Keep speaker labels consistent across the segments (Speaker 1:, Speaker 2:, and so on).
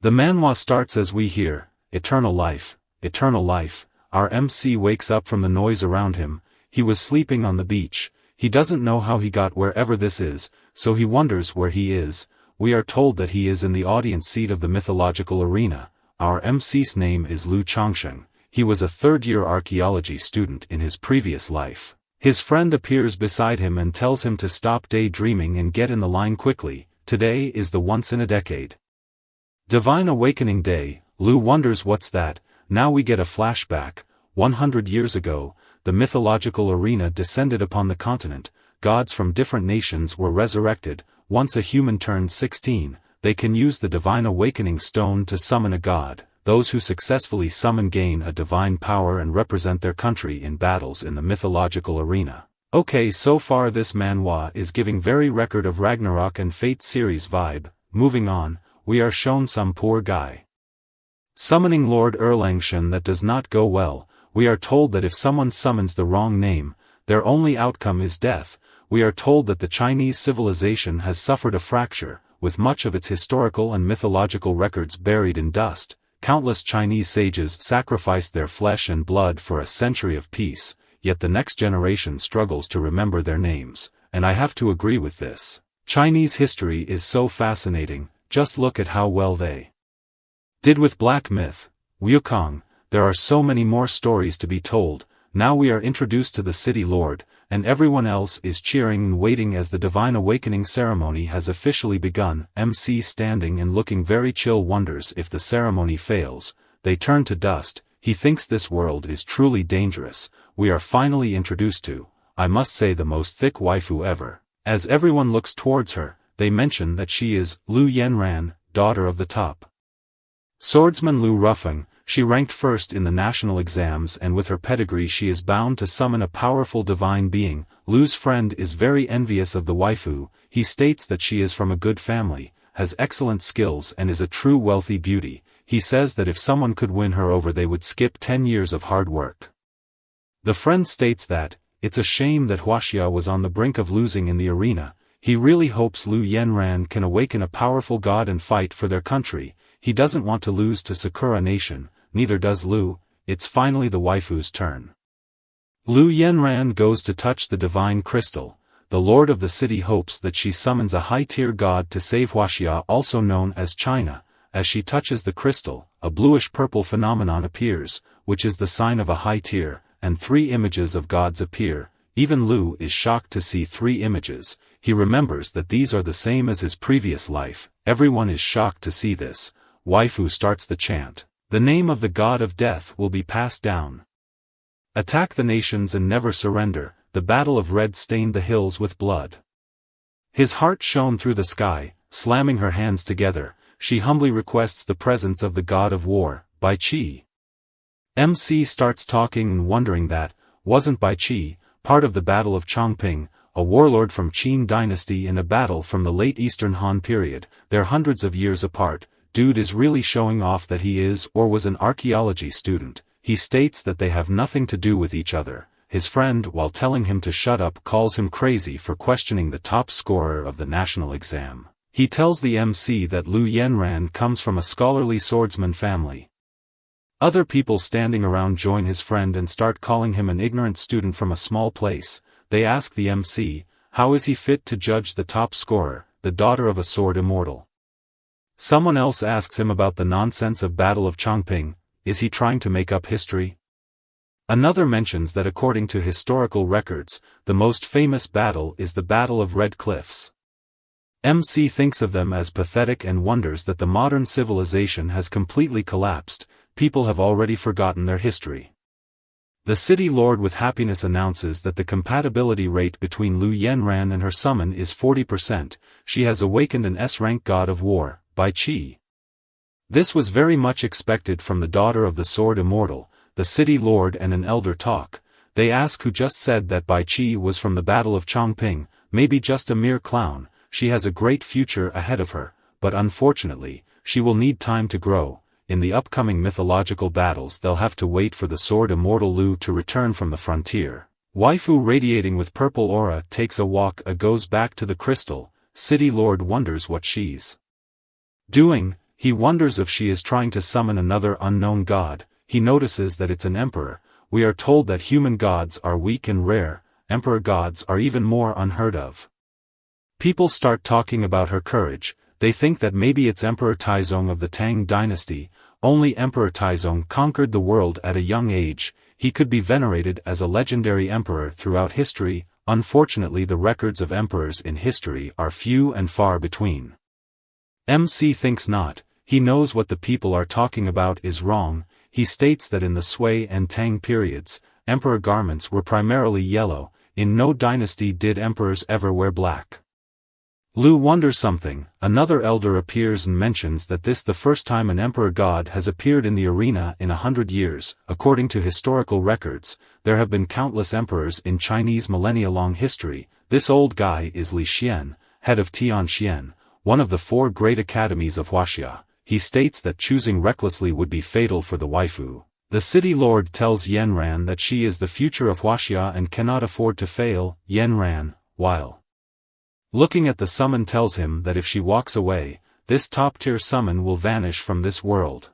Speaker 1: The manhwa starts as we hear, eternal life, eternal life. Our MC wakes up from the noise around him. He was sleeping on the beach. He doesn't know how he got wherever this is, so he wonders where he is. We are told that he is in the audience seat of the mythological arena. Our MC's name is Lu Changsheng. He was a third-year archaeology student in his previous life. His friend appears beside him and tells him to stop daydreaming and get in the line quickly. Today is the once-in-a-decade Divine Awakening Day. Lu wonders what's that. Now we get a flashback. 100 years ago, the mythological arena descended upon the continent. Gods from different nations were resurrected. Once a human turns 16, they can use the Divine Awakening Stone to summon a god. Those who successfully summon gain a divine power and represent their country in battles in the mythological arena. Okay, so far this manhwa is giving very record of Ragnarok and Fate series vibe. Moving on, we are shown some poor guy summoning Lord Erlangshan. That does not go well. We are told that if someone summons the wrong name, their only outcome is death. We are told that the Chinese civilization has suffered a fracture, with much of its historical and mythological records buried in dust. Countless Chinese sages sacrificed their flesh and blood for a century of peace, yet the next generation struggles to remember their names, and I have to agree with this. Chinese history is so fascinating. Just look at how well they did with Black Myth, Wukong. There are so many more stories to be told. Now we are introduced to the City Lord, and everyone else is cheering and waiting as the Divine Awakening ceremony has officially begun. MC standing and looking very chill wonders if the ceremony fails, they turn to dust. He thinks this world is truly dangerous. We are finally introduced to, I must say, the most thick waifu ever. As everyone looks towards her, they mention that she is Lu Yenran, daughter of the top swordsman Lu Rufeng. She ranked first in the national exams, and with her pedigree she is bound to summon a powerful divine being. Lu's friend is very envious of the waifu. He states that she is from a good family, has excellent skills and is a true wealthy beauty. He says that if someone could win her over they would skip 10 years of hard work. The friend states that, it's a shame that Huaxia was on the brink of losing in the arena. He really hopes Lu Yenran can awaken a powerful god and fight for their country. He doesn't want to lose to Sakura Nation, neither does Lu. It's finally the waifu's turn. Lu Yenran goes to touch the divine crystal. The lord of the city hopes that she summons a high-tier god to save Huaxia, also known as China. As she touches the crystal, a bluish-purple phenomenon appears, which is the sign of a high tier, and 3 images of gods appear. Even Lu is shocked to see 3 images. He remembers that these are the same as his previous life. Everyone is shocked to see this. Waifu starts the chant. The name of the god of death will be passed down. Attack the nations and never surrender. The battle of Red stained the hills with blood. His heart shone through the sky. Slamming her hands together, she humbly requests the presence of the god of war, Bai Qi. MC starts talking and wondering that, wasn't Bai Qi part of the Battle of Chongping, a warlord from Qin dynasty in a battle from the late Eastern Han period? They're hundreds of years apart. Dude is really showing off that he is or was an archaeology student. He states that they have nothing to do with each other. His friend, while telling him to shut up, calls him crazy for questioning the top scorer of the national exam. He tells the MC that Lu Yenran comes from a scholarly swordsman family. Other people standing around join his friend and start calling him an ignorant student from a small place. They ask the MC, how is he fit to judge the top scorer, the daughter of a sword immortal? Someone else asks him about the nonsense of Battle of Chongping. Is he trying to make up history? Another mentions that according to historical records, the most famous battle is the Battle of Red Cliffs. MC thinks of them as pathetic and wonders that the modern civilization has completely collapsed. People have already forgotten their history. The city lord with happiness announces that the compatibility rate between Lu Yenran and her summon is 40%. She has awakened an S-rank god of war, Bai Qi. This was very much expected from the daughter of the sword immortal. The city lord and an elder talk. They ask who just said that Bai Qi was from the Battle of Chongping. Maybe just a mere clown. She has a great future ahead of her, but unfortunately, she will need time to grow. In the upcoming mythological battles they'll have to wait for the sword immortal Lu to return from the frontier. Waifu radiating with purple aura takes a walk goes back to the crystal. City lord wonders what she's doing. He wonders if she is trying to summon another unknown god. He notices that it's an emperor. We are told that human gods are weak and rare, emperor gods are even more unheard of. People start talking about her courage. They think that maybe it's Emperor Taizong of the Tang dynasty. Only Emperor Taizong conquered the world at a young age. He could be venerated as a legendary emperor throughout history. Unfortunately, the records of emperors in history are few and far between. MC thinks not. He knows what the people are talking about is wrong. He states that in the Sui and Tang periods, emperor garments were primarily yellow. In no dynasty did emperors ever wear black. Lu wonders something. Another elder appears and mentions that this the first time an emperor god has appeared in the arena in 100 years. According to historical records, there have been countless emperors in Chinese millennia-long history. This old guy is Li Xian, head of Tianxian, one of the 4 great academies of Huaxia. He states that choosing recklessly would be fatal for the waifu. The city lord tells Yanran that she is the future of Huaxia and cannot afford to fail. Yanran, while looking at the summon, tells him that if she walks away, this top-tier summon will vanish from this world.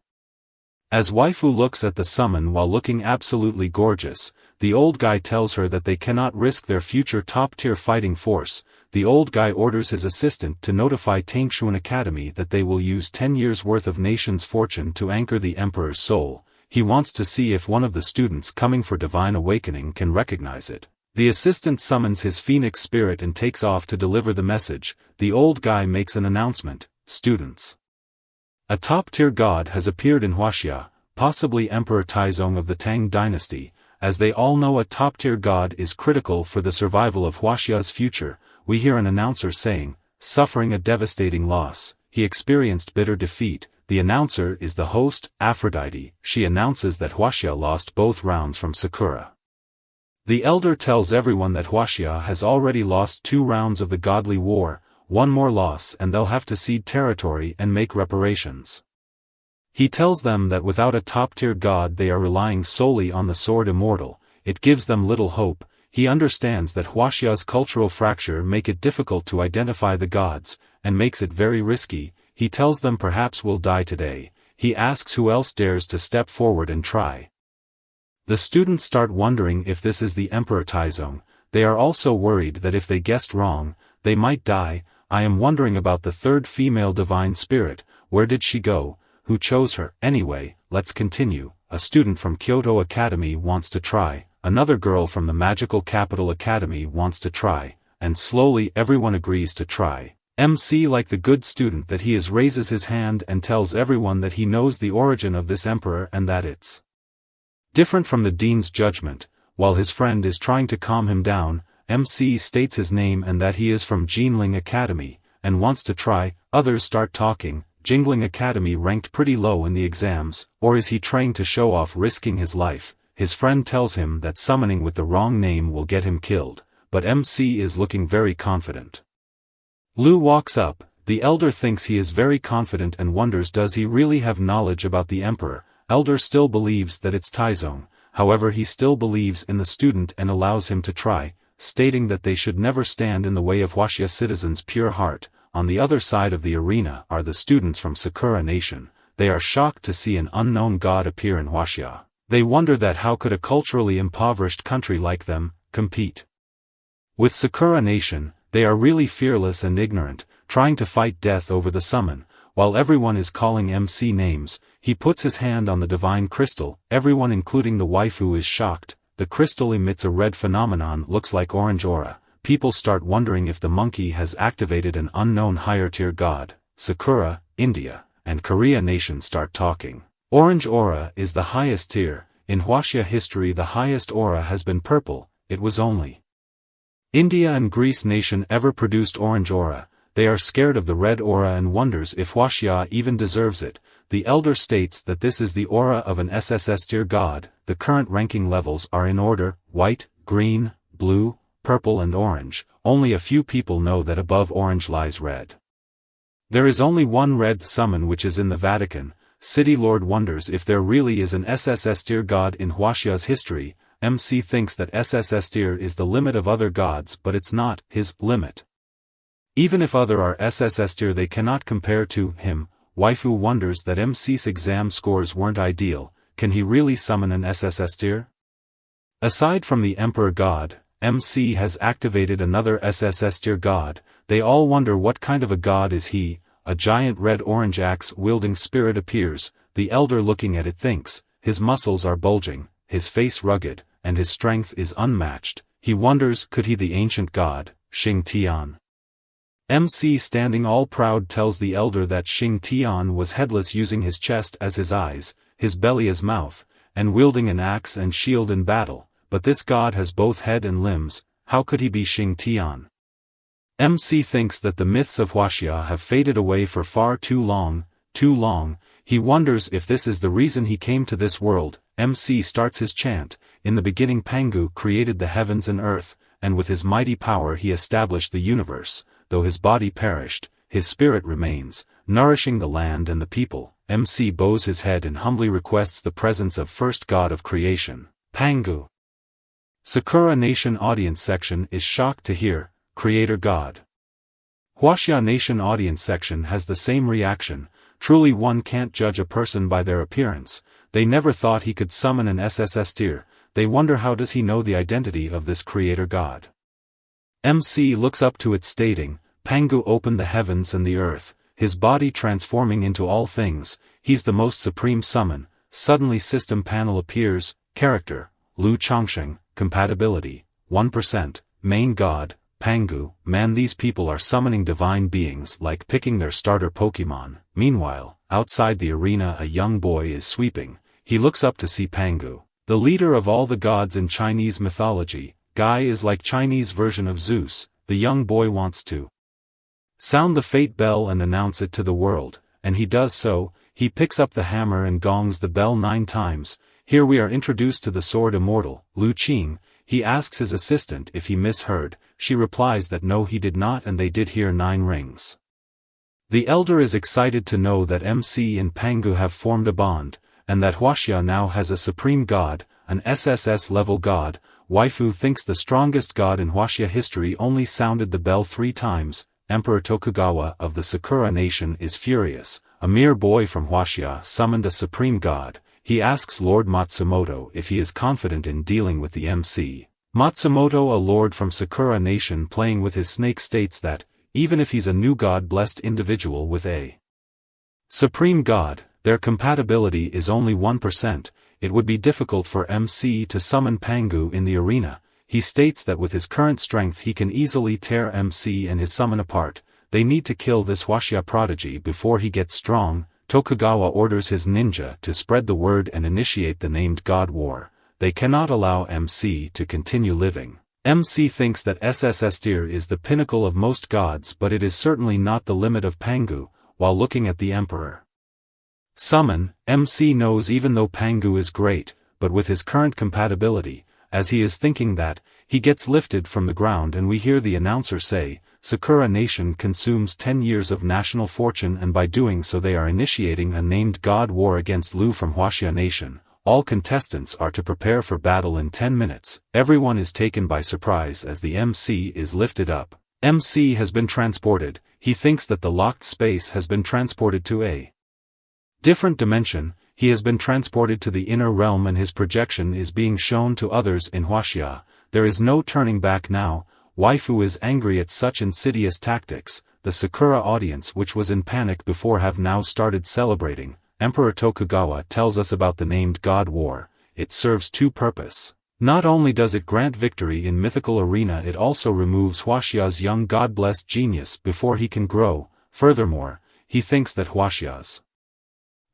Speaker 1: As waifu looks at the summon while looking absolutely gorgeous, the old guy tells her that they cannot risk their future top-tier fighting force. The old guy orders his assistant to notify Tangshuan Academy that they will use 10 years' worth of nation's fortune to anchor the emperor's soul. He wants to see if one of the students coming for divine awakening can recognize it. The assistant summons his phoenix spirit and takes off to deliver the message. The old guy makes an announcement. Students, a top-tier god has appeared in Huaxia, possibly Emperor Taizong of the Tang dynasty. As they all know, a top-tier god is critical for the survival of Huaxia's future. We hear an announcer saying, suffering a devastating loss, he experienced bitter defeat. The announcer is the host, Aphrodite. She announces that Huaxia lost both rounds from Sakura. The elder tells everyone that Huaxia has already lost 2 rounds of the godly war. 1 more loss and they'll have to cede territory and make reparations. He tells them that without a top-tier god they are relying solely on the sword immortal. It gives them little hope. He understands that Huaxia's cultural fracture make it difficult to identify the gods, and makes it very risky. He tells them perhaps we'll die today. He asks who else dares to step forward and try. The students start wondering if this is the Emperor Taizong. They are also worried that if they guessed wrong, they might die. I am wondering about the 3rd female divine spirit. Where did she go? Who chose her? Anyway, let's continue. A student from Kyoto Academy wants to try. Another girl from the Magical Capital Academy wants to try. And slowly everyone agrees to try. MC, like the good student that he is, raises his hand and tells everyone that he knows the origin of this emperor and that it's different from the dean's judgment. While his friend is trying to calm him down, MC states his name and that he is from Jinling Academy, and wants to try. Others start talking. Jingling Academy ranked pretty low in the exams, or is he trying to show off, risking his life? His friend tells him that summoning with the wrong name will get him killed, but MC is looking very confident. Lu walks up. The elder thinks he is very confident and wonders, does he really have knowledge about the emperor? Elder still believes that it's Taizong, however he still believes in the student and allows him to try, stating that they should never stand in the way of Huaxia citizens' pure heart. On the other side of the arena are the students from Sakura Nation. They are shocked to see an unknown god appear in Huaxia. They wonder that how could a culturally impoverished country like them compete with Sakura Nation. They are really fearless and ignorant, trying to fight death over the summon. While everyone is calling MC names, he puts his hand on the divine crystal. Everyone including the waifu is shocked. The crystal emits a red phenomenon, looks like orange aura. People start wondering if the monkey has activated an unknown higher-tier god. Sakura, India, and Korea Nation start talking. Orange aura is the highest tier. In Huaxia history the highest aura has been purple. It was only India and Greece Nation ever produced orange aura. They are scared of the red aura and wonders if Huaxia even deserves it. The elder states that this is the aura of an SSS-Tier god. The current ranking levels are in order: white, green, blue, purple and orange. Only a few people know that above orange lies red. There is only one red summon, which is in the Vatican. City Lord wonders if there really is an SSS-Tier god in Huaxia's history. MC thinks that SSS-Tier is the limit of other gods, but it's not his limit. Even if other are SSS-Tier they cannot compare to him. Waifu wonders that MC's exam scores weren't ideal. Can he really summon an SSS-Tier? Aside from the Emperor God, MC has activated another SSS-Tier god. They all wonder what kind of a god is he. A giant red-orange axe-wielding spirit appears. The elder looking at it thinks, his muscles are bulging, his face rugged, and his strength is unmatched. He wonders, could he the ancient god, Xing Tian? MC standing all proud tells the elder that Xing Tian was headless, using his chest as his eyes, his belly as mouth, and wielding an axe and shield in battle. But this god has both head and limbs. How could he be Xing Tian? MC thinks that the myths of Huaxia have faded away for far too long. He wonders if this is the reason he came to this world. MC starts his chant. In the beginning Pangu created the heavens and earth, and with his mighty power he established the universe. Though his body perished, his spirit remains, nourishing the land and the people. MC bows his head and humbly requests the presence of first god of creation, Pangu. Sakura Nation audience section is shocked to hear, Creator God. Huaxia Nation audience section has the same reaction. Truly one can't judge a person by their appearance. They never thought he could summon an SSS-Tier. They wonder how does he know the identity of this Creator God. MC looks up to it stating, Pangu opened the heavens and the earth, his body transforming into all things. He's the most supreme summon. Suddenly system panel appears. Character, Lu Chongsheng. Compatibility, 1%, main god, Pangu. Man, these people are summoning divine beings like picking their starter Pokemon. Meanwhile, outside the arena a young boy is sweeping. He looks up to see Pangu, the leader of all the gods in Chinese mythology. Guy is like Chinese version of Zeus. The young boy wants to sound the fate bell and announce it to the world, and he does so. He picks up the hammer and gongs the bell 9 times. Here we are introduced to the sword immortal, Lu Qing. He asks his assistant if he misheard. She replies that no, he did not, and they did hear 9 rings. The elder is excited to know that MC and Pangu have formed a bond, and that Huaxia now has a supreme god, an SSS-level god. Waifu thinks the strongest god in Huaxia history only sounded the bell 3 times. Emperor Tokugawa of the Sakura Nation is furious. A mere boy from Huaxia summoned a supreme god. He asks Lord Matsumoto if he is confident in dealing with the MC. Matsumoto, a lord from Sakura Nation playing with his snake, states that, even if he's a new god-blessed individual with a supreme god, their compatibility is only 1%, it would be difficult for MC to summon Pangu in the arena. He states that with his current strength he can easily tear MC and his summon apart. They need to kill this Huaxia prodigy before he gets strong. Tokugawa orders his ninja to spread the word and initiate the named god war. They cannot allow MC to continue living. MC thinks that SSS-Tier is the pinnacle of most gods, but it is certainly not the limit of Pangu. While looking at the emperor summon, MC knows even though Pangu is great, but with his current compatibility, as he is thinking that, he gets lifted from the ground and we hear the announcer say, Sakura Nation consumes 10 years of national fortune, and by doing so they are initiating a named god war against Lu from Huaxia Nation. All contestants are to prepare for battle in 10 minutes. Everyone is taken by surprise as the MC is lifted up. MC has been transported. He thinks that the locked space has been transported to a different dimension. He has been transported to the inner realm and his projection is being shown to others in Huaxia. There is no turning back now. Waifu is angry at such insidious tactics. The Sakura audience, which was in panic before, have now started celebrating. Emperor Tokugawa tells us about the named god war. It serves 2 purposes. Not only does it grant victory in mythical arena, it also removes Huaxia's young god-blessed genius before he can grow. Furthermore, he thinks that Huaxia's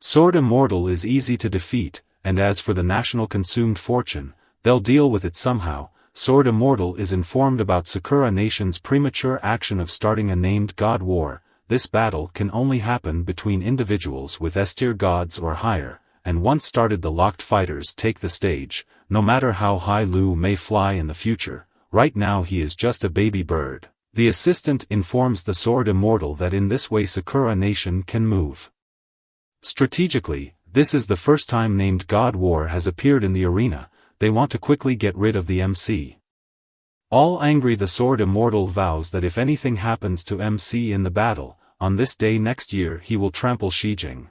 Speaker 1: sword immortal is easy to defeat, and as for the national consumed fortune, they'll deal with it somehow. Sword Immortal is informed about Sakura Nation's premature action of starting a named god war. This battle can only happen between individuals with S-tier gods or higher, and once started the locked fighters take the stage. No matter how high Lu may fly in the future, right now he is just a baby bird. The assistant informs the Sword Immortal that in this way Sakura Nation can move strategically. This is the first time named God War has appeared in the arena. They want to quickly get rid of the MC. All angry, the Sword Immortal vows that if anything happens to MC in the battle, on this day next year he will trample Shijing.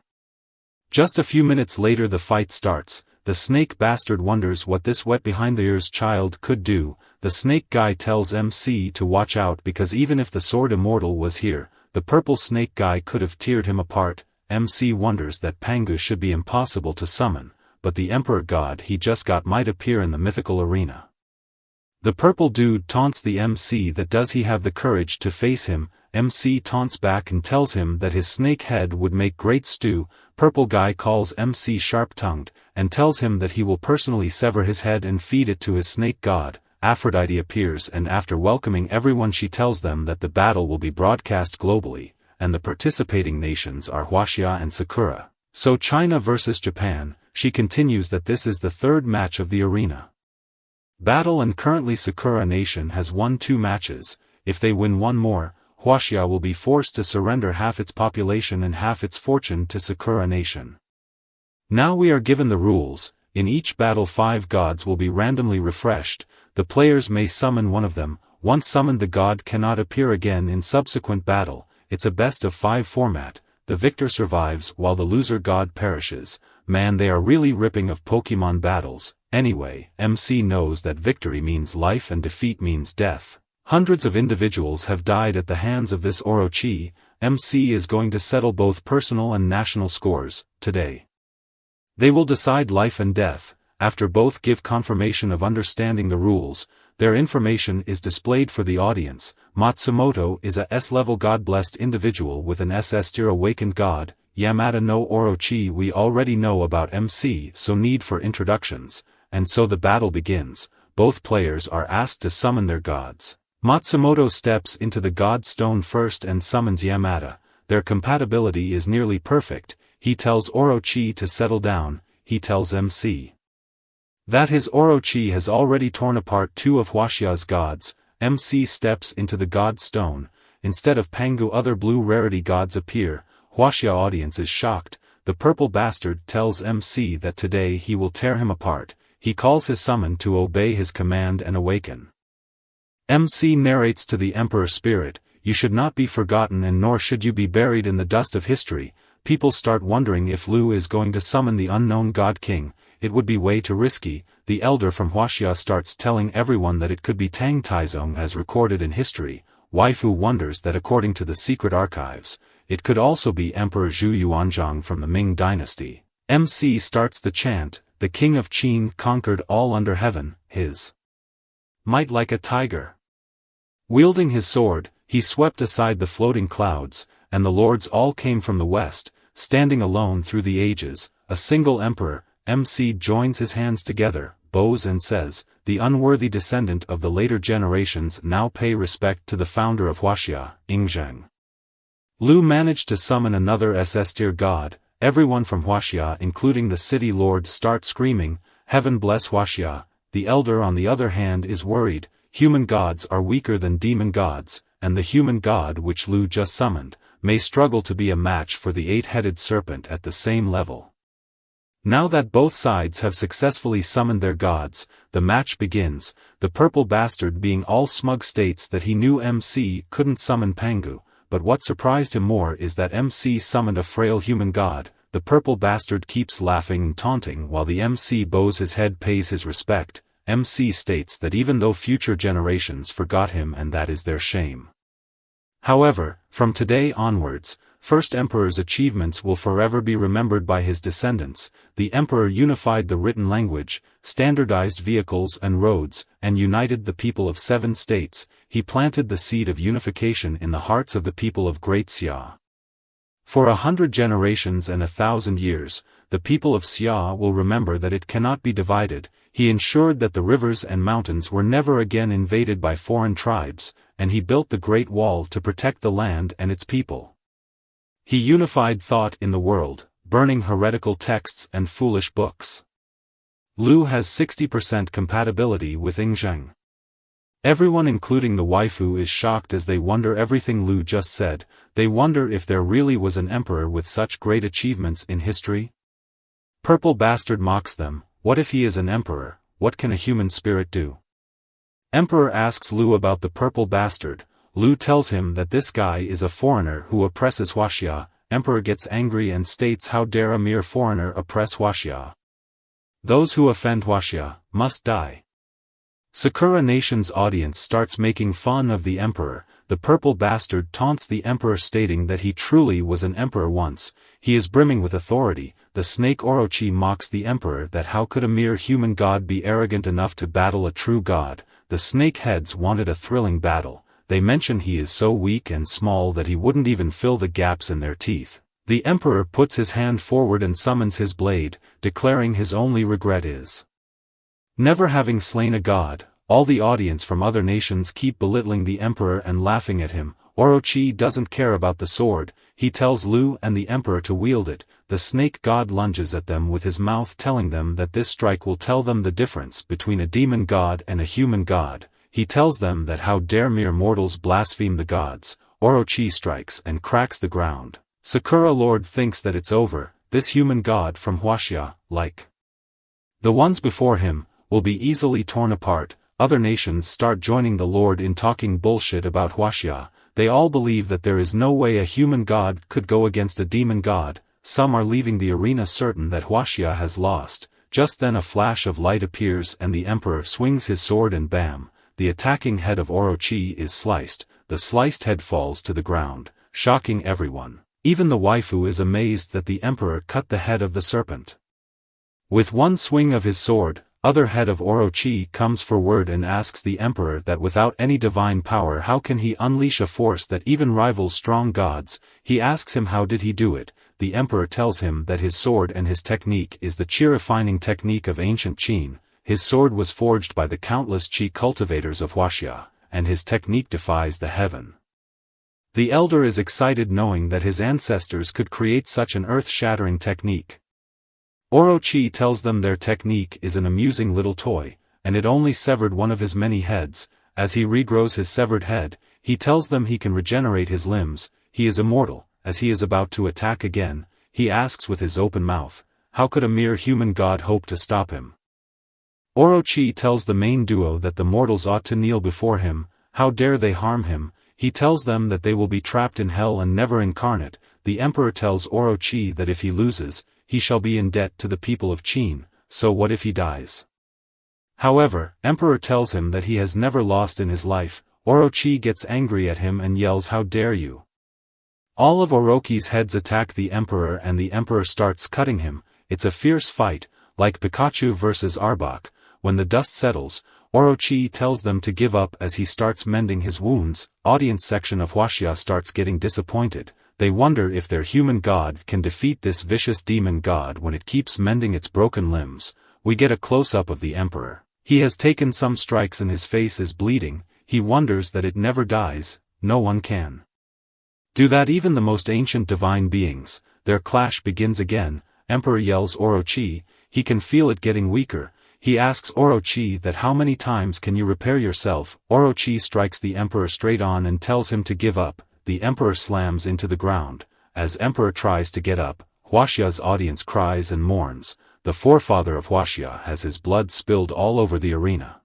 Speaker 1: Just a few minutes later the fight starts. The snake bastard wonders what this wet behind the ears child could do. The snake guy tells MC to watch out because even if the sword immortal was here, the purple snake guy could have teared him apart. MC wonders that Pangu should be impossible to summon, but the emperor god he just got might appear in the mythical arena. The purple dude taunts the MC that does he have the courage to face him. MC taunts back and tells him that his snake head would make great stew. Purple guy calls MC sharp-tongued, and tells him that he will personally sever his head and feed it to his snake god. Aphrodite appears and after welcoming everyone she tells them that the battle will be broadcast globally, and the participating nations are Huaxia and Sakura. So China versus Japan, she continues that this is the third match of the arena battle and currently Sakura nation has won 2 matches. If they win one more, Huaxia will be forced to surrender half its population and half its fortune to Sakura nation. Now we are given the rules. In each battle 5 gods will be randomly refreshed. The players may summon one of them. Once summoned the god cannot appear again in subsequent battle. It's a best of 5 format. The victor survives while the loser god perishes. Man, they are really ripping of Pokemon battles. Anyway, MC knows that victory means life and defeat means death. Hundreds of individuals have died at the hands of this Orochi. MC is going to settle both personal and national scores today. They will decide life and death. After both give confirmation of understanding the rules, their information is displayed for the audience. Matsumoto is a S-level god-blessed individual with an SS-Tier awakened god. Yamada no Orochi we already know about MC, so need for introductions, and so the battle begins. Both players are asked to summon their gods. Matsumoto steps into the god stone first and summons Yamada. Their compatibility is nearly perfect. He tells Orochi to settle down. He tells MC that his Orochi has already torn apart 2 of Huaxia's gods. MC steps into the god stone. Instead of Pangu other blue rarity gods appear. Huaxia audience is shocked. The purple bastard tells MC that today he will tear him apart. He calls his summon to obey his command and awaken. MC narrates to the emperor spirit, you should not be forgotten and nor should you be buried in the dust of history. People start wondering if Lu is going to summon the unknown god king. It would be way too risky. The elder from Huaxia starts telling everyone that it could be Tang Taizong as recorded in history. Waifu wonders that according to the secret archives, it could also be Emperor Zhu Yuanzhang from the Ming dynasty. MC starts the chant, the king of Qin conquered all under heaven, his might like a tiger. Wielding his sword, he swept aside the floating clouds, and the lords all came from the west, standing alone through the ages, a single emperor. MC joins his hands together, bows and says, the unworthy descendant of the later generations now pay respect to the founder of Huaxia, Ingzheng. Lu managed to summon another SS-Tier god. Everyone from Huaxia including the city lord start screaming, heaven bless Huaxia. The elder on the other hand is worried. Human gods are weaker than demon gods, and the human god which Lu just summoned, may struggle to be a match for the 8-headed serpent at the same level. Now that both sides have successfully summoned their gods, the match begins. The purple bastard being all smug states that he knew MC couldn't summon Pangu, but what surprised him more is that MC summoned a frail human god. The purple bastard keeps laughing and taunting while the MC bows his head pays his respect. MC states that even though future generations forgot him and that is their shame. However, from today onwards, First Emperor's achievements will forever be remembered by his descendants. The Emperor unified the written language, standardized vehicles and roads, and united the people of 7 states. He planted the seed of unification in the hearts of the people of Great Xia. For 100 generations and 1,000 years, the people of Xia will remember that it cannot be divided. He ensured that the rivers and mountains were never again invaded by foreign tribes, and he built the Great Wall to protect the land and its people. He unified thought in the world, burning heretical texts and foolish books. Lu has 60% compatibility with Ingzheng. Everyone including the waifu is shocked as they wonder everything Lu just said. They wonder if there really was an emperor with such great achievements in history. Purple bastard mocks them, what if he is an emperor, what can a human spirit do? Emperor asks Lu about the purple bastard. Lu tells him that this guy is a foreigner who oppresses Huaxia. Emperor gets angry and states, how dare a mere foreigner oppress Huaxia. Those who offend Huaxia must die. Sakura Nation's audience starts making fun of the emperor. The purple bastard taunts the emperor, stating that he truly was an emperor once. He is brimming with authority. The snake Orochi mocks the emperor that how could a mere human god be arrogant enough to battle a true god. The snake heads wanted a thrilling battle. They mention he is so weak and small that he wouldn't even fill the gaps in their teeth. The emperor puts his hand forward and summons his blade, declaring his only regret is never having slain a god. All the audience from other nations keep belittling the emperor and laughing at him. Orochi doesn't care about the sword. He tells Lu and the emperor to wield it. The snake god lunges at them with his mouth, telling them that this strike will tell them the difference between a demon god and a human god. He tells them that how dare mere mortals blaspheme the gods. Orochi strikes and cracks the ground. Sakura Lord thinks that it's over. This human god from Huaxia, like the ones before him, will be easily torn apart. Other nations start joining the Lord in talking bullshit about Huaxia. They all believe that there is no way a human god could go against a demon god. Some are leaving the arena certain that Huaxia has lost. Just then a flash of light appears and the emperor swings his sword and bam, the attacking head of Orochi is sliced. The sliced head falls to the ground, shocking everyone. Even the waifu is amazed that the emperor cut the head of the serpent. With one swing of his sword, other head of Orochi comes forward and asks the emperor that without any divine power how can he unleash a force that even rivals strong gods. He asks him how did he do it. The emperor tells him that his sword and his technique is the chi refining technique of ancient Qin. His sword was forged by the countless chi cultivators of Huaxia, and his technique defies the heaven. The elder is excited knowing that his ancestors could create such an earth-shattering technique. Orochi tells them their technique is an amusing little toy, and it only severed one of his many heads. As he regrows his severed head, he tells them he can regenerate his limbs. He is immortal. As he is about to attack again, he asks with his open mouth, how could a mere human god hope to stop him? Orochi tells the main duo that the mortals ought to kneel before him. How dare they harm him? He tells them that they will be trapped in hell and never incarnate. The emperor tells Orochi that if he loses, he shall be in debt to the people of Qin, so what if he dies? However, emperor tells him that he has never lost in his life. Orochi gets angry at him and yells, how dare you? All of Orochi's heads attack the emperor and the emperor starts cutting him. It's a fierce fight, like Pikachu versus Arbok. When the dust settles, Orochi tells them to give up as he starts mending his wounds. Audience section of Huaxia starts getting disappointed. They wonder if their human god can defeat this vicious demon god when it keeps mending its broken limbs. We get a close-up of the emperor. He has taken some strikes and his face is bleeding. He wonders that it never dies. No one can do that, even the most ancient divine beings. Their clash begins again. Emperor yells Orochi. He can feel it getting weaker. He asks Orochi that how many times can you repair yourself. Orochi strikes the emperor straight on and tells him to give up. The emperor slams into the ground. As emperor tries to get up, Huaxia's audience cries and mourns. The forefather of Huaxia has his blood spilled all over the arena.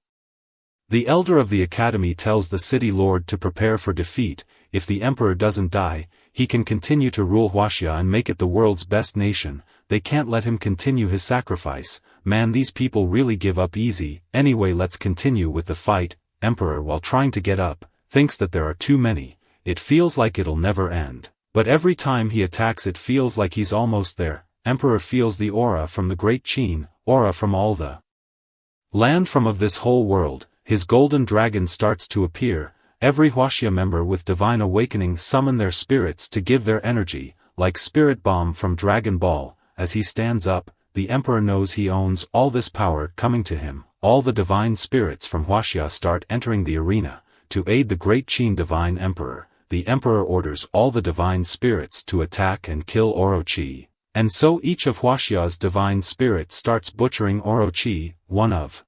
Speaker 1: The elder of the academy tells the city lord to prepare for defeat. If the emperor doesn't die, he can continue to rule Huaxia and make it the world's best nation. They can't let him continue his sacrifice. Man, these people really give up easy. Anyway, let's continue with the fight. Emperor, while trying to get up, thinks that there are too many. It feels like it'll never end. But every time he attacks it feels like he's almost there. Emperor feels the aura from the great Qin, aura from all the land from of this whole world. His golden dragon starts to appear. Every Huaxia member with divine awakening summon their spirits to give their energy, like Spirit Bomb from Dragon Ball. As he stands up, the emperor knows he owns all this power coming to him. All the divine spirits from Huaxia start entering the arena to aid the great Qin divine emperor. The emperor orders all the divine spirits to attack and kill Orochi. And so each of Huaxia's divine spirits starts butchering Orochi. One of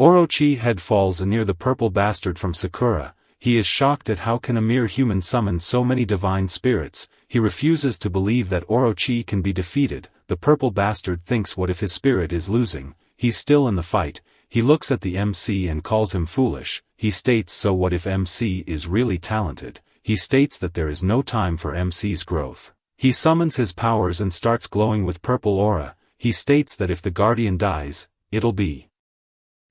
Speaker 1: Orochi head falls near the purple bastard from Sakura. He is shocked at how can a mere human summon so many divine spirits. He refuses to believe that Orochi can be defeated. The purple bastard thinks, what if his spirit is losing? He's still in the fight. he looks at the MC and calls him foolish. He states, so what if MC is really talented? He states that there is no time for MC's growth. He summons his powers and starts glowing with purple aura. He states that if the guardian dies, it'll be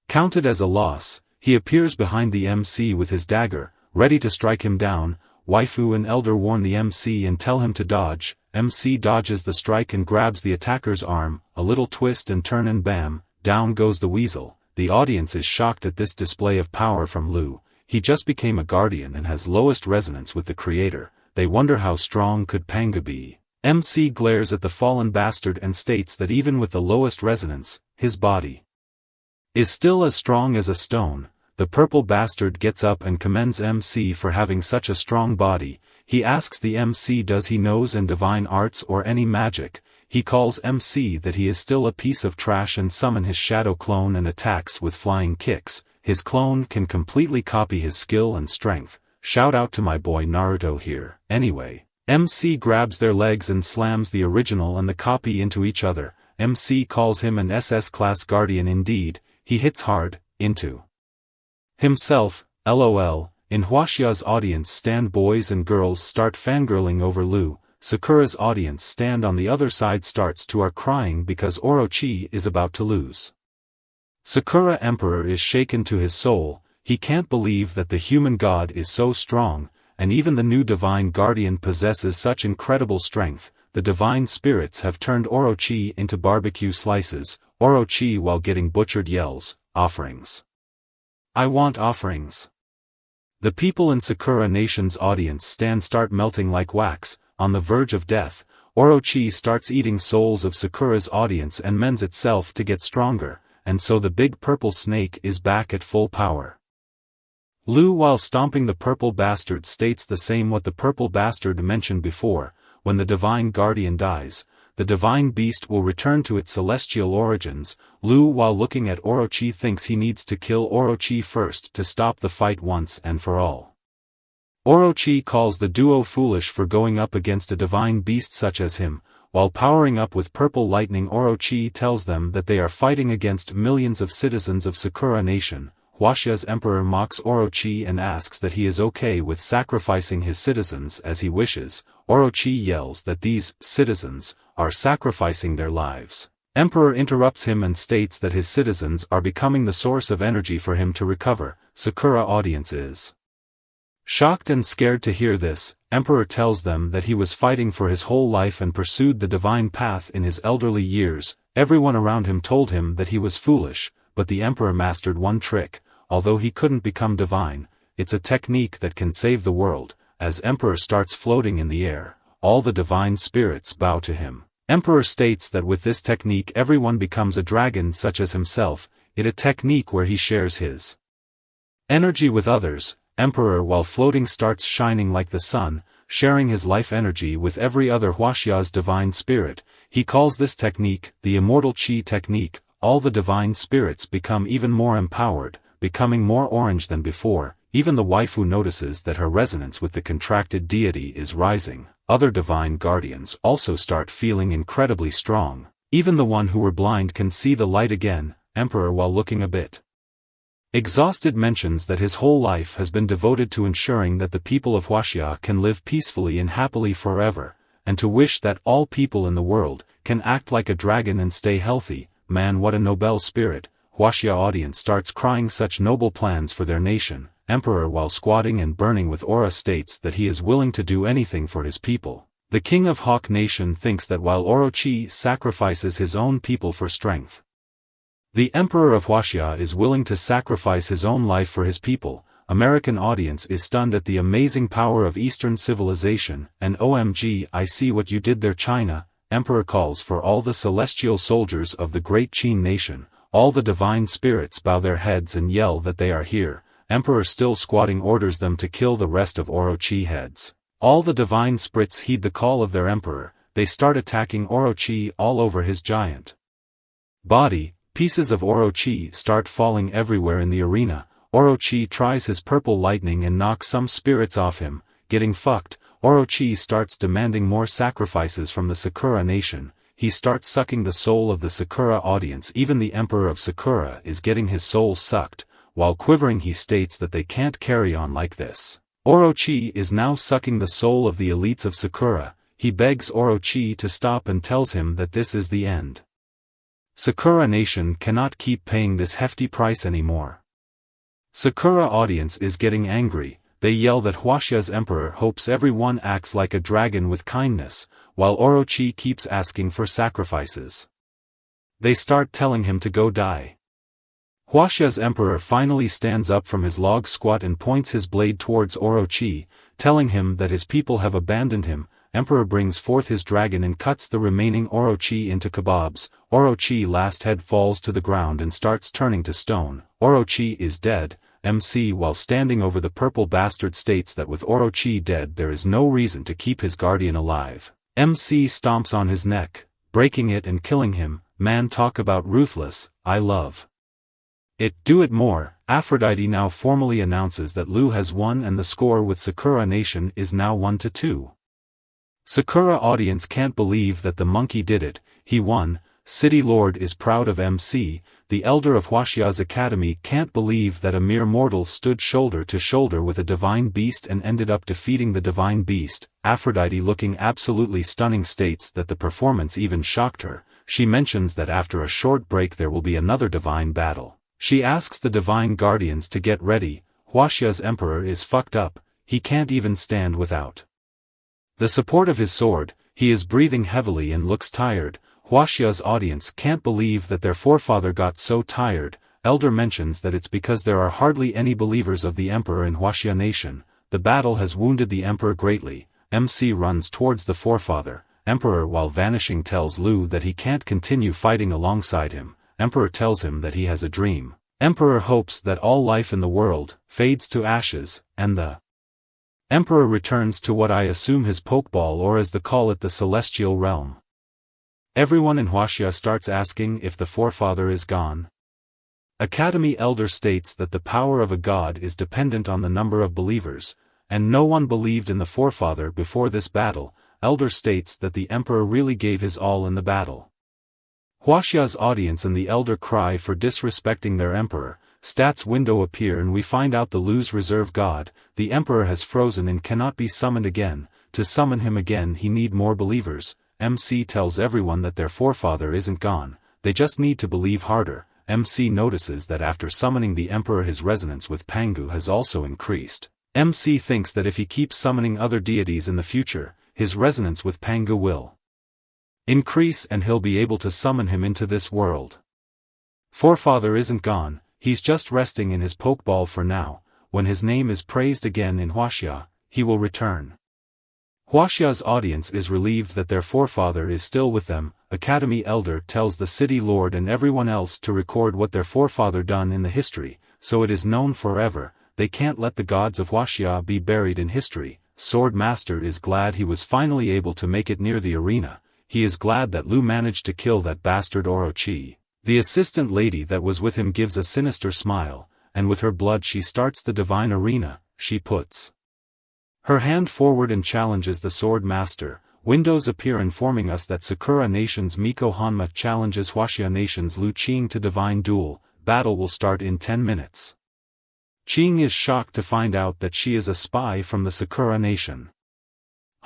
Speaker 1: counted as a loss. He appears behind the MC with his dagger, ready to strike him down. Waifu and Elder warn the MC and tell him to dodge. MC dodges the strike and grabs the attacker's arm, a little twist and turn and bam, down goes the weasel. The audience is shocked at this display of power from Lu. He just became a guardian and has lowest resonance with the creator. They wonder how strong could Pangu be. MC glares at the fallen bastard and states that even with the lowest resonance, his body is still as strong as a stone. The purple bastard gets up and commends MC for having such a strong body. He asks the MC does he knows and divine arts or any magic. He calls MC that he is still a piece of trash and summon his shadow clone and attacks with flying kicks. His clone can completely copy his skill and strength. Shout out to my boy Naruto here. Anyway, MC grabs their legs and slams the original and the copy into each other. MC calls him an SS class guardian indeed. He hits hard, into himself, lol. In Huaxia's audience stand boys and girls start fangirling over Lu. Sakura's audience stand on the other side starts to are crying because Orochi is about to lose. Sakura Emperor is shaken to his soul. He can't believe that the human god is so strong, and even the new divine guardian possesses such incredible strength. The divine spirits have turned Orochi into barbecue slices. Orochi while getting butchered yells, offerings. I want offerings. The people in Sakura Nation's audience start melting like wax. On the verge of death, Orochi starts eating souls of Sakura's audience and mends itself to get stronger, and so the big purple snake is back at full power. Lu while stomping the purple bastard states the same what the purple bastard mentioned before. When the divine guardian dies, the divine beast will return to its celestial origins. Lu while looking at Orochi thinks he needs to kill Orochi first to stop the fight once and for all. Orochi calls the duo foolish for going up against a divine beast such as him. While powering up with purple lightning, Orochi tells them that they are fighting against millions of citizens of Sakura Nation. Huaxia's emperor mocks Orochi and asks that he is okay with sacrificing his citizens as he wishes. Orochi yells that these citizens are sacrificing their lives. Emperor interrupts him and states that his citizens are becoming the source of energy for him to recover. Sakura audience is shocked and scared to hear this. Emperor tells them that he was fighting for his whole life and pursued the divine path in his elderly years. Everyone around him told him that he was foolish, but the emperor mastered one trick. Although he couldn't become divine, it's a technique that can save the world. As emperor starts floating in the air, all the divine spirits bow to him. Emperor states that with this technique everyone becomes a dragon such as himself. It a technique where he shares his energy with others. Emperor while floating starts shining like the sun, sharing his life energy with every other Huaxia's divine spirit. He calls this technique the immortal chi technique. All the divine spirits become even more empowered, becoming more orange than before. Even the waifu notices that her resonance with the contracted deity is rising. Other divine guardians also start feeling incredibly strong. Even the one who were blind can see the light again. Emperor while looking a bit exhausted mentions that his whole life has been devoted to ensuring that the people of Huaxia can live peacefully and happily forever, and to wish that all people in the world can act like a dragon and stay healthy. Man, what a noble spirit. Huaxia audience starts crying such noble plans for their nation. Emperor while squatting and burning with aura states that he is willing to do anything for his people. The king of Hawk Nation thinks that while Orochi sacrifices his own people for strength, the emperor of Huaxia is willing to sacrifice his own life for his people. American audience is stunned at the amazing power of Eastern civilization, and OMG, I see what you did there, China. Emperor calls for all the celestial soldiers of the great Qin nation. All the divine spirits bow their heads and yell that they are here. Emperor still squatting orders them to kill the rest of Orochi heads. All the divine spirits heed the call of their emperor. They start attacking Orochi all over his giant body. Pieces of Orochi start falling everywhere in the arena. Orochi tries his purple lightning and knocks some spirits off him. Getting fucked, Orochi starts demanding more sacrifices from the Sakura Nation. he starts sucking the soul of the Sakura audience. Even the Emperor of Sakura is getting his soul sucked. While quivering he states that they can't carry on like this. Orochi is now sucking the soul of the elites of Sakura. He begs Orochi to stop and tells him that this is the end. Sakura Nation cannot keep paying this hefty price anymore. Sakura audience is getting angry. They yell that Huaxia's emperor hopes everyone acts like a dragon with kindness, while Orochi keeps asking for sacrifices. They start telling him to go die. Huaxia's emperor finally stands up from his log squat and points his blade towards Orochi, telling him that his people have abandoned him. Emperor brings forth his dragon and cuts the remaining Orochi into kebabs. Orochi's last head falls to the ground and starts turning to stone. Orochi is dead. MC, while standing over the purple bastard, states that with Orochi dead there is no reason to keep his guardian alive. MC stomps on his neck, breaking it and killing him. Man, talk about ruthless. I love it. Do it more. Aphrodite now formally announces that Lu has won and the score with Sakura Nation is now 1-2. Sakura audience can't believe that the monkey did it. He won. City Lord is proud of MC. The elder of Huaxia's academy can't believe that a mere mortal stood shoulder to shoulder with a divine beast and ended up defeating the divine beast. Aphrodite, looking absolutely stunning, states that the performance even shocked her. She mentions that after a short break there will be another divine battle. She asks the divine guardians to get ready. Huaxia's emperor is fucked up. He can't even stand without the support of his sword. He is breathing heavily and looks tired. Huaxia's audience can't believe that their forefather got so tired. Elder mentions that it's because there are hardly any believers of the emperor in Huaxia Nation. The battle has wounded the emperor greatly. MC runs towards the forefather. Emperor, while vanishing, tells Lu that he can't continue fighting alongside him. Emperor tells him that he has a dream. Emperor hopes that all life in the world fades to ashes, and the Emperor returns to what I assume his Pokeball, or as they call it, the celestial realm. Everyone in Huaxia starts asking if the forefather is gone. Academy elder states that the power of a god is dependent on the number of believers, and no one believed in the forefather before this battle. Elder states that the emperor really gave his all in the battle. Huaxia's audience and the elder cry for disrespecting their emperor. Stats window appear and we find out the Lu's reserve god. The emperor has frozen and cannot be summoned again. To summon him again he need more believers. MC tells everyone that their forefather isn't gone, they just need to believe harder. MC notices that after summoning the emperor his resonance with Pangu has also increased. MC thinks that if he keeps summoning other deities in the future, his resonance with Pangu will increase and he'll be able to summon him into this world. Forefather isn't gone, he's just resting in his Pokeball for now. When his name is praised again in Huaxia, he will return. Huaxia's audience is relieved that their forefather is still with them. Academy elder tells the city lord and everyone else to record what their forefather done in the history, so it is known forever. They can't let the gods of Huaxia be buried in history. Sword Master is glad he was finally able to make it near the arena. He is glad that Lu managed to kill that bastard Orochi. The assistant lady that was with him gives a sinister smile, and with her blood she starts the divine arena. She puts her hand forward and challenges the Sword Master. Windows appear informing us that Sakura Nation's Miko Hanma challenges Huaxia Nation's Lu Qing to divine duel. Battle will start in 10 minutes. Qing is shocked to find out that she is a spy from the Sakura Nation.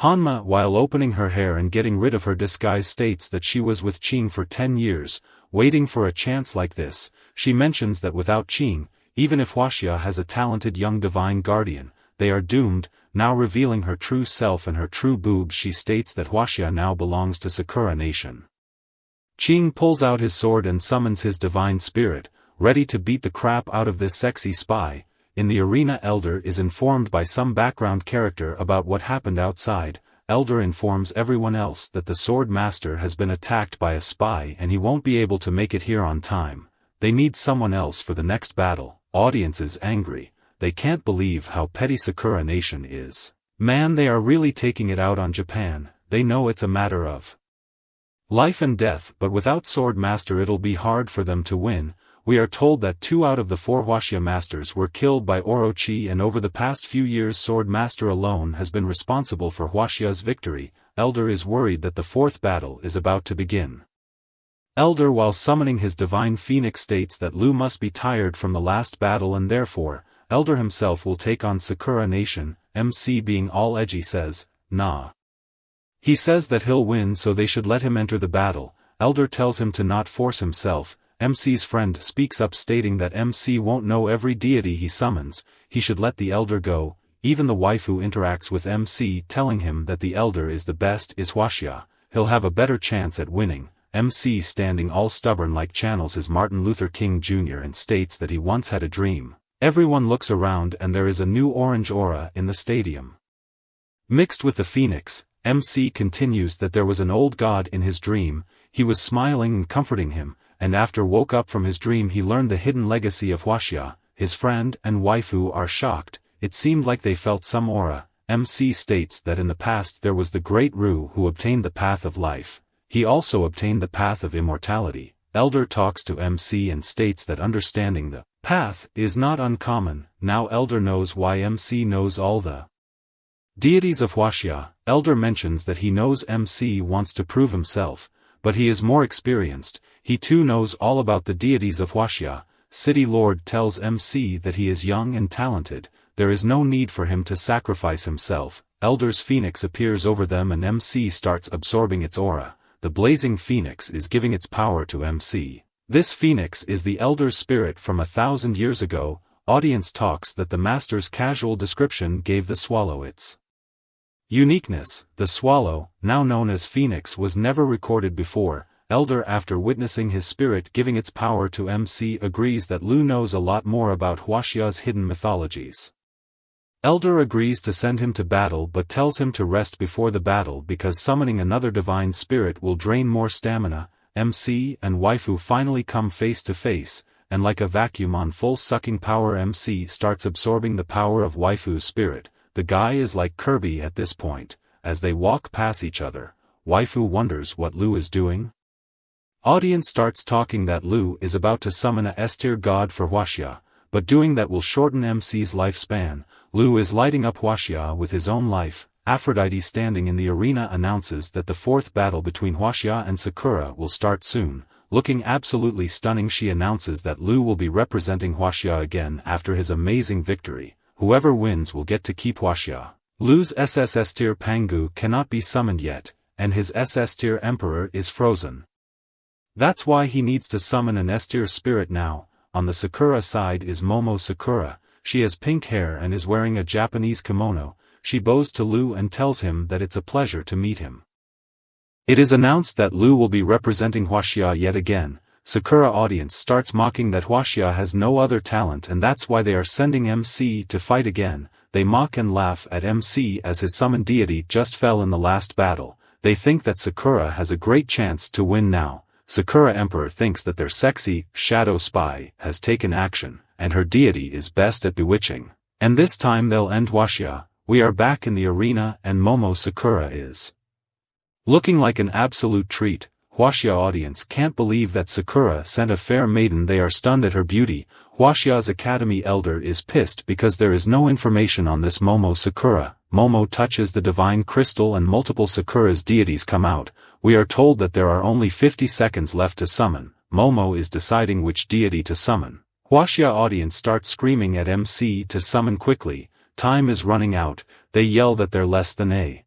Speaker 1: Hanma, while opening her hair and getting rid of her disguise, states that she was with Qing for 10 years, waiting for a chance like this. She mentions that without Qing, even if Huaxia has a talented young divine guardian, they are doomed. Now revealing her true self and her true boobs, she states that Huaxia now belongs to Sakura Nation. Qing pulls out his sword and summons his divine spirit, ready to beat the crap out of this sexy spy. In the arena, Elder is informed by some background character about what happened outside. Elder informs everyone else that the Sword Master has been attacked by a spy and he won't be able to make it here on time. They need someone else for the next battle. Audience is angry. They can't believe how petty Sakura Nation is. Man, they are really taking it out on Japan. They know it's a matter of life and death, but without Sword Master it'll be hard for them to win. We are told that 2 out of the 4 Huaxia Masters were killed by Orochi, and over the past few years Sword Master alone has been responsible for Huaxia's victory. Elder is worried that the fourth battle is about to begin. Elder, while summoning his divine phoenix, states that Lu must be tired from the last battle and therefore, Elder himself will take on Sakura Nation. MC, being all edgy, says, "Nah." He says that he'll win, so they should let him enter the battle. Elder tells him to not force himself. MC's friend speaks up, stating that MC won't know every deity he summons, he should let the Elder go. Even the waifu interacts with MC, telling him that the Elder is the best, is Huaxia, he'll have a better chance at winning. MC, standing all stubborn like channels his Martin Luther King Jr. and states that he once had a dream. Everyone looks around and there is a new orange aura in the stadium. Mixed with the phoenix, MC continues that there was an old god in his dream, he was smiling and comforting him, and after woke up from his dream he learned the hidden legacy of Huaxia. His friend and waifu are shocked, it seemed like they felt some aura. MC states that in the past there was the great Ru who obtained the path of life. He also obtained the path of immortality. Elder talks to MC and states that understanding the path is not uncommon. Now Elder knows why MC knows all the deities of Huaxia. Elder mentions that he knows MC wants to prove himself, but he is more experienced. He too knows all about the deities of Huaxia. City Lord tells MC that he is young and talented, there is no need for him to sacrifice himself. Elder's phoenix appears over them and MC starts absorbing its aura. The blazing phoenix is giving its power to MC. This phoenix is the Elder's spirit from 1,000 years ago. Audience talks that the master's casual description gave the swallow its uniqueness. The swallow, now known as phoenix, was never recorded before. Elder, after witnessing his spirit giving its power to MC, agrees that Lu knows a lot more about Huaxia's hidden mythologies. Elder agrees to send him to battle but tells him to rest before the battle because summoning another divine spirit will drain more stamina. MC and waifu finally come face to face, and like a vacuum on full sucking power, MC starts absorbing the power of waifu's spirit. The guy is like Kirby at this point. As they walk past each other, waifu wonders what Lu is doing. Audience starts talking that Lu is about to summon a S-tier god for Huaxia, but doing that will shorten MC's lifespan. Lu is lighting up Huaxia with his own life. Aphrodite, standing in the arena, announces that the fourth battle between Huaxia and Sakura will start soon. Looking absolutely stunning, she announces that Lu will be representing Huaxia again after his amazing victory. Whoever wins will get to keep Huaxia. Lu's SSS-Tier Pangu cannot be summoned yet, and his SS-Tier Emperor is frozen. That's why he needs to summon an S-tier spirit now. On the Sakura side is Momo Sakura. She has pink hair and is wearing a Japanese kimono. She bows to Lu and tells him that it's a pleasure to meet him. It is announced that Lu will be representing Huaxia yet again. Sakura audience starts mocking that Huaxia has no other talent and that's why they are sending MC to fight again. They mock and laugh at MC as his summoned deity just fell in the last battle. They think that Sakura has a great chance to win now. Sakura Emperor thinks that their sexy, shadow spy has taken action, and her deity is best at bewitching. And this time they'll end Huaxia. We are back in the arena and Momo Sakura is looking like an absolute treat. Huaxia audience can't believe that Sakura sent a fair maiden. They are stunned at her beauty. Huaxia's Academy Elder is pissed because there is no information on this Momo Sakura. Momo touches the divine crystal and multiple Sakura's deities come out. We are told that there are only 50 seconds left to summon. Momo is deciding which deity to summon. Huaxia audience starts screaming at MC to summon quickly. Time is running out. They yell that they're less than a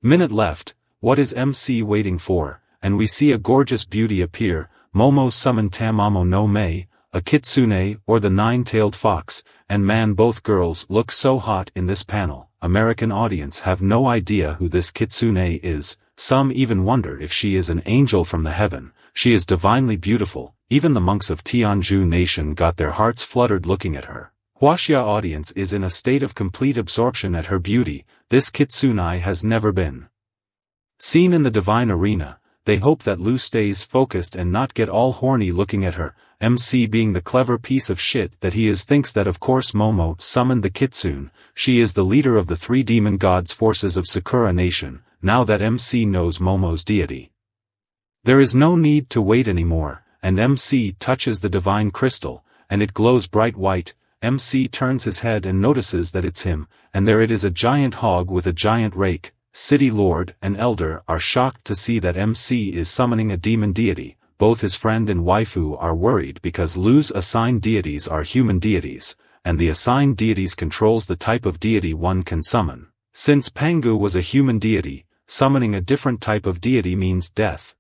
Speaker 1: minute left. What is MC waiting for? And we see a gorgeous beauty appear. Momo summoned Tamamo no Mei, a kitsune or the nine-tailed fox, and man, both girls look so hot in this panel. American audience have no idea who this kitsune is. Some even wonder if she is an angel from the heaven. She is divinely beautiful. Even the monks of Tianju Nation got their hearts fluttered looking at her. Huaxia audience is in a state of complete absorption at her beauty. This kitsune has never been seen in the divine arena. They hope that Lu stays focused and not get all horny looking at her. MC, being the clever piece of shit that he is, thinks that of course Momo summoned the kitsune. She is the leader of the three demon gods forces of Sakura Nation. Now that MC knows Momo's deity, there is no need to wait anymore, and MC touches the divine crystal, and it glows bright white. MC turns his head and notices that it's him, and there it is, a giant hog with a giant rake. City Lord and Elder are shocked to see that MC is summoning a demon deity. Both his friend and waifu are worried because Lu's assigned deities are human deities, and the assigned deities controls the type of deity one can summon. Since Pangu was a human deity, summoning a different type of deity means death.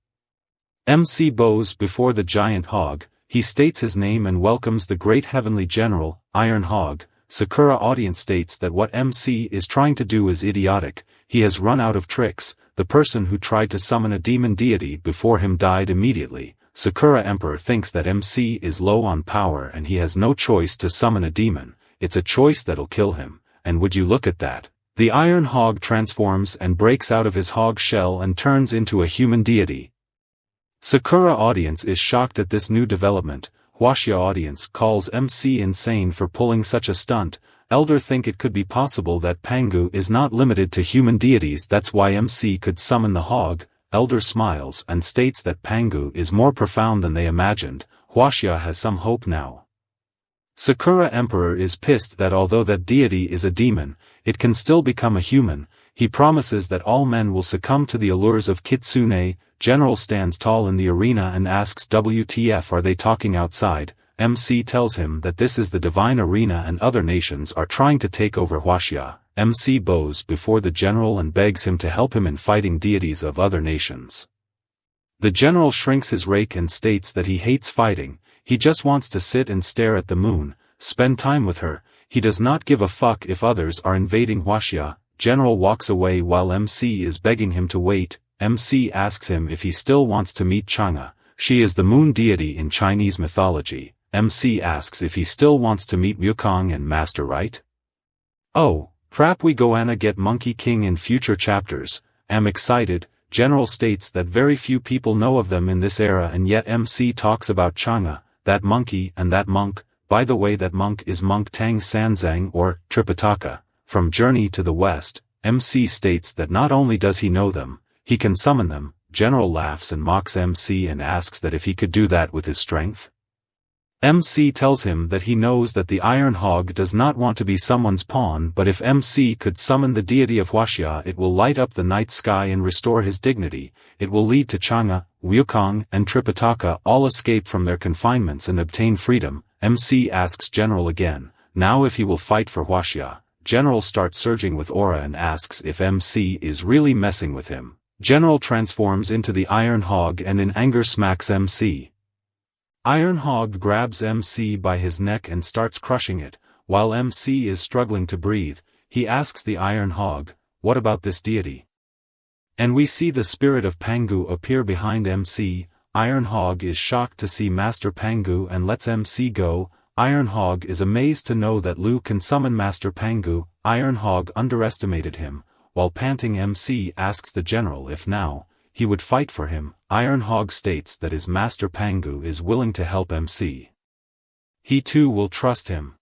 Speaker 1: MC bows before the giant hog, he states his name and welcomes the great heavenly general, Iron Hog. Sakura audience states that what MC is trying to do is idiotic, he has run out of tricks, the person who tried to summon a demon deity before him died immediately. Sakura Emperor thinks that MC is low on power and he has no choice to summon a demon, it's a choice that'll kill him, and would you look at that. The Iron Hog transforms and breaks out of his hog shell and turns into a human deity. Sakura audience is shocked at this new development. Huaxia audience calls MC insane for pulling such a stunt. Elder think it could be possible that Pangu is not limited to human deities, that's why MC could summon the hog. Elder smiles and states that Pangu is more profound than they imagined. Huaxia has some hope now. Sakura Emperor is pissed that although that deity is a demon, it can still become a human. He promises that all men will succumb to the allures of Kitsune. General stands tall in the arena and asks WTF, are they talking outside? MC tells him that this is the divine arena and other nations are trying to take over Huaxia. MC bows before the general and begs him to help him in fighting deities of other nations. The general shrinks his rake and states that he hates fighting, he just wants to sit and stare at the moon, spend time with her, he does not give a fuck if others are invading Huaxia. General walks away while MC is begging him to wait. MC asks him if he still wants to meet Chang'e. She is the moon deity in Chinese mythology. MC asks if he still wants to meet Wukong and Master Right. Oh, crap, we gonna get Monkey King in future chapters. Am excited. General states that very few people know of them in this era and yet MC talks about Chang'e, that monkey and that monk. By the way, that monk is Monk Tang Sanzang or Tripitaka. From Journey to the West, MC states that not only does he know them, he can summon them. General laughs and mocks MC and asks that if he could do that with his strength. MC tells him that he knows that the Iron Hog does not want to be someone's pawn, but if MC could summon the deity of Huaxia, it will light up the night sky and restore his dignity. It will lead to Chang'e, Wukong and Tripitaka all escape from their confinements and obtain freedom. MC asks General again, now if he will fight for Huaxia. General starts surging with aura and asks if MC is really messing with him. General transforms into the Iron Hog and in anger smacks MC. Iron Hog grabs MC by his neck and starts crushing it. While MC is struggling to breathe, he asks the Iron Hog, what about this deity? And we see the spirit of Pangu appear behind MC. Iron Hog is shocked to see Master Pangu and lets MC go. Iron Hog is amazed to know that Lu can summon Master Pangu. Iron Hog underestimated him. While panting, MC asks the general if now he would fight for him. Iron Hog states that his Master Pangu is willing to help MC. He too will trust him.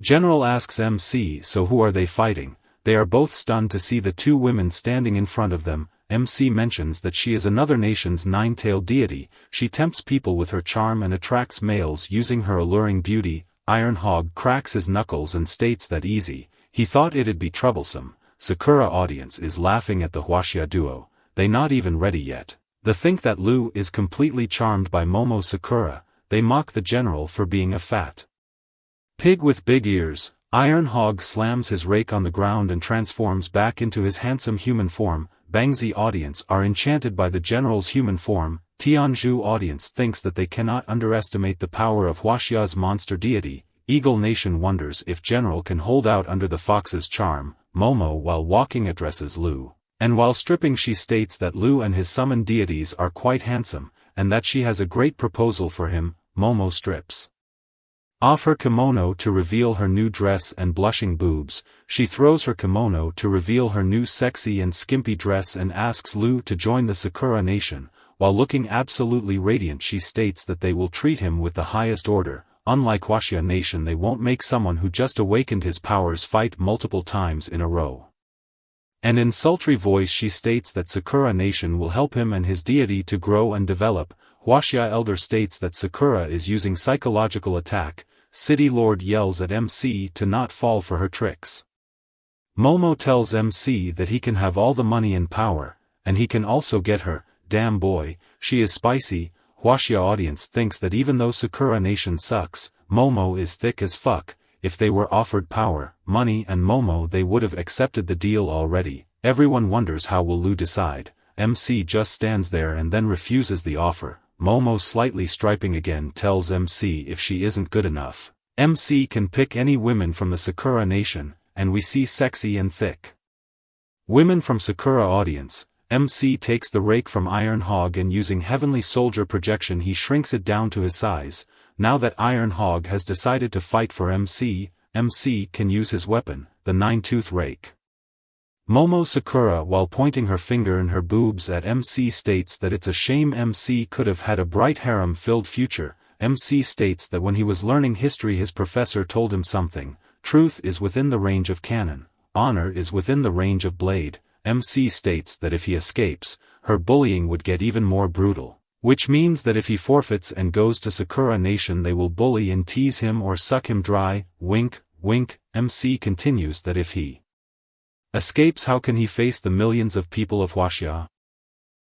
Speaker 1: General asks MC, so who are they fighting? They are both stunned to see the two women standing in front of them. MC mentions that she is another nation's nine-tailed deity. She tempts people with her charm and attracts males using her alluring beauty. Iron Hog cracks his knuckles and states that easy. He thought it'd be troublesome. Sakura audience is laughing at the Huaxia duo. They not even ready yet. They think that Lu is completely charmed by Momo Sakura. They mock the general for being a fat pig with big ears. Iron Hog slams his rake on the ground and transforms back into his handsome human form. Bangzi audience are enchanted by the general's human form. Tianzhu audience thinks that they cannot underestimate the power of Huaxia's monster deity. Eagle Nation wonders if general can hold out under the fox's charm. Momo while walking addresses Lu. And while stripping she states that Lu and his summoned deities are quite handsome, and that she has a great proposal for him. Momo strips off her kimono to reveal her new dress and blushing boobs. She throws her kimono to reveal her new sexy and skimpy dress and asks Lu to join the Sakura Nation. While looking absolutely radiant she states that they will treat him with the highest order. Unlike Huaxia Nation, they won't make someone who just awakened his powers fight multiple times in a row. And in sultry voice she states that Sakura Nation will help him and his deity to grow and develop. Huaxia Elder states that Sakura is using psychological attack. City Lord yells at MC to not fall for her tricks. Momo tells MC that he can have all the money and power, and he can also get her. Damn boy, she is spicy. Huaxia audience thinks that even though Sakura Nation sucks, Momo is thick as fuck. If they were offered power, money and Momo they would have accepted the deal already. Everyone wonders how will Lu decide. MC just stands there and then refuses the offer. Momo, slightly striping again, tells MC if she isn't good enough, MC can pick any women from the Sakura Nation, and we see sexy and thick women from Sakura audience. MC takes the rake from Iron Hog and using Heavenly Soldier projection he shrinks it down to his size. Now that Iron Hog has decided to fight for MC, MC can use his weapon, the 9-tooth rake. Momo Sakura, while pointing her finger and her boobs at MC, states that it's a shame MC could have had a bright harem-filled future. MC states that when he was learning history his professor told him something: truth is within the range of cannon, honor is within the range of blade. MC states that if he escapes, her bullying would get even more brutal, which means that if he forfeits and goes to Sakura Nation they will bully and tease him or suck him dry. Wink, wink. MC continues that if he escapes, how can he face the millions of people of Huaxia?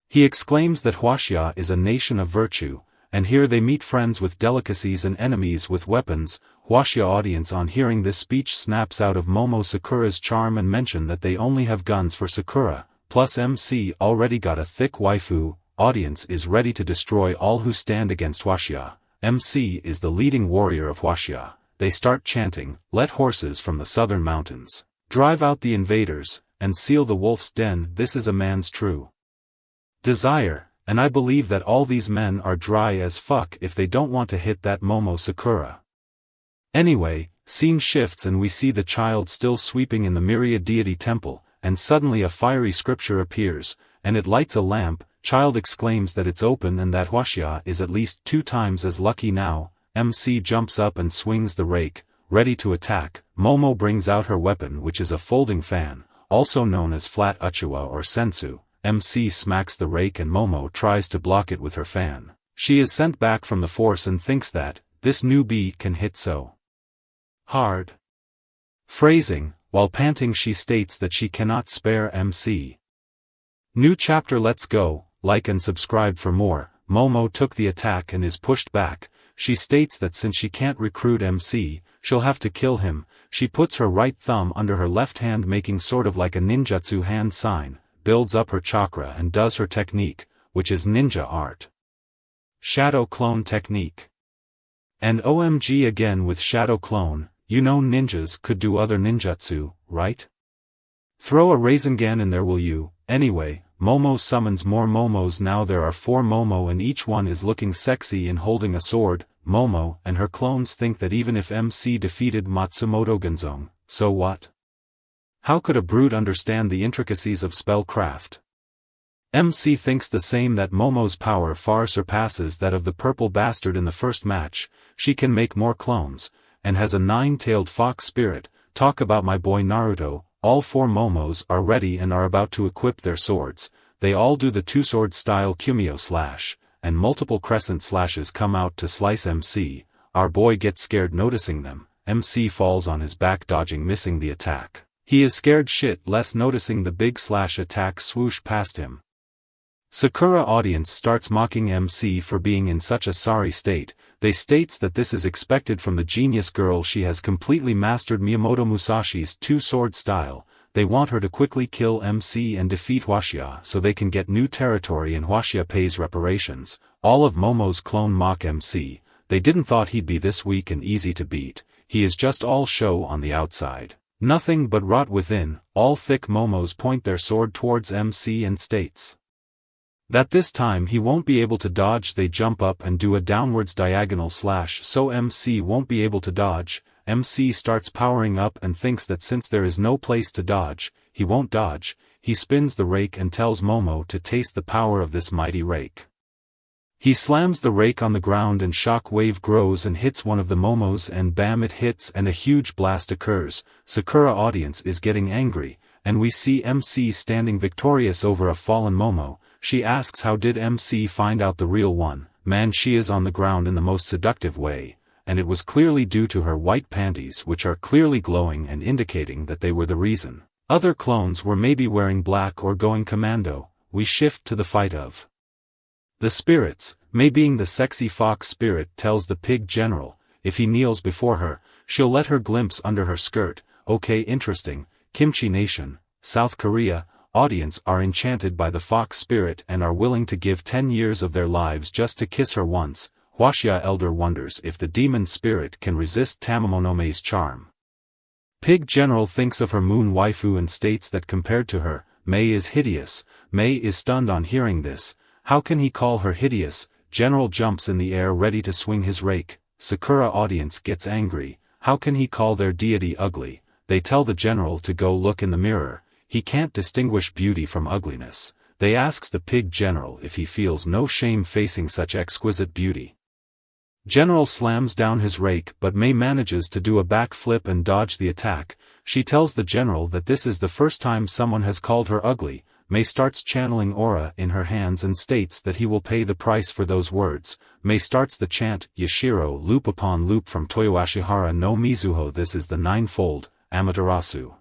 Speaker 1: He exclaims that Huaxia is a nation of virtue, and here they meet friends with delicacies and enemies with weapons. Huaxia audience on hearing this speech snaps out of Momo Sakura's charm and mention that they only have guns for Sakura, plus MC already got a thick waifu. Audience is ready to destroy all who stand against Huaxia. MC is the leading warrior of Huaxia. They start chanting, "Let horses from the southern mountains drive out the invaders, and seal the wolf's den." This is a man's true desire, and I believe that all these men are dry as fuck if they don't want to hit that Momo Sakura. Anyway, scene shifts and we see the child still sweeping in the Myriad Deity Temple, and suddenly a fiery scripture appears, and it lights a lamp. Child exclaims that it's open and that Huaxia is at least 2 times as lucky now. MC jumps up and swings the rake, ready to attack. Momo brings out her weapon, which is a folding fan, also known as flat uchiwa or sensu. MC smacks the rake and Momo tries to block it with her fan. She is sent back from the force and thinks that this newbie can hit so hard. Phrasing, while panting she states that she cannot spare MC. New chapter. Let's go. Like and subscribe for more. Momo took the attack and is pushed back. She states that since she can't recruit MC, she'll have to kill him. She puts her right thumb under her left hand, making sort of like a ninjutsu hand sign, builds up her chakra and does her technique, which is ninja art. Shadow clone technique. And OMG again with shadow clone. You know ninjas could do other ninjutsu, right? Throw a Rasengan in there, will you? Anyway, Momo summons more Momos. Now there are 4 Momo and each one is looking sexy and holding a sword. Momo and her clones think that even if MC defeated Matsumoto Genzong, so what? How could a brute understand the intricacies of spellcraft? MC thinks the same, that Momo's power far surpasses that of the purple bastard in the first match. She can make more clones, and has a 9-tailed fox spirit. Talk about my boy Naruto. All 4 Momos are ready and are about to equip their swords. They all do the 2-sword style Kumio slash, and multiple crescent slashes come out to slice MC. Our boy gets scared noticing them. MC falls on his back dodging, missing the attack. He is scared shitless noticing the big slash attack swoosh past him. Sakura audience starts mocking MC for being in such a sorry state. They states that this is expected from the genius girl. She has completely mastered Miyamoto Musashi's 2-sword style. They want her to quickly kill MC and defeat Huaxia so they can get new territory and Huaxia pays reparations. All of Momo's clone mock MC. They didn't thought he'd be this weak and easy to beat. He is just all show on the outside, nothing but rot within. All thick Momos point their sword towards MC and states that this time he won't be able to dodge. They jump up and do a downwards diagonal slash so MC won't be able to dodge. MC starts powering up and thinks that since there is no place to dodge, he won't dodge. He spins the rake and tells Momo to taste the power of this mighty rake. He slams the rake on the ground and shock wave grows and hits one of the Momos and bam, it hits and a huge blast occurs. Sakura audience is getting angry, and we see MC standing victorious over a fallen Momo. She asks how did MC find out the real one. Man, she is on the ground in the most seductive way, and it was clearly due to her white panties, which are clearly glowing and indicating that they were the reason. Other clones were maybe wearing black or going commando. We shift to the fight of the spirits. May, being the sexy fox spirit, tells the pig general, if he kneels before her, she'll let her glimpse under her skirt. Okay, interesting. Kimchi Nation, South Korea, audience are enchanted by the fox spirit and are willing to give 10 years of their lives just to kiss her once. Hwashya elder wonders if the demon spirit can resist Tamamonome's charm. Pig general thinks of her moon waifu and states that compared to her, May is hideous. May is stunned on hearing this. How can he call her hideous? General jumps in the air ready to swing his rake. Sakura audience gets angry. How can he call their deity ugly? They tell the general to go look in the mirror. He can't distinguish beauty from ugliness. They asks the pig general if he feels no shame facing such exquisite beauty. General slams down his rake, but May manages to do a backflip and dodge the attack. She tells the general that this is the first time someone has called her ugly. May starts channeling aura in her hands and states that he will pay the price for those words. May starts the chant, Yashiro, loop upon loop from Toyoashihara no Mizuho. This is the ninefold, Amaterasu.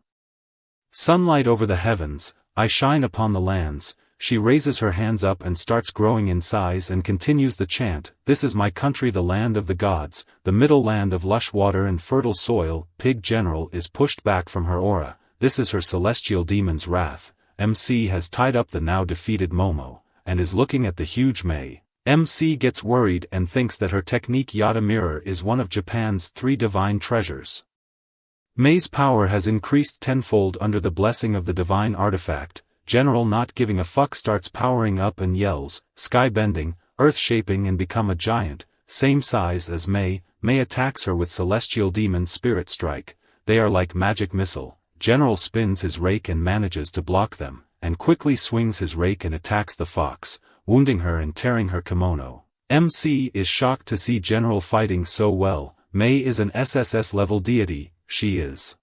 Speaker 1: Sunlight over the heavens, I shine upon the lands. She raises her hands up and starts growing in size and continues the chant, this is my country, the land of the gods, the middle land of lush water and fertile soil. Pig general is pushed back from her aura. This is her celestial demon's wrath. MC has tied up the now defeated Momo, and is looking at the huge May. MC gets worried and thinks that her technique Yada mirror is one of Japan's 3 divine treasures. May's power has increased tenfold under the blessing of the divine artifact. General, not giving a fuck, starts powering up and yells, sky bending, earth shaping, and become a giant, same size as May. May attacks her with celestial demon spirit strike. They are like magic missile. General spins his rake and manages to block them, and quickly swings his rake and attacks the fox, wounding her and tearing her kimono. MC is shocked to see General fighting so well. May is an SSS level deity. She is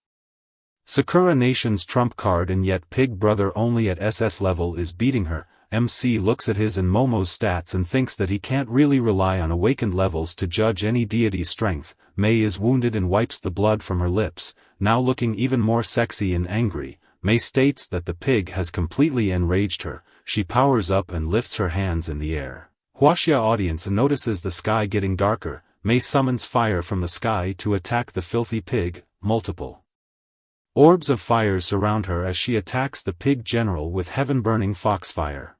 Speaker 1: Sakura Nation's trump card, and yet Pig Brother only at SS level is beating her. MC looks at his and Momo's stats and thinks that he can't really rely on awakened levels to judge any deity's strength. May is wounded and wipes the blood from her lips, now looking even more sexy and angry. May states that the pig has completely enraged her. She powers up and lifts her hands in the air. Hwashya audience notices the sky getting darker. May summons fire from the sky to attack the filthy pig. Multiple orbs of fire surround her as she attacks the pig general with heaven-burning foxfire.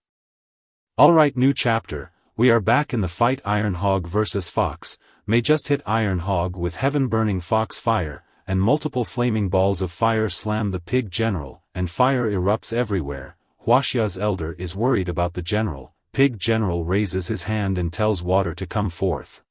Speaker 1: Alright, new chapter. We are back in the fight. Iron Hog vs Fox. May just hit Iron Hog with heaven-burning foxfire, and multiple flaming balls of fire slam the pig general, and fire erupts everywhere. Hwashya's elder is worried about the general. Pig general raises his hand and tells water to come forth.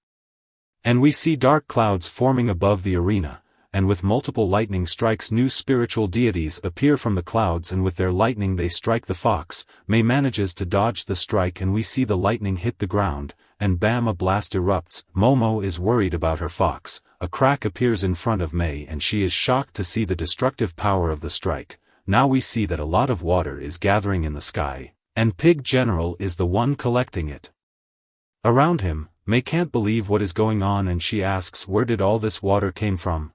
Speaker 1: And we see dark clouds forming above the arena. And with multiple lightning strikes, new spiritual deities appear from the clouds, and with their lightning they strike the fox. May manages to dodge the strike, and we see the lightning hit the ground, and bam, a blast erupts. Momo is worried about her fox. A crack appears in front of May and she is shocked to see the destructive power of the strike. Now we see that a lot of water is gathering in the sky, and Pig General is the one collecting it. Around him, May can't believe what is going on and she asks where did all this water came from.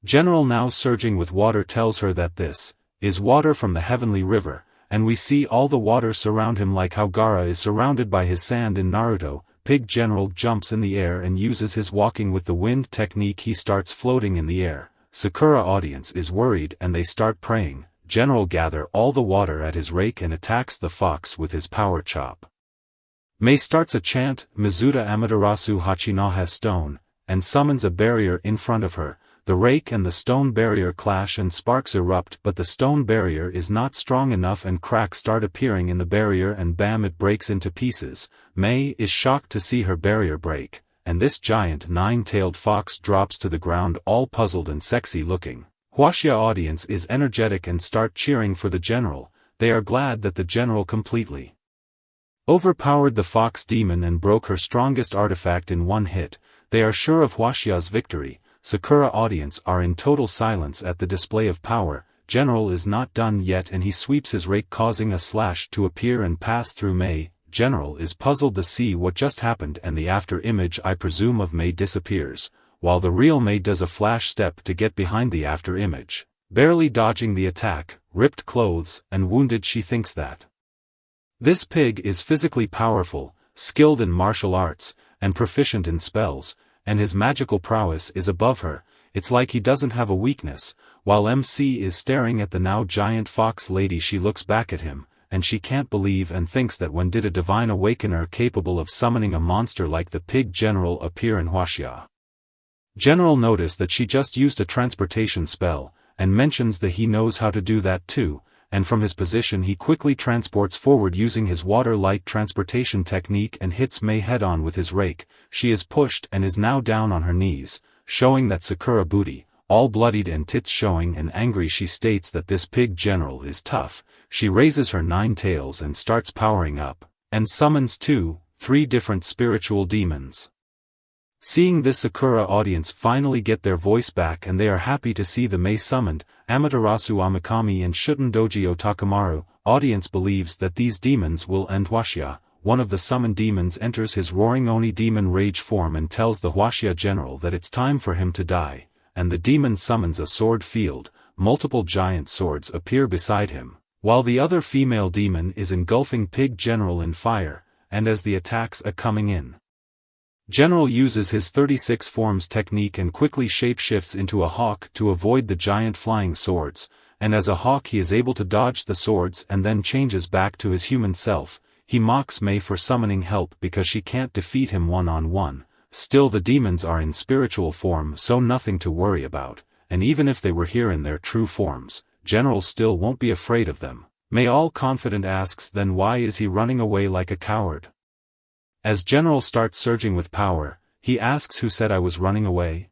Speaker 1: General, now surging with water, tells her that this is water from the heavenly river, and we see all the water surround him like how Gaara is surrounded by his sand in Naruto. Pig General jumps in the air and uses his walking with the wind technique. He starts floating in the air. Sakura audience is worried and they start praying. General gather all the water at his rake and attacks the fox with his power chop. May starts a chant, Mizuta Amaterasu Hachinaha stone, and summons a barrier in front of her. The rake and the stone barrier clash and sparks erupt, but the stone barrier is not strong enough and cracks start appearing in the barrier and bam, it breaks into pieces. May is shocked to see her barrier break, and this giant 9-tailed fox drops to the ground all puzzled and sexy looking. Hwashya audience is energetic and start cheering for the general. They are glad that the general completely overpowered the fox demon and broke her strongest artifact in one hit. They are sure of Hwashya's victory. Sakura audience are in total silence at the display of power. General is not done yet and he sweeps his rake causing a slash to appear and pass through May. General is puzzled to see what just happened and the after image, I presume, of May disappears, while the real May does a flash step to get behind the after image. barely dodging the attack, ripped clothes, and wounded. She thinks that this pig is physically powerful, skilled in martial arts, and proficient in spells, and his magical prowess is above her. It's like he doesn't have a weakness. While MC is staring at the now giant fox lady, she looks back at him, and she can't believe and thinks that when did a divine awakener capable of summoning a monster like the pig general appear in Huaxia. General noticed that she just used a transportation spell, and mentions that he knows how to do that too, and from his position he quickly transports forward using his water-light transportation technique and hits Mei head-on with his rake. She is pushed and is now down on her knees, showing that Sakura booty, all bloodied and tits showing, and angry she states that this pig general is tough. She raises her 9 tails and starts powering up, and summons 3 different spiritual demons. Seeing this, Sakura audience finally get their voice back and they are happy to see the Mei summoned, Amaterasu Amikami and Shuten Doji Otakamaru. Audience believes that these demons will end Huaxia. One of the summoned demons enters his roaring Oni demon rage form and tells the Huaxia general that it's time for him to die, and the demon summons a sword field. Multiple giant swords appear beside him, while the other female demon is engulfing pig general in fire, and as the attacks are coming in, General uses his 36 forms technique and quickly shapeshifts into a hawk to avoid the giant flying swords, and as a hawk he is able to dodge the swords and then changes back to his human self. He mocks Mei for summoning help because she can't defeat him one-on-one. Still, the demons are in spiritual form, so nothing to worry about, and even if they were here in their true forms, General still won't be afraid of them. Mei all confident asks, then why is he running away like a coward? As General starts surging with power, he asks, who said I was running away?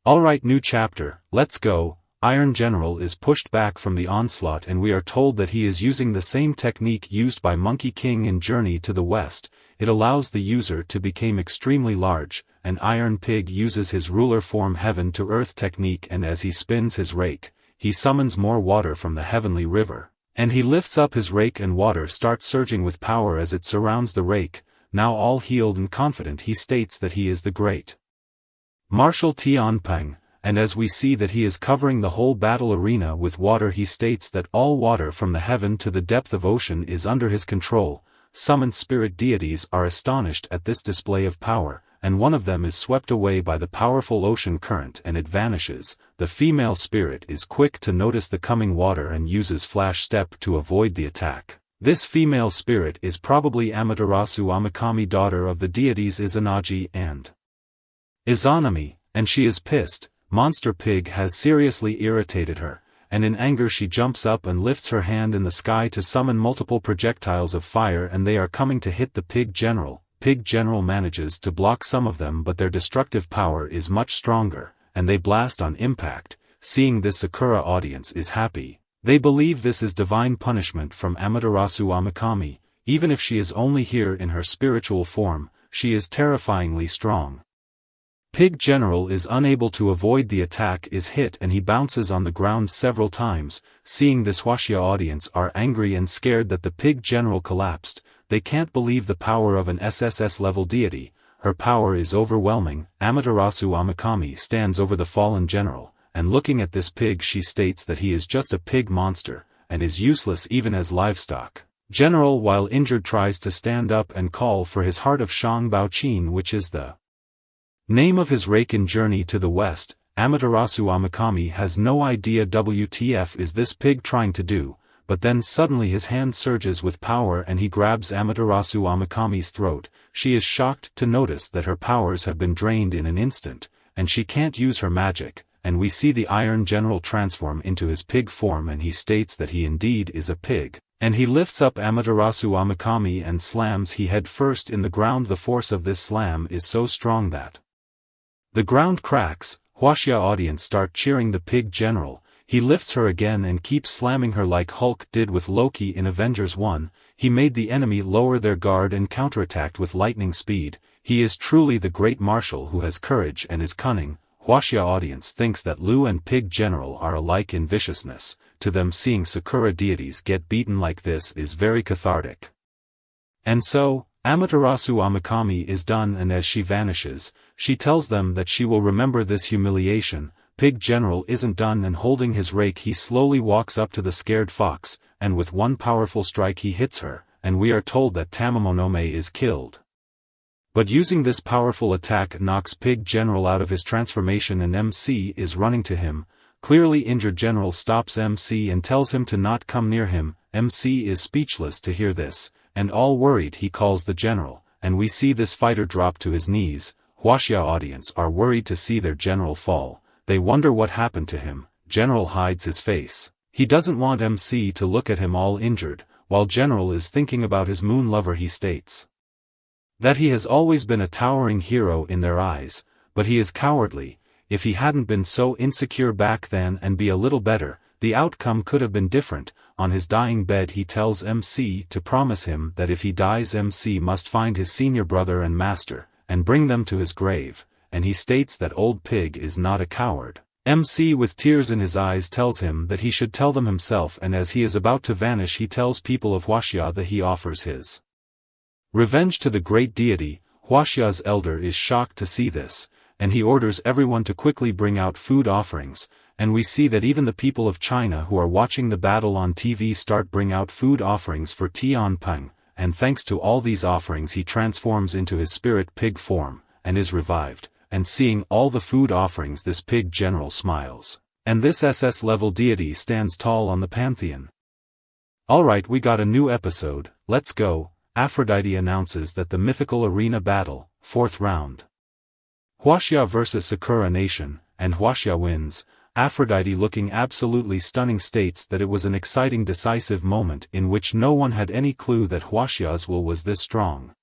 Speaker 1: Alright, new chapter, let's go. Iron General is pushed back from the onslaught and we are told that he is using the same technique used by Monkey King in Journey to the West. It allows the user to become extremely large, and Iron Pig uses his ruler form heaven to earth technique, and as he spins his rake, he summons more water from the heavenly river, and he lifts up his rake and water starts surging with power as it surrounds the rake. Now all healed and confident, he states that he is the great Marshal Tianpeng, and as we see that he is covering the whole battle arena with water, he states that all water from the heaven to the depth of ocean is under his control. Summoned spirit deities are astonished at this display of power, and one of them is swept away by the powerful ocean current and it vanishes. The female spirit is quick to notice the coming water and uses flash step to avoid the attack. This female spirit is probably Amaterasu Amikami, daughter of the deities Izanagi and Izanami, and she is pissed. Monster Pig has seriously irritated her, and in anger she jumps up and lifts her hand in the sky to summon multiple projectiles of fire, and they are coming to hit the Pig General. Pig General manages to block some of them, but their destructive power is much stronger, and they blast on impact. Seeing this, Sakura audience is happy. They believe this is divine punishment from Amaterasu Amikami. Even if she is only here in her spiritual form, she is terrifyingly strong. Pig General is unable to avoid the attack, is hit, and he bounces on the ground several times. Seeing this, Huaxia audience are angry and scared that the Pig General collapsed. They can't believe the power of an SSS level deity. Her power is overwhelming. Amaterasu Amikami stands over the fallen general, and looking at this pig she states that he is just a pig monster, and is useless even as livestock. General, while injured, tries to stand up and call for his heart of Shang Baoqin, which is the name of his rake in Journey to the West. Amaterasu Amikami has no idea WTF is this pig trying to do, but then suddenly his hand surges with power and he grabs Amaterasu Amikami's throat. She is shocked to notice that her powers have been drained in an instant, and she can't use her magic. And we see the Iron General transform into his pig form, and he states that he indeed is a pig, and he lifts up Amaterasu Amikami and slams he head first in the ground. The force of this slam is so strong that the ground cracks. Huaxia audience start cheering the Pig General. He lifts her again and keeps slamming her like Hulk did with Loki in Avengers 1. He made the enemy lower their guard and counterattacked with lightning speed. He is truly the great marshal who has courage and is cunning. Huaxia audience thinks that Lu and Pig General are alike in viciousness. To them, seeing Sakura deities get beaten like this is very cathartic. And so, Amaterasu Amikami is done, and as she vanishes, she tells them that she will remember this humiliation. Pig General isn't done, and holding his rake he slowly walks up to the scared fox, and with one powerful strike he hits her, and we are told that Tamamonome is killed. But using this powerful attack knocks Pig General out of his transformation, and MC is running to him. Clearly injured General stops MC and tells him to not come near him. MC is speechless to hear this, and all worried he calls the General, and we see this fighter drop to his knees. Huaxia audience are worried to see their General fall. They wonder what happened to him. General hides his face. He doesn't want MC to look at him all injured. While General is thinking about his moon lover, he states that he has always been a towering hero in their eyes, but he is cowardly. If he hadn't been so insecure back then and be a little better, the outcome could have been different. On his dying bed he tells MC to promise him that if he dies, MC must find his senior brother and master, and bring them to his grave, and he states that old Pig is not a coward. MC with tears in his eyes tells him that he should tell them himself, and as he is about to vanish he tells people of Huaxia that he offers his revenge to the great deity. Huaxia's elder is shocked to see this, and he orders everyone to quickly bring out food offerings, and we see that even the people of China who are watching the battle on TV start bring out food offerings for Tianpeng, and thanks to all these offerings he transforms into his spirit pig form, and is revived, and seeing all the food offerings this Pig General smiles, and this SS level deity stands tall on the pantheon. Alright, we got a new episode, let's go. Aphrodite announces that the mythical arena battle, 4th round. Huaxia vs Sakura Nation, and Huaxia wins. Aphrodite, looking absolutely stunning, states that it was an exciting decisive moment in which no one had any clue that Huaxia's will was this strong.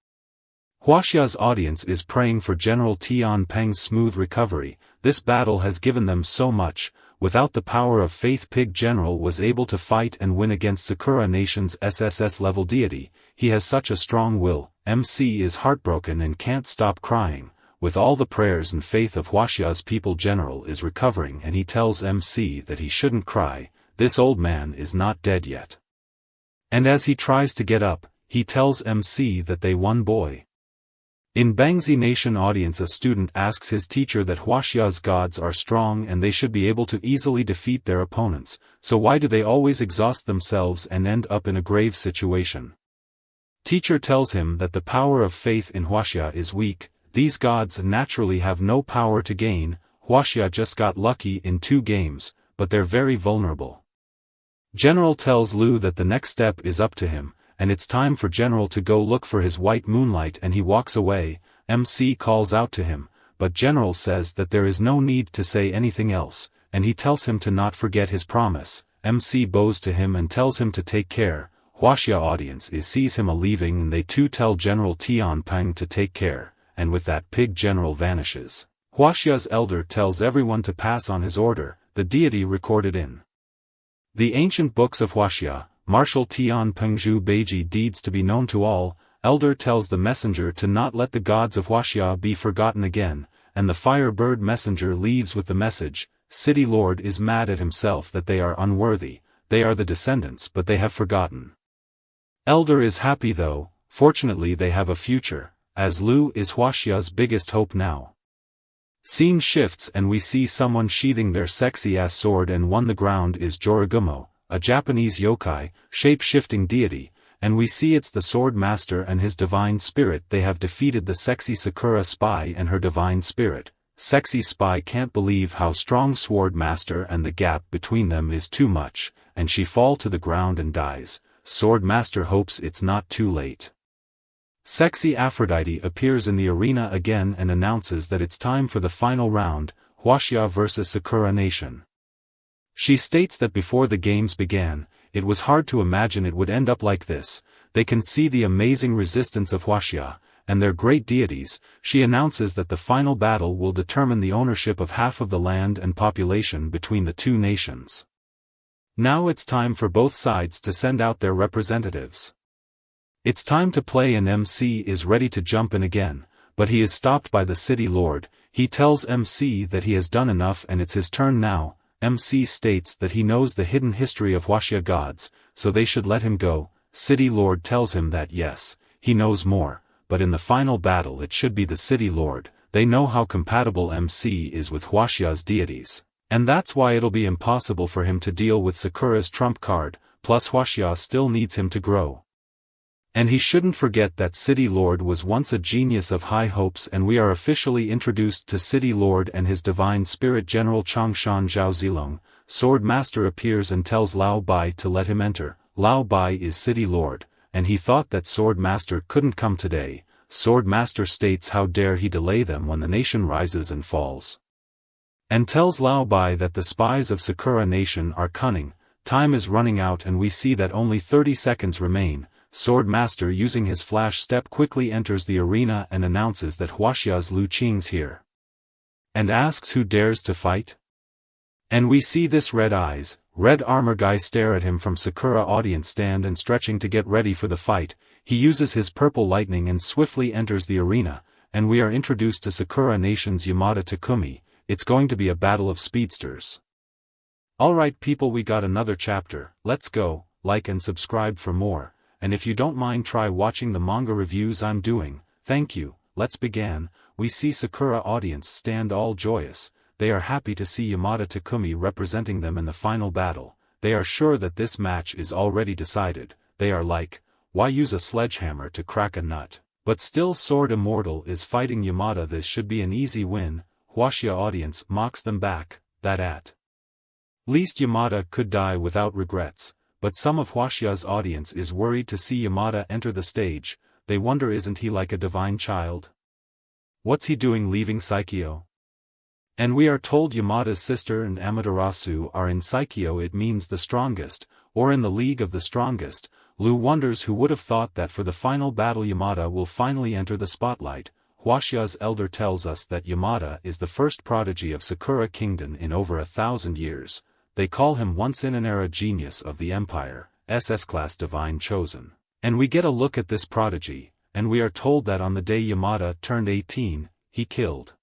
Speaker 1: Huaxia's audience is praying for General Tianpeng's smooth recovery. This battle has given them so much. Without the power of faith, Pig General was able to fight and win against Sakura Nation's SSS level deity. He has such a strong will. MC is heartbroken and can't stop crying. With all the prayers and faith of Huaxia's people, General is recovering, and he tells MC that he shouldn't cry. This old man is not dead yet. And as he tries to get up, he tells MC that they won, boy. In Bangzi Nation audience, a student asks his teacher that Huaxia's gods are strong and they should be able to easily defeat their opponents, so why do they always exhaust themselves and end up in a grave situation? Teacher tells him that the power of faith in Huaxia is weak. These gods naturally have no power to gain. Huaxia just got lucky in 2 games, but they're very vulnerable. General tells Lu that the next step is up to him, and it's time for General to go look for his white moonlight, and he walks away. MC calls out to him, but General says that there is no need to say anything else, and he tells him to not forget his promise. MC bows to him and tells him to take care. Huaxia audience sees him leaving, and they too tell General Tianpeng to take care, and with that Pig General vanishes. Huaxia's elder tells everyone to pass on his order, the deity recorded in the ancient books of Huaxia. Marshal Tianpengzhu Beiji deeds to be known to all. Elder tells the messenger to not let the gods of Huaxia be forgotten again, and the Firebird messenger leaves with the message. City Lord is mad at himself that they are unworthy. They are the descendants, but they have forgotten. Elder is happy though. Fortunately they have a future, as Lu is Huaxia's biggest hope now. Scene shifts and we see someone sheathing their sexy-ass sword, and on the ground is Joragumo, a Japanese yokai, shape-shifting deity, and we see it's the Sword Master and his divine spirit. They have defeated the sexy Sakura spy and her divine spirit. Sexy spy can't believe how strong Sword Master, and the gap between them is too much, and she fall to the ground and dies. Sword Master hopes it's not too late. Sexy Aphrodite appears in the arena again and announces that it's time for the final round, Huaxia vs Sakura Nation. She states that before the games began, it was hard to imagine it would end up like this. They can see the amazing resistance of Huaxia, and their great deities. She announces that the final battle will determine the ownership of half of the land and population between the 2 nations. Now it's time for both sides to send out their representatives. It's time to play, and MC is ready to jump in again, but he is stopped by the City Lord. He tells MC that he has done enough and it's his turn now. MC states that he knows the hidden history of Huaxia gods, so they should let him go. City Lord tells him that yes, he knows more, but in the final battle it should be the City Lord. They know how compatible MC is with Huaxia's deities. And that's why it'll be impossible for him to deal with Sakura's trump card, plus Huaxia still needs him to grow. And he shouldn't forget that City Lord was once a genius of high hopes, and we are officially introduced to City Lord and his divine spirit General Changshan Zhaozilong. Sword Master appears and tells Lao Bai to let him enter. Lao Bai is City Lord, and he thought that Sword Master couldn't come today. Sword Master states how dare he delay them when the nation rises and falls. And tells Lao Bai that the spies of Sakura Nation are cunning. Time is running out and we see that only 30 seconds remain. Sword Master using his flash step quickly enters the arena and announces that Huaxia's Lu Qing's here. And asks who dares to fight? And we see this red eyes, red armor guy stare at him from Sakura audience stand and stretching to get ready for the fight. He uses his purple lightning and swiftly enters the arena, and we are introduced to Sakura Nation's Yamada Takumi. It's going to be a battle of speedsters. Alright people, we got another chapter. Let's go, like and subscribe for more. And if you don't mind, try watching the manga reviews I'm doing. Thank you. Let's begin. We see Sakura audience stand all joyous. They are happy to see Yamada Takumi representing them in the final battle. They are sure that this match is already decided. They are like, why use a sledgehammer to crack a nut? But still Sword Immortal is fighting Yamada. This should be an easy win. Huaxia audience mocks them back, that at least Yamada could die without regrets. But some of Huaxia's audience is worried to see Yamada enter the stage. They wonder, isn't he like a divine child? What's he doing leaving Saikyo? And we are told Yamada's sister and Amaterasu are in Saikyo. It means the strongest, or in the league of the strongest. Lu wonders who would have thought that for the final battle Yamada will finally enter the spotlight. Huaxia's elder tells us that Yamada is the first prodigy of Sakura Kingdom in over 1,000 years. They call him once-in-an-era genius of the Empire, SS-class divine chosen. And we get a look at this prodigy, and we are told that on the day Yamada turned 18, he killed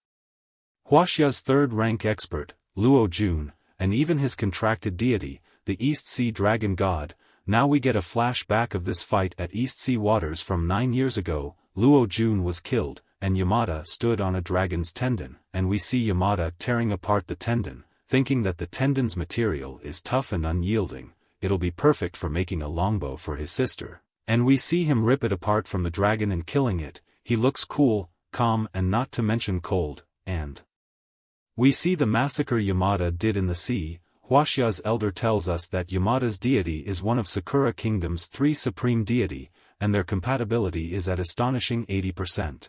Speaker 1: Huaxia's third-rank expert, Luo Jun, and even his contracted deity, the East Sea Dragon God. Now we get a flashback of this fight at East Sea Waters from 9 years ago. Luo Jun was killed, and Yamada stood on a dragon's tendon, and we see Yamada tearing apart the tendon. Thinking that the tendon's material is tough and unyielding, it'll be perfect for making a longbow for his sister. And we see him rip it apart from the dragon and killing it. He looks cool, calm and not to mention cold, and we see the massacre Yamada did in the sea. Huaxia's elder tells us that Yamada's deity is one of Sakura Kingdom's 3 supreme deity, and their compatibility is at astonishing 80%.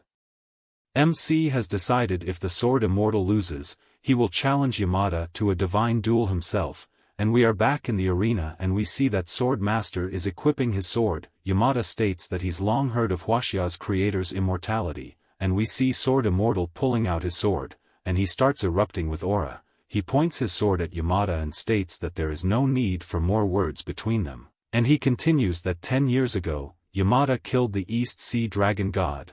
Speaker 1: MC has decided if the Sword Immortal loses, he will challenge Yamada to a divine duel himself, and we are back in the arena and we see that Sword Master is equipping his sword. Yamada states that he's long heard of Huaxia's creator's immortality, and we see Sword Immortal pulling out his sword, and he starts erupting with aura. He points his sword at Yamada and states that there is no need for more words between them, and he continues that 10 years ago, Yamada killed the East Sea Dragon God.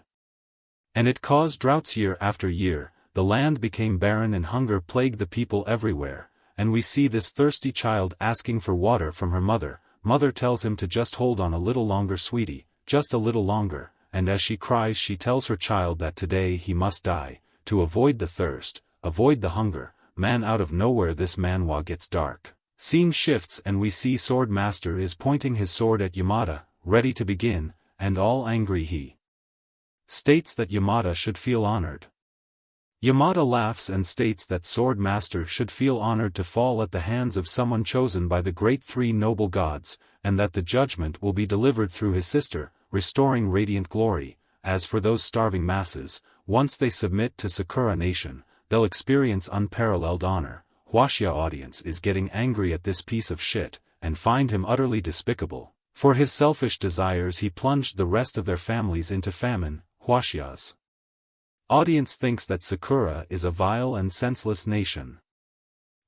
Speaker 1: And it caused droughts year after year. The land became barren and hunger plagued the people everywhere, and we see this thirsty child asking for water from her mother. Mother tells him to just hold on a little longer, sweetie, just a little longer, and as she cries she tells her child that today he must die, to avoid the thirst, avoid the hunger. Man, out of nowhere this manhwa gets dark. Scene shifts and we see Sword Master is pointing his sword at Yamada, ready to begin, and all angry he states that Yamada should feel honored. Yamada laughs and states that Sword Master should feel honored to fall at the hands of someone chosen by the great 3 noble gods, and that the judgment will be delivered through his sister, restoring radiant glory. As for those starving masses, once they submit to Sakura Nation, they'll experience unparalleled honor. Huaxia audience is getting angry at this piece of shit, and find him utterly despicable. For his selfish desires he plunged the rest of their families into famine. Huaxia's audience thinks that Sakura is a vile and senseless nation.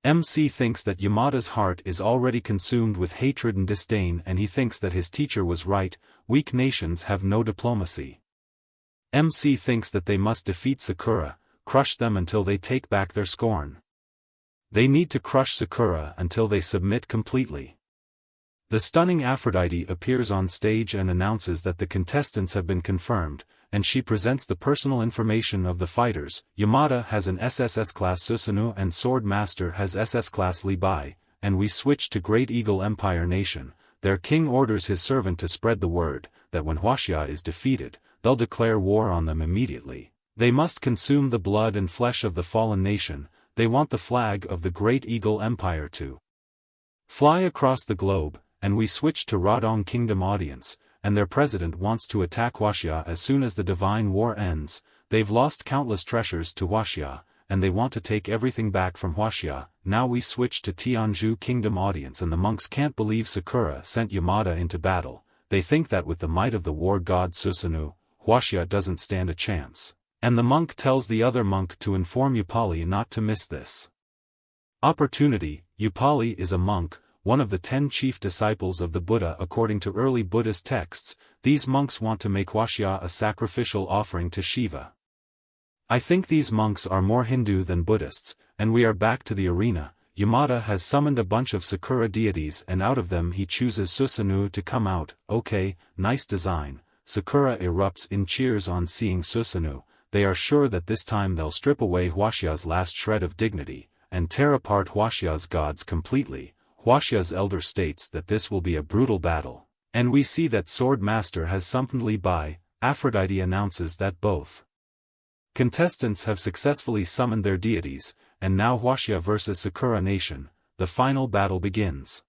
Speaker 1: MC thinks that Yamada's heart is already consumed with hatred and disdain, and he thinks that his teacher was right. Weak nations have no diplomacy. MC thinks that they must defeat Sakura, crush them until they take back their scorn. They need to crush Sakura until they submit completely. The stunning Aphrodite appears on stage and announces that the contestants have been confirmed, and she presents the personal information of the fighters. Yamada has an SSS-class Susanoo and Sword Master has SS-class Li Bai, and we switch to Great Eagle Empire Nation. Their king orders his servant to spread the word, that when Huaxia is defeated, they'll declare war on them immediately. They must consume the blood and flesh of the fallen nation. They want the flag of the Great Eagle Empire to fly across the globe, and we switch to Radong Kingdom audience, and their president wants to attack Huaxia as soon as the divine war ends. They've lost countless treasures to Huaxia, and they want to take everything back from Huaxia. Now we switch to Tianzhu Kingdom audience and the monks can't believe Sakura sent Yamada into battle. They think that with the might of the war god Susanoo, Huaxia doesn't stand a chance. And the monk tells the other monk to inform Upali not to miss this opportunity. Upali is a monk, one of the 10 chief disciples of the Buddha according to early Buddhist texts. These monks want to make Huaxia a sacrificial offering to Shiva. I think these monks are more Hindu than Buddhists, and we are back to the arena. Yamada has summoned a bunch of Sakura deities and out of them he chooses Susanoo to come out. Okay, nice design. Sakura erupts in cheers on seeing Susanoo. They are sure that this time they'll strip away Huaxia's last shred of dignity, and tear apart Huaxia's gods completely. Huaxia's elder states that this will be a brutal battle. And we see that Sword Master has summoned Li Bai. Aphrodite announces that both contestants have successfully summoned their deities, and now Huaxia vs Sakura Nation, the final battle begins.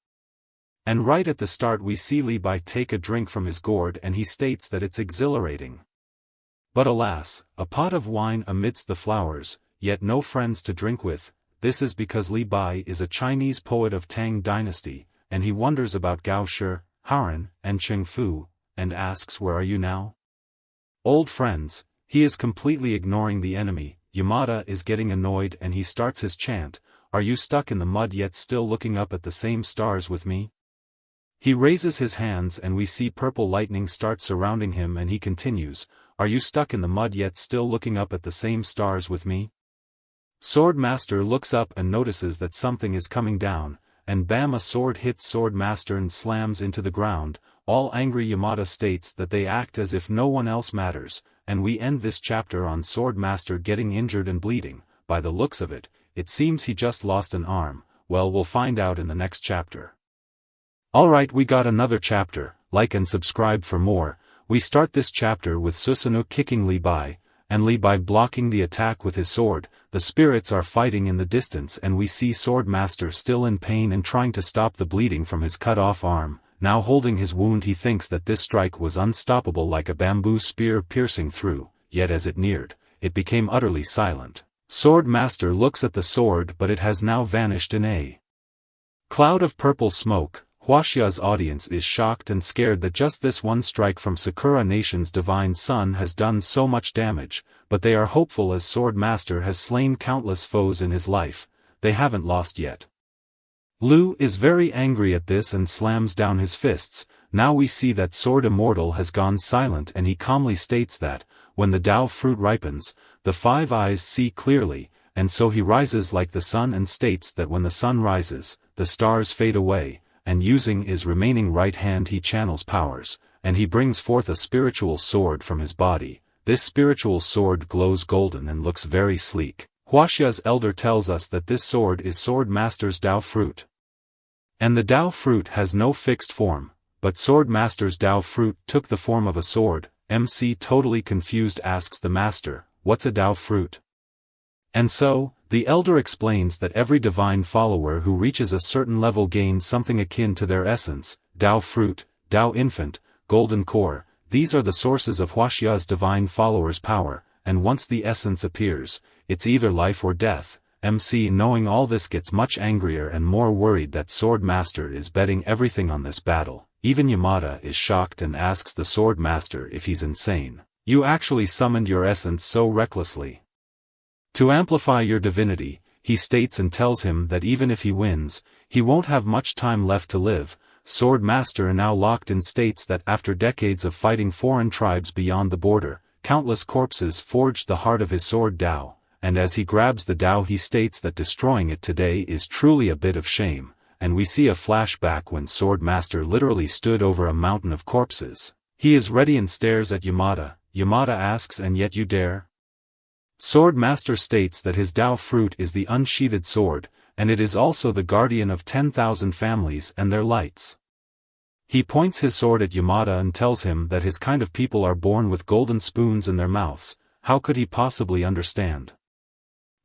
Speaker 1: And right at the start we see Li Bai take a drink from his gourd and he states that it's exhilarating. But alas, a pot of wine amidst the flowers, yet no friends to drink with. This is because Li Bai is a Chinese poet of Tang dynasty, and he wonders about Gao Shi, Haran, and Cheng Fu, and asks where are you now? Old friends. He is completely ignoring the enemy. Yamada is getting annoyed and he starts his chant, are you stuck in the mud yet still looking up at the same stars with me? He raises his hands and we see purple lightning start surrounding him and he continues, are you stuck in the mud yet still looking up at the same stars with me? Sword Master looks up and notices that something is coming down, and bam, a sword hits Sword Master and slams into the ground. All angry Yamada states that they act as if no one else matters, and we end this chapter on Sword Master getting injured and bleeding. By the looks of it, it seems he just lost an arm. Well, we'll find out in the next chapter. Alright, we got another chapter. Like and subscribe for more. We start this chapter with Susanoo kicking Li Bai, and Li Bai blocking the attack with his sword. The spirits are fighting in the distance and we see Sword Master still in pain and trying to stop the bleeding from his cut-off arm. Now holding his wound he thinks that this strike was unstoppable like a bamboo spear piercing through, yet as it neared, it became utterly silent. Sword Master looks at the sword but it has now vanished in a cloud of purple smoke. Huaxia's audience is shocked and scared that just this one strike from Sakura Nation's divine son has done so much damage, but they are hopeful as Sword Master has slain countless foes in his life. They haven't lost yet. Lu is very angry at this and slams down his fists. Now we see that Sword Immortal has gone silent and he calmly states that, when the Tao fruit ripens, the 5 eyes see clearly, and so he rises like the sun and states that when the sun rises, the stars fade away, and using his remaining right hand he channels powers, and he brings forth a spiritual sword from his body. This spiritual sword glows golden and looks very sleek. Huaxia's elder tells us that this sword is Sword Master's Tao fruit. And the Tao fruit has no fixed form, but Sword Master's Tao fruit took the form of a sword. MC totally confused asks the master, what's a Tao fruit? And so, the elder explains that every divine follower who reaches a certain level gains something akin to their essence, Tao fruit, Tao infant, golden core. These are the sources of Huaxia's divine followers' power, and once the essence appears, it's either life or death. MC knowing all this gets much angrier and more worried that Sword Master is betting everything on this battle. Even Yamada is shocked and asks the Sword Master if he's insane. You actually summoned your essence so recklessly to amplify your divinity, he states and tells him that even if he wins, he won't have much time left to live. Sword Master now locked in states that after decades of fighting foreign tribes beyond the border, countless corpses forged the heart of his sword Tao. And as he grabs the Tao he states that destroying it today is truly a bit of shame, and we see a flashback when Sword Master literally stood over a mountain of corpses. He is ready and stares at Yamada. Yamada asks, "And yet you dare?" Sword Master states that his Tao fruit is the unsheathed sword, and it is also the guardian of 10,000 families and their lights. He points his sword at Yamada and tells him that his kind of people are born with golden spoons in their mouths. How could he possibly understand?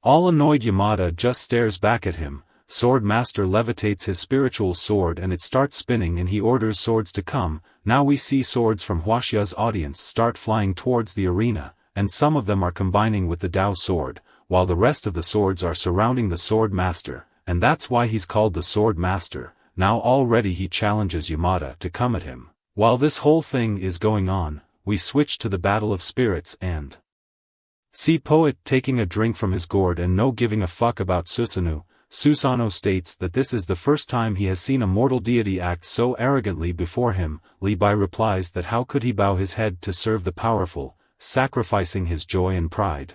Speaker 1: All annoyed, Yamada just stares back at him. Sword Master levitates his spiritual sword and it starts spinning, and he orders swords to come. Now we see swords from Huaxia's audience start flying towards the arena, and some of them are combining with the Tao sword, while the rest of the swords are surrounding the Sword Master, and that's why he's called the Sword Master. Now already he challenges Yamada to come at him. While this whole thing is going on, we switch to the Battle of Spirits and see Poet taking a drink from his gourd and no giving a fuck about Susanoo. Susanoo states that this is the first time he has seen a mortal deity act so arrogantly before him. Li Bai replies that how could he bow his head to serve the powerful, sacrificing his joy and pride.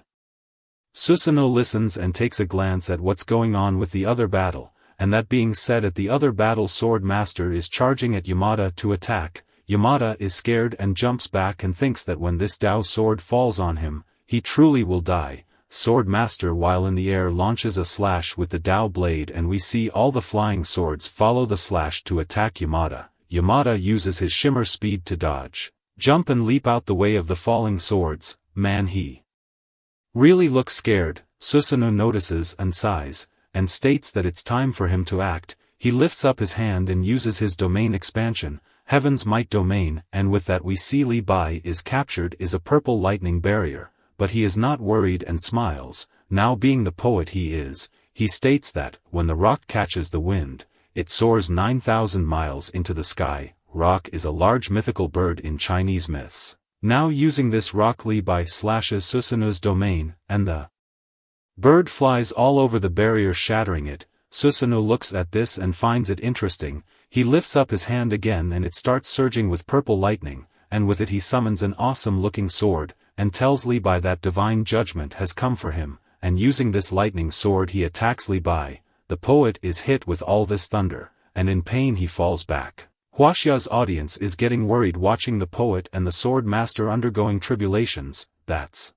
Speaker 1: Susanoo listens and takes a glance at what's going on with the other battle, and that being said, at the other battle Sword Master is charging at Yamada to attack. Yamada is scared and jumps back and thinks that when this Tao sword falls on him, he truly will die. Sword Master while in the air launches a slash with the Tao blade, and we see all the flying swords follow the slash to attack Yamada. Yamada uses his shimmer speed to dodge, jump and leap out the way of the falling swords. Man, he really looks scared. Susanoo notices and sighs, and states that it's time for him to act. He lifts up his hand and uses his domain expansion, Heaven's Might domain, and with that we see Li Bai is captured is a purple lightning barrier, but he is not worried and smiles. Now being the poet he is, he states that, when the rock catches the wind, it soars 9,000 miles into the sky. Rock is a large mythical bird in Chinese myths. Now using this rock, Li Bai slashes Susanoo's domain, and the bird flies all over the barrier, shattering it. Susanoo looks at this and finds it interesting. He lifts up his hand again and it starts surging with purple lightning, and with it he summons an awesome-looking sword, and tells Li Bai that divine judgment has come for him, and using this lightning sword he attacks Li Bai. The poet is hit with all this thunder, and in pain he falls back. Huaxia's audience is getting worried watching the poet and the Sword Master undergoing tribulations. That's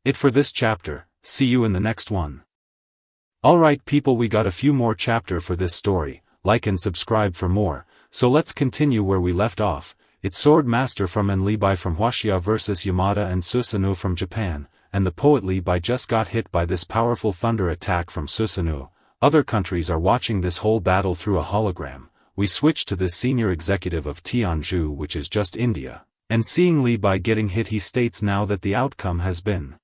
Speaker 1: it for this chapter. See you in the next one. Alright people, we got a few more chapter for this story. Like and subscribe for more. So let's continue where we left off. It's Sword Master from and Li Bai from Huaxia versus Yamada and Susanoo from Japan, and the poet Li Bai just got hit by this powerful thunder attack from Susanoo. Other countries are watching this whole battle through a hologram. We switch to this senior executive of Tianzhu, which is just India, and seeing Li Bai getting hit, he states now that the outcome has been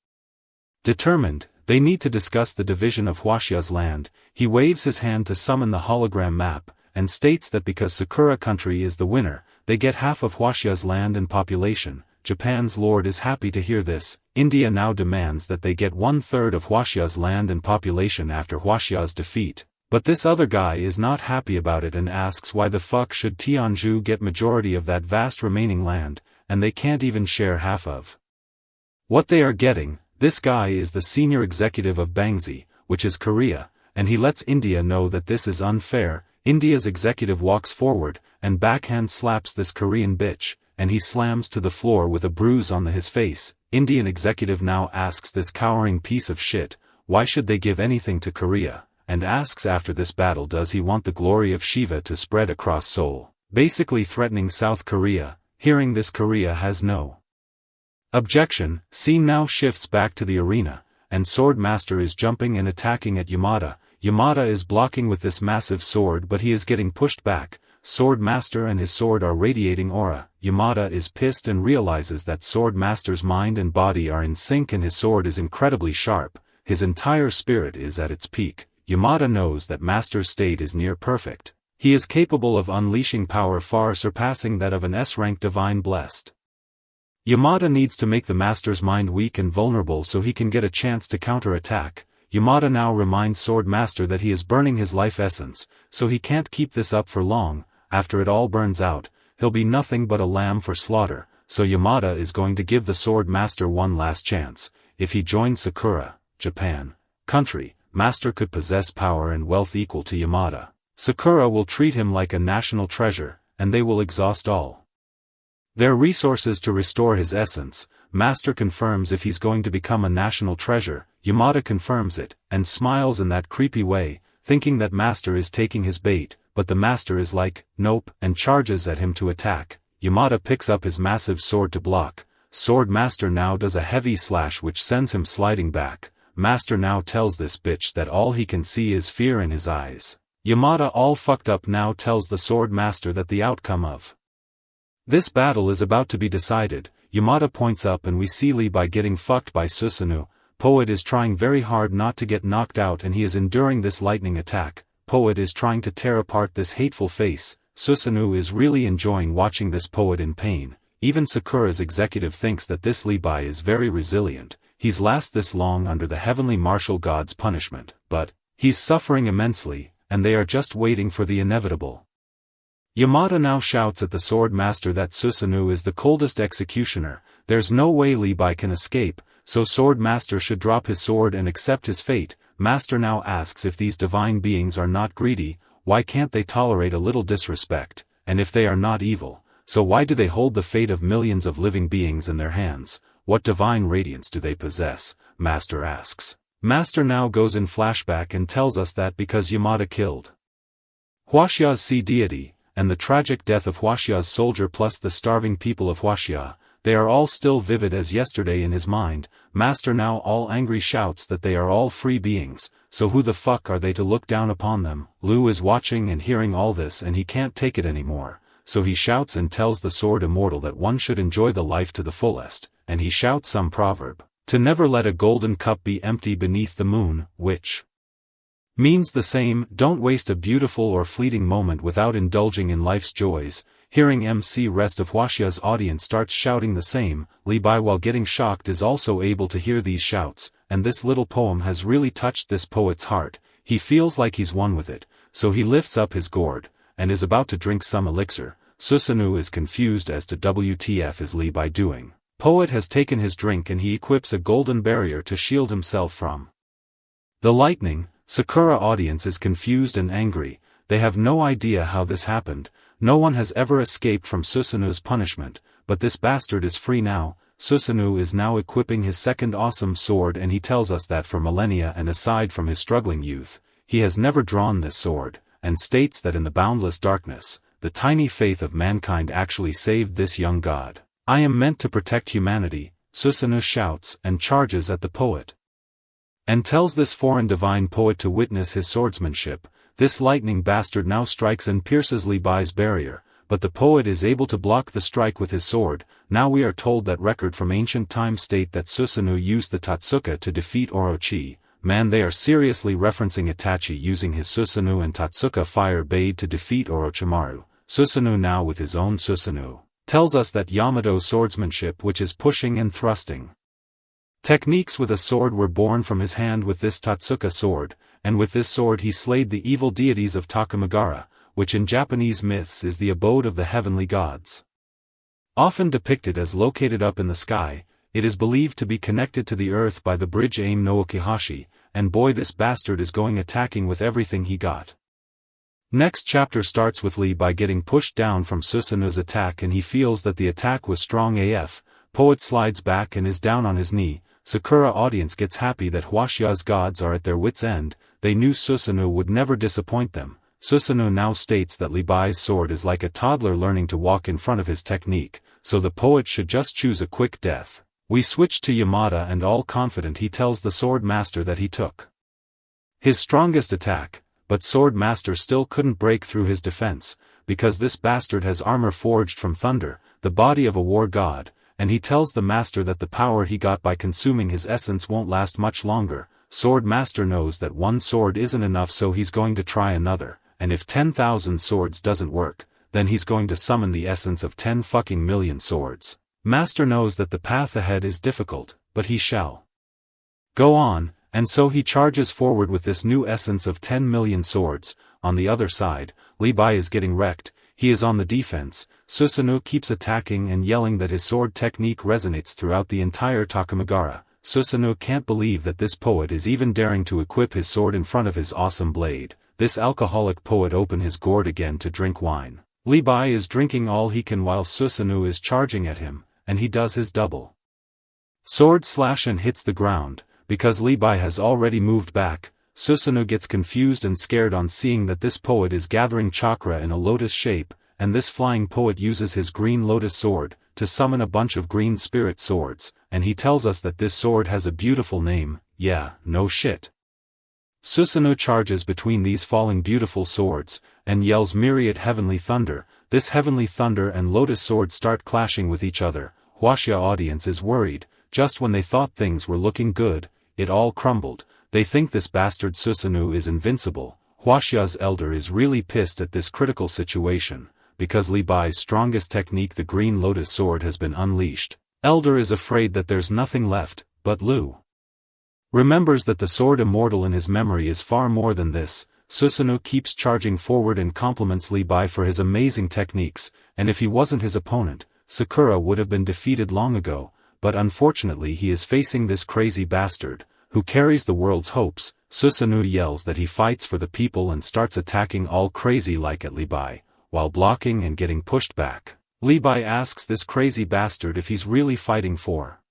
Speaker 1: determined. They need to discuss the division of Huaxia's land. He waves his hand to summon the hologram map, and states that because Sakura country is the winner, they get half of Huaxia's land and population. Japan's lord is happy to hear this. India now demands that they get 1/3 of Huaxia's land and population after Huaxia's defeat. But this other guy is not happy about it and asks why the fuck should Tianzhu get majority of that vast remaining land, and they can't even share half of what they are getting. This guy is the senior executive of Bangzi, which is Korea, and he lets India know that this is unfair. India's executive walks forward, and backhand slaps this Korean bitch, and he slams to the floor with a bruise on his face. Indian executive now asks this cowering piece of shit, why should they give anything to Korea, and asks after this battle does he want the glory of Shiva to spread across Seoul, basically threatening South Korea. Hearing this, Korea has no objection. Scene now shifts back to the arena, and Sword Master is jumping and attacking at Yamada. Yamada is blocking with this massive sword, but he is getting pushed back. Sword Master and his sword are radiating aura. Yamada is pissed and realizes that Sword Master's mind and body are in sync and his sword is incredibly sharp. His entire spirit is at its peak. Yamada knows that Master's state is near perfect. He is capable of unleashing power far surpassing that of an S-rank divine blessed. Yamada needs to make the Master's mind weak and vulnerable so he can get a chance to counterattack. Yamada now reminds Sword Master that he is burning his life essence, so he can't keep this up for long. After it all burns out, he'll be nothing but a lamb for slaughter, so Yamada is going to give the Sword Master one last chance. If he joins Sakura, Japan country, Master could possess power and wealth equal to Yamada. Sakura will treat him like a national treasure, and they will exhaust all their resources to restore his essence. Master confirms if he's going to become a national treasure. Yamada confirms it, and smiles in that creepy way, thinking that Master is taking his bait, but the Master is like, nope, and charges at him to attack. Yamada picks up his massive sword to block. Sword Master now does a heavy slash which sends him sliding back. Master now tells this bitch that all he can see is fear in his eyes. Yamada, all fucked up, now tells the Sword Master that the outcome of this battle is about to be decided. Yamada points up and we see Levi getting fucked by Susanoo. Poet is trying very hard not to get knocked out and he is enduring this lightning attack. Poet is trying to tear apart this hateful face. Susanoo is really enjoying watching this Poet in pain. Even Sakura's executive thinks that this Levi is very resilient. He's last this long under the heavenly martial god's punishment, but he's suffering immensely, and they are just waiting for the inevitable. Yamada now shouts at the Sword Master that Susanoo is the coldest executioner. There's no way Levi can escape, so Sword Master should drop his sword and accept his fate. Master now asks if these divine beings are not greedy, why can't they tolerate a little disrespect, and if they are not evil, so why do they hold the fate of millions of living beings in their hands? What divine radiance do they possess? Master asks. Master now goes in flashback and tells us that because Yamada killed Huaxia's sea deity, and the tragic death of Huaxia's soldier plus the starving people of Huaxia, they are all still vivid as yesterday in his mind. Master now all angry shouts that they are all free beings, so who the fuck are they to look down upon them? Lu is watching and hearing all this and he can't take it anymore, so he shouts and tells the Sword Immortal that one should enjoy the life to the fullest, and he shouts some proverb, to never let a golden cup be empty beneath the moon, which means the same, don't waste a beautiful or fleeting moment without indulging in life's joys. Hearing MC rest of Huaxia's audience starts shouting the same. Levi, while getting shocked, is also able to hear these shouts, and this little poem has really touched this poet's heart. He feels like he's one with it, so he lifts up his gourd, and is about to drink some elixir. Susanoo is confused as to WTF is Levi doing. Poet has taken his drink and he equips a golden barrier to shield himself from the lightning. Sakura audience is confused and angry. They have no idea how this happened. No one has ever escaped from Susanoo's punishment, but this bastard is free now. Susanoo is now equipping his second awesome sword and he tells us that for millennia and aside from his struggling youth, he has never drawn this sword, and states that in the boundless darkness, the tiny faith of mankind actually saved this young god. I am meant to protect humanity, Susanoo shouts and charges at the poet, and tells this foreign divine poet to witness his swordsmanship. This lightning bastard now strikes and pierces Levi's barrier, but the poet is able to block the strike with his sword. Now we are told that record from ancient times state that Susanoo used the Tatsuka to defeat Orochi. Man, they are seriously referencing Itachi using his Susanoo and Tatsuka fire blade to defeat Orochimaru. Susanoo now with his own Susanoo tells us that Yamato swordsmanship, which is pushing and thrusting techniques with a sword, were born from his hand with this Tatsuka sword, and with this sword he slayed the evil deities of Takamagara, which in Japanese myths is the abode of the heavenly gods. Often depicted as located up in the sky, it is believed to be connected to the earth by the bridge Aim no Okihashi, and boy, this bastard is going attacking with everything he got. Next chapter starts with Levi getting pushed down from Susanoo's attack and he feels that the attack was strong AF. Poet slides back and is down on his knee. Sakura audience gets happy that Huaxia's gods are at their wits' end. They knew Susanoo would never disappoint them. Susanoo now states that Levi's sword is like a toddler learning to walk in front of his technique, so the poet should just choose a quick death. We switch to Yamada and all confident he tells the Sword Master that he took his strongest attack, but Sword Master still couldn't break through his defense, because this bastard has armor forged from thunder, the body of a war god, and he tells the master that the power he got by consuming his essence won't last much longer. Sword Master knows that one sword isn't enough, so he's going to try another, and if 10,000 swords doesn't work, then he's going to summon the essence of 10 fucking million swords. Master knows that the path ahead is difficult, but he shall go on, and so he charges forward with this new essence of 10 million swords. On the other side, Levi is getting wrecked. He is on the defense. Susanoo keeps attacking and yelling that his sword technique resonates throughout the entire Takamagara. Susanoo can't believe that this poet is even daring to equip his sword in front of his awesome blade. this alcoholic poet open his gourd again to drink wine. Li Bai is drinking all he can while Susanoo is charging at him, and he does his double sword slash and hits the ground. Because Li Bai has already moved back, Susanoo gets confused and scared on seeing that this poet is gathering chakra in a lotus shape, and this flying poet uses his green lotus sword to summon a bunch of green spirit swords, and he tells us that this sword has a beautiful name. Yeah, no shit. Susanoo charges between these falling beautiful swords, and yells myriad heavenly thunder. This heavenly thunder and lotus sword start clashing with each other. Huaxia audience is worried. Just when they thought things were looking good, it all crumbled. They think this bastard Susanoo is invincible. Huaxia's elder is really pissed at this critical situation, because Li Bai's strongest technique, the green lotus sword, has been unleashed. Elder is afraid that there's nothing left, but Lu remembers that the sword immortal in his memory is far more than this. Susanoo keeps charging forward and compliments Li Bai for his amazing techniques, and if he wasn't his opponent, Sakura would have been defeated long ago, but unfortunately he is facing this crazy bastard, who carries the world's hopes. Susanoo yells that he fights for the people and starts attacking all crazy like at Li Bai, while blocking and getting pushed back. Li Bai asks this crazy bastard if he's really fighting for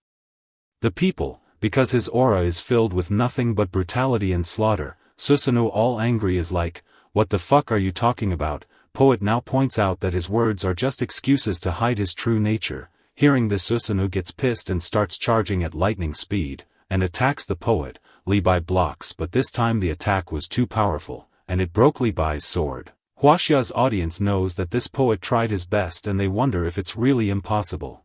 Speaker 1: the people, because his aura is filled with nothing but brutality and slaughter. Susanoo, all angry, is like, "What the fuck are you talking about?" Poet now points out that his words are just excuses to hide his true nature. Hearing this, Susanoo gets pissed and starts charging at lightning speed, and attacks the poet. Li Bai blocks, but this time the attack was too powerful, and it broke Li Bai's sword. Huaxia's audience knows that this poet tried his best and they wonder if it's really impossible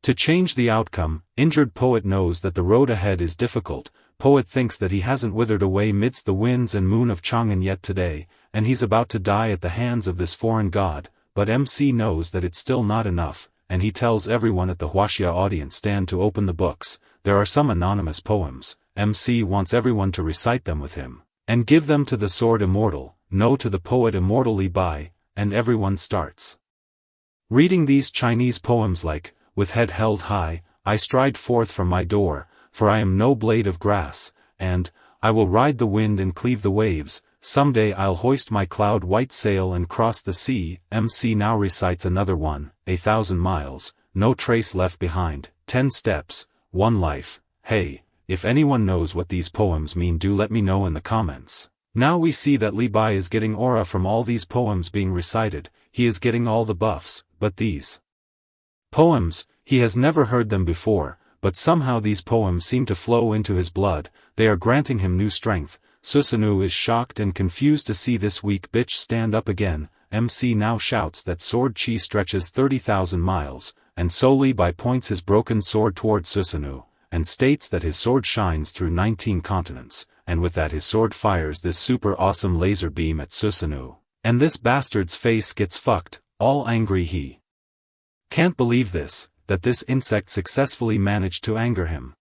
Speaker 1: to change the outcome. Injured poet knows that the road ahead is difficult. Poet thinks that he hasn't withered away midst the winds and moon of Chang'an yet today, and he's about to die at the hands of this foreign god, but MC knows that it's still not enough, and he tells everyone at the Huaxia audience stand to open the books. There are some anonymous poems. MC wants everyone to recite them with him, and give them to the sword immortal, no, to the poet immortal Li Bai, and everyone starts reading these Chinese poems like, "With head held high, I stride forth from my door, for I am no blade of grass," and, "I will ride the wind and cleave the waves, someday I'll hoist my cloud-white sail and cross the sea." MC now recites another one, "1,000 miles, no trace left behind, 10 steps, 1 life." Hey, if anyone knows what these poems mean, do let me know in the comments. Now we see that Li Bai is getting aura from all these poems being recited. He is getting all the buffs, but these poems, he has never heard them before, but somehow these poems seem to flow into his blood. They are granting him new strength. Susanoo is shocked and confused to see this weak bitch stand up again. MC now shouts that sword chi stretches 30,000 miles, and so Li Bai points his broken sword toward Susanoo, and states that his sword shines through 19 continents, and with that his sword fires this super awesome laser beam at Susanoo. And this bastard's face gets fucked. All angry, he can't believe this, that this insect successfully managed to anger him.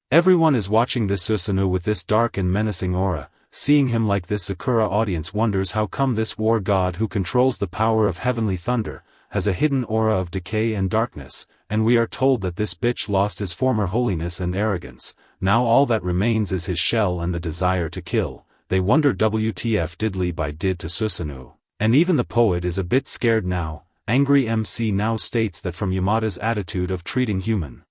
Speaker 1: Everyone is watching this Susanoo with this dark and menacing aura. Seeing him like this, Sakura audience wonders how come this war god who controls the power of heavenly thunder has a hidden aura of decay and darkness, and we are told that this bitch lost his former holiness and arrogance. Now all that remains is his shell and the desire to kill. They wonder WTF did Li Bai did to Susanoo. And even the poet is a bit scared now. Angry MC now states that from Yamada's attitude of treating human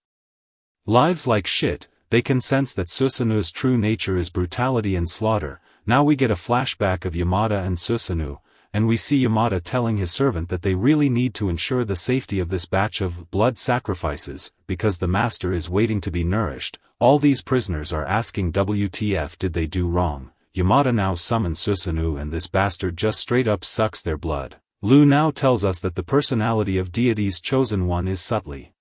Speaker 1: lives like shit, they can sense that Susanoo's true nature is brutality and slaughter. Now we get a flashback of Yamada and Susanoo, and we see Yamada telling his servant that they really need to ensure the safety of this batch of blood sacrifices, because the master is waiting to be nourished. All these prisoners are asking WTF did they do wrong. Yamada now summons Susanoo and this bastard just straight up sucks their blood. Lu now tells us that the personality of deity's chosen one is subtly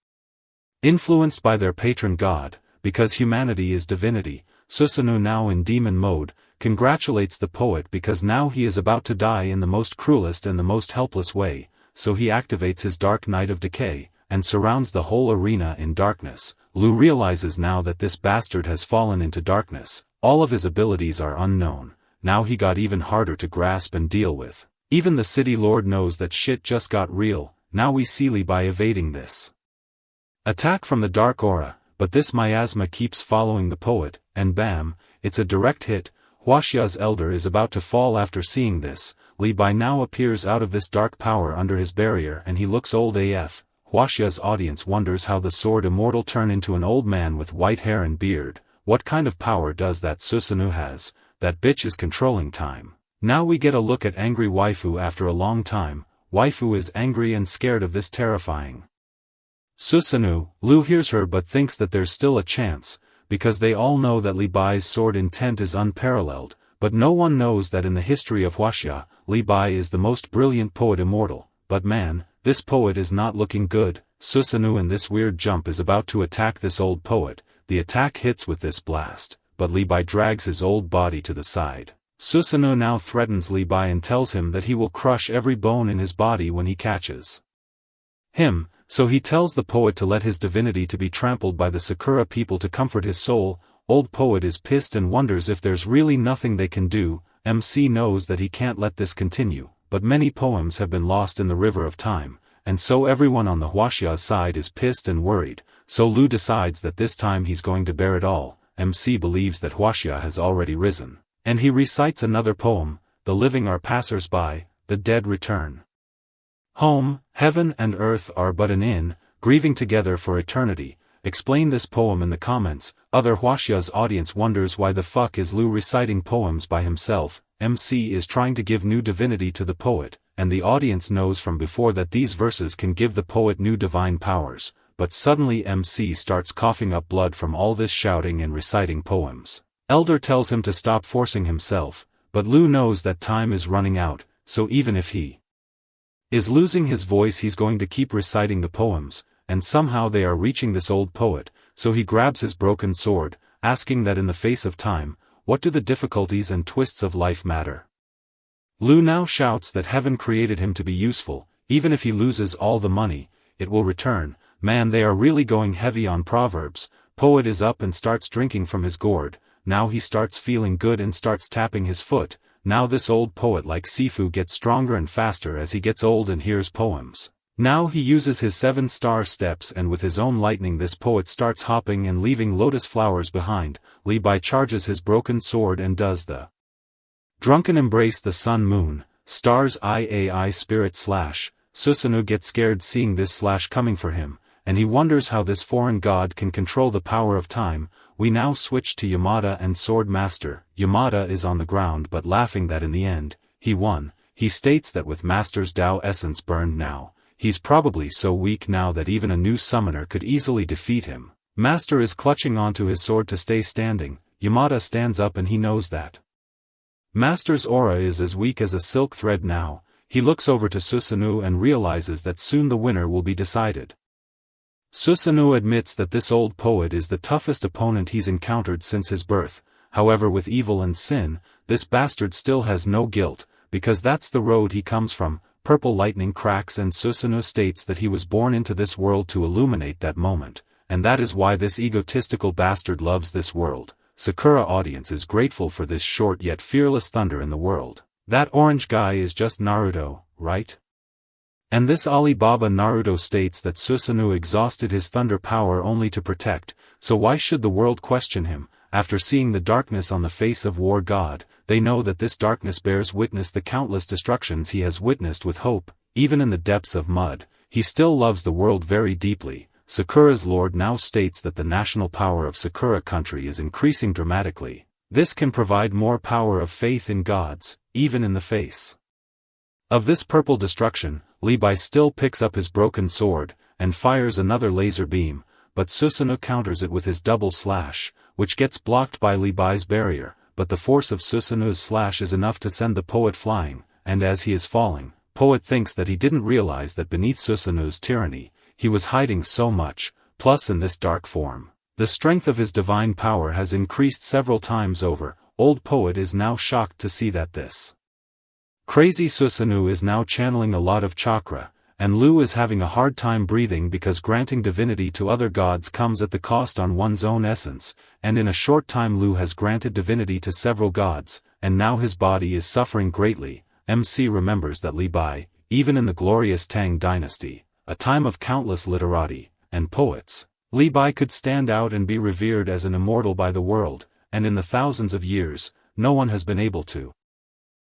Speaker 1: influenced by their patron god, because humanity is divinity. Susanoo, now in demon mode, congratulates the poet because now he is about to die in the most cruelest and the most helpless way, so he activates his dark night of decay, and surrounds the whole arena in darkness. Lu realizes now that this bastard has fallen into darkness. All of his abilities are unknown. Now he got even harder to grasp and deal with. Even the city lord knows that shit just got real. Now we see Li Bai evading this attack from the dark aura, but this miasma keeps following the poet, and bam, it's a direct hit. Huaxia's elder is about to fall after seeing this. Li Bai now appears out of this dark power under his barrier and he looks old AF. Huaxia's audience wonders how the sword immortal turn into an old man with white hair and beard. What kind of power does that Susanoo has? That bitch is controlling time. Now we get a look at angry waifu after a long time. Waifu is angry and scared of this terrifying Susanoo. Lu hears her but thinks that there's still a chance, because they all know that Li Bai's sword intent is unparalleled, but no one knows that in the history of Huaxia, Li Bai is the most brilliant poet immortal. But man, this poet is not looking good. Susanoo in this weird jump is about to attack this old poet. The attack hits with this blast, but Li Bai drags his old body to the side. Susanoo now threatens Li Bai and tells him that he will crush every bone in his body when he catches him, so he tells the poet to let his divinity to be trampled by the Sakura people to comfort his soul. Old poet is pissed and wonders if there's really nothing they can do. MC knows that he can't let this continue, but many poems have been lost in the river of time, and so everyone on the Huaxia side is pissed and worried, so Lu decides that this time he's going to bear it all. MC believes that Huaxia has already risen, and he recites another poem. The living are passers-by, the dead return home, heaven and earth are but an inn, grieving together for eternity. Explain this poem in the comments. Other Huaxia's audience wonders why the fuck is Lu reciting poems by himself. MC is trying to give new divinity to the poet, and the audience knows from before that these verses can give the poet new divine powers, but suddenly MC starts coughing up blood from all this shouting and reciting poems. Elder tells him to stop forcing himself, but Lu knows that time is running out, so even if he is losing his voice he's going to keep reciting the poems, and somehow they are reaching this old poet, so he grabs his broken sword, asking that in the face of time, what do the difficulties and twists of life matter? Lu now shouts that heaven created him to be useful. Even if he loses all the money, it will return. Man, they are really going heavy on proverbs. Poet is up and starts drinking from his gourd. Now he starts feeling good and starts tapping his foot. Now this old poet like Sifu gets stronger and faster as he gets old and hears poems. Now he uses his 7-star steps and with his own lightning this poet starts hopping and leaving lotus flowers behind. Li Bai charges his broken sword and does the drunken embrace the sun moon, stars IAI spirit slash. Susanoo gets scared seeing this slash coming for him, and he wonders how this foreign god can control the power of time. We now switch to Yamada and Sword Master. Yamada is on the ground but laughing that in the end, he won. He states that with Master's Tao essence burned now, he's probably so weak now that even a new summoner could easily defeat him. Master is clutching onto his sword to stay standing. Yamada stands up and he knows that Master's aura is as weak as a silk thread now. He looks over to Susanoo and realizes that soon the winner will be decided. Susanoo admits that this old poet is the toughest opponent he's encountered since his birth. However, with evil and sin, this bastard still has no guilt, because that's the road he comes from. Purple lightning cracks and Susanoo states that he was born into this world to illuminate that moment, and that is why this egotistical bastard loves this world. Sakura audience is grateful for this short yet fearless thunder in the world. That orange guy is just Naruto, right? And this Alibaba Naruto states that Susanoo exhausted his thunder power only to protect, so why should the world question him? After seeing the darkness on the face of War God, they know that this darkness bears witness the countless destructions he has witnessed with hope. Even in the depths of mud, he still loves the world very deeply. Sakura's lord now states that the national power of Sakura country is increasing dramatically. This can provide more power of faith in gods, even in the face of this purple destruction. Li Bai still picks up his broken sword, and fires another laser beam, but Susanoo counters it with his double slash, which gets blocked by Li Bai's barrier, but the force of Susanoo's slash is enough to send the poet flying, and as he is falling, poet thinks that he didn't realize that beneath Susanoo's tyranny, he was hiding so much, plus in this dark form. The strength of his divine power has increased several times over. Old poet is now shocked to see that this crazy Susanoo is now channeling a lot of chakra, and Lu is having a hard time breathing because granting divinity to other gods comes at the cost on one's own essence, and in a short time Lu has granted divinity to several gods, and now his body is suffering greatly. MC remembers that Li Bai, even in the glorious Tang dynasty, a time of countless literati and poets, Li Bai could stand out and be revered as an immortal by the world, and in the thousands of years, no one has been able to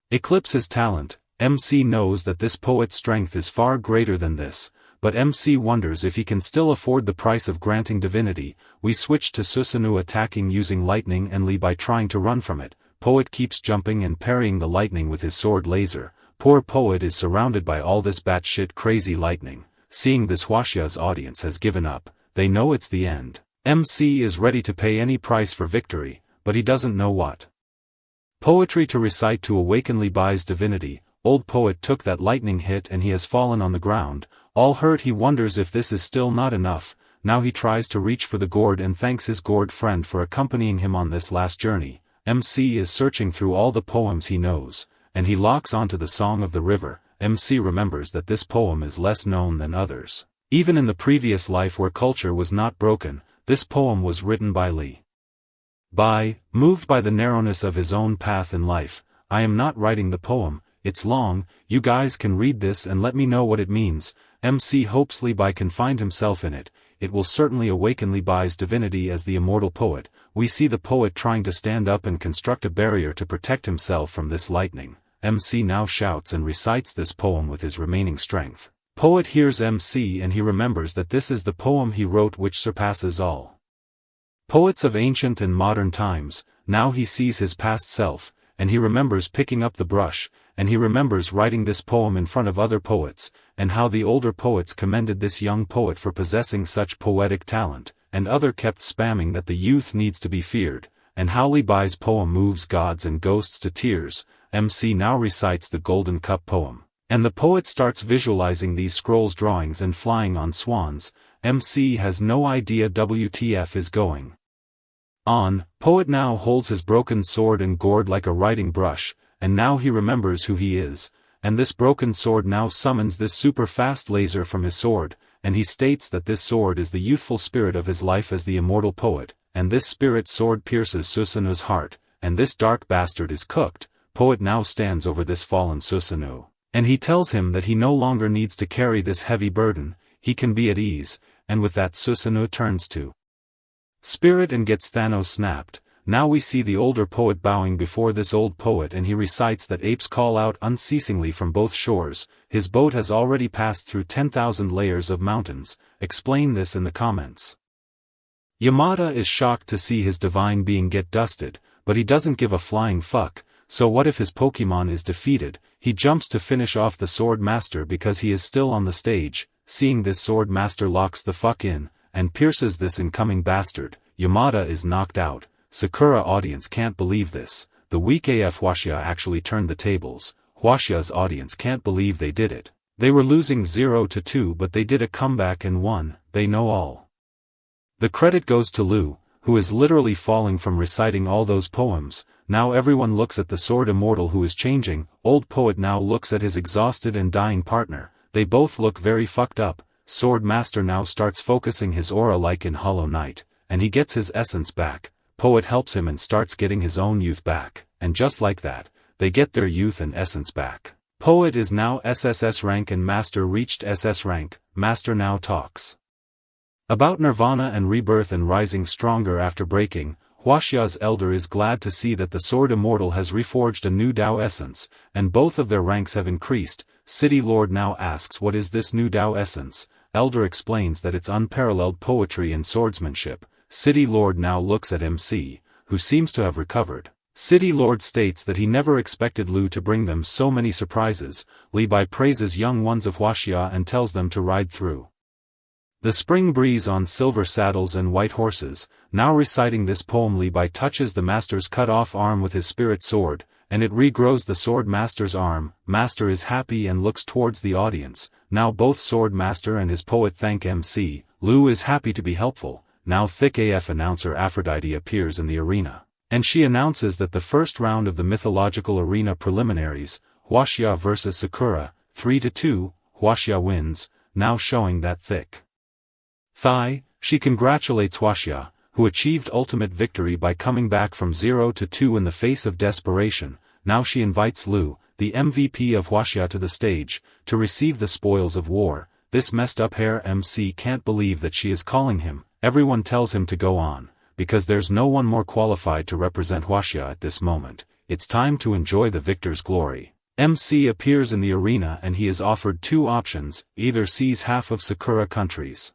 Speaker 1: eclipse his talent. MC knows that this poet's strength is far greater than this, but MC wonders if he can still afford the price of granting divinity. We switch to Susanoo attacking using lightning and Lee by trying to run from it. Poet keeps jumping and parrying the lightning with his sword laser. Poor Poet is surrounded by all this batshit crazy lightning. Seeing this, Hwaxia's audience has given up. They know it's the end. MC is ready to pay any price for victory, but he doesn't know what poetry to recite to awaken Lee Bai's divinity. Old Poet took that lightning hit and he has fallen on the ground. All hurt, he wonders if this is still not enough. Now he tries to reach for the gourd and thanks his gourd friend for accompanying him on this last journey. MC is searching through all the poems he knows, and he locks onto the Song of the River. MC remembers that this poem is less known than others. Even in the previous life where culture was not broken, this poem was written by Lee Bai, moved by the narrowness of his own path in life. I am not writing the poem, it's long, you guys can read this and let me know what it means. MC hopes Lee Bai can find himself in it. It will certainly awaken Lee Bai's divinity as the immortal poet. We see the poet trying to stand up and construct a barrier to protect himself from this lightning. MC now shouts and recites this poem with his remaining strength. Poet hears MC and he remembers that this is the poem he wrote which surpasses all poets of ancient and modern times. Now he sees his past self, and he remembers picking up the brush, and he remembers writing this poem in front of other poets, and how the older poets commended this young poet for possessing such poetic talent, and other kept spamming that the youth needs to be feared, and how Lee Bai's poem moves gods and ghosts to tears. MC now recites the Golden Cup poem, and the poet starts visualizing these scrolls drawings and flying on swans. MC has no idea WTF is going on. Poet now holds his broken sword and gourd like a writing brush, and now he remembers who he is, and this broken sword now summons this super fast laser from his sword, and he states that this sword is the youthful spirit of his life as the immortal poet, and this spirit sword pierces Susanoo's heart, and this dark bastard is cooked. Poet now stands over this fallen Susanoo, and he tells him that he no longer needs to carry this heavy burden, he can be at ease, and with that Susanoo turns to spirit and gets Thanos snapped. Now we see the older poet bowing before this old poet and he recites that apes call out unceasingly from both shores. His boat has already passed through 10,000 layers of mountains. Explain this in the comments. Yamada is shocked to see his divine being get dusted, but he doesn't give a flying fuck. So what if his Pokemon is defeated? He jumps to finish off the Sword Master because he is still on the stage. Seeing this, Sword Master locks the fuck in, and pierces this incoming bastard. Yamada is knocked out. Sakura audience can't believe this. The weak AF Hwaxia actually turned the tables. Hwaxia's audience can't believe they did it. They were losing 0-2 but they did a comeback and won. They know all. The credit goes to Lu, who is literally falling from reciting all those poems. Now everyone looks at the sword immortal who is changing. Old poet now looks at his exhausted and dying partner. They both look very fucked up. Sword Master now starts focusing his aura like in Hollow Knight, and he gets his essence back. Poet helps him and starts getting his own youth back, and just like that, they get their youth and essence back. Poet is now SSS rank and Master reached SS rank. Master now talks about Nirvana and rebirth and rising stronger after breaking. Hwaxia's elder is glad to see that the sword immortal has reforged a new Tao essence, and both of their ranks have increased. City Lord now asks what is this new Tao essence. Elder explains that it's unparalleled poetry and swordsmanship. City Lord now looks at MC, who seems to have recovered. City Lord states that he never expected Lu to bring them so many surprises. Lee Bai praises young ones of Hwaxia and tells them to ride through the spring breeze on silver saddles and white horses. Now reciting this poem, Lee Bai touches the Master's cut-off arm with his spirit sword, and it regrows the Sword Master's arm. Master is happy and looks towards the audience. Now both Sword Master and his poet thank MC. Lu is happy to be helpful. Now thick AF announcer Aphrodite appears in the arena, and she announces that the first round of the mythological arena preliminaries, Hwaxia vs Sakura, 3-2, Hwaxia wins. Now showing that thick thigh, she congratulates Hwaxia, who achieved ultimate victory by coming back from 0-2 in the face of desperation. Now she invites Lu, the MVP of Hwaxia, to the stage, to receive the spoils of war. This messed up hair MC can't believe that she is calling him. Everyone tells him to go on, because there's no one more qualified to represent Hwaxia at this moment. it's time to enjoy the victor's glory. MC appears in the arena and he is offered two options, either seize half of Sakura countries'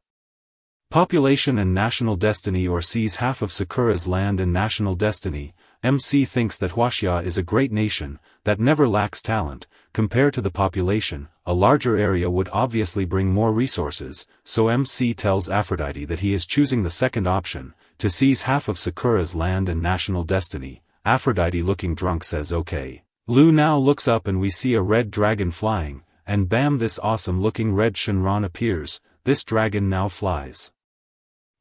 Speaker 1: population and national destiny or seize half of Sakura's land and national destiny. MC thinks that Huaxia is a great nation, that never lacks talent. Compared to the population, a larger area would obviously bring more resources, so MC tells Aphrodite that he is choosing the second option, to seize half of Sakura's land and national destiny. Aphrodite, looking drunk, says okay. Lu now looks up and we see a red dragon flying, and bam, this awesome looking red Shinran appears. This dragon now flies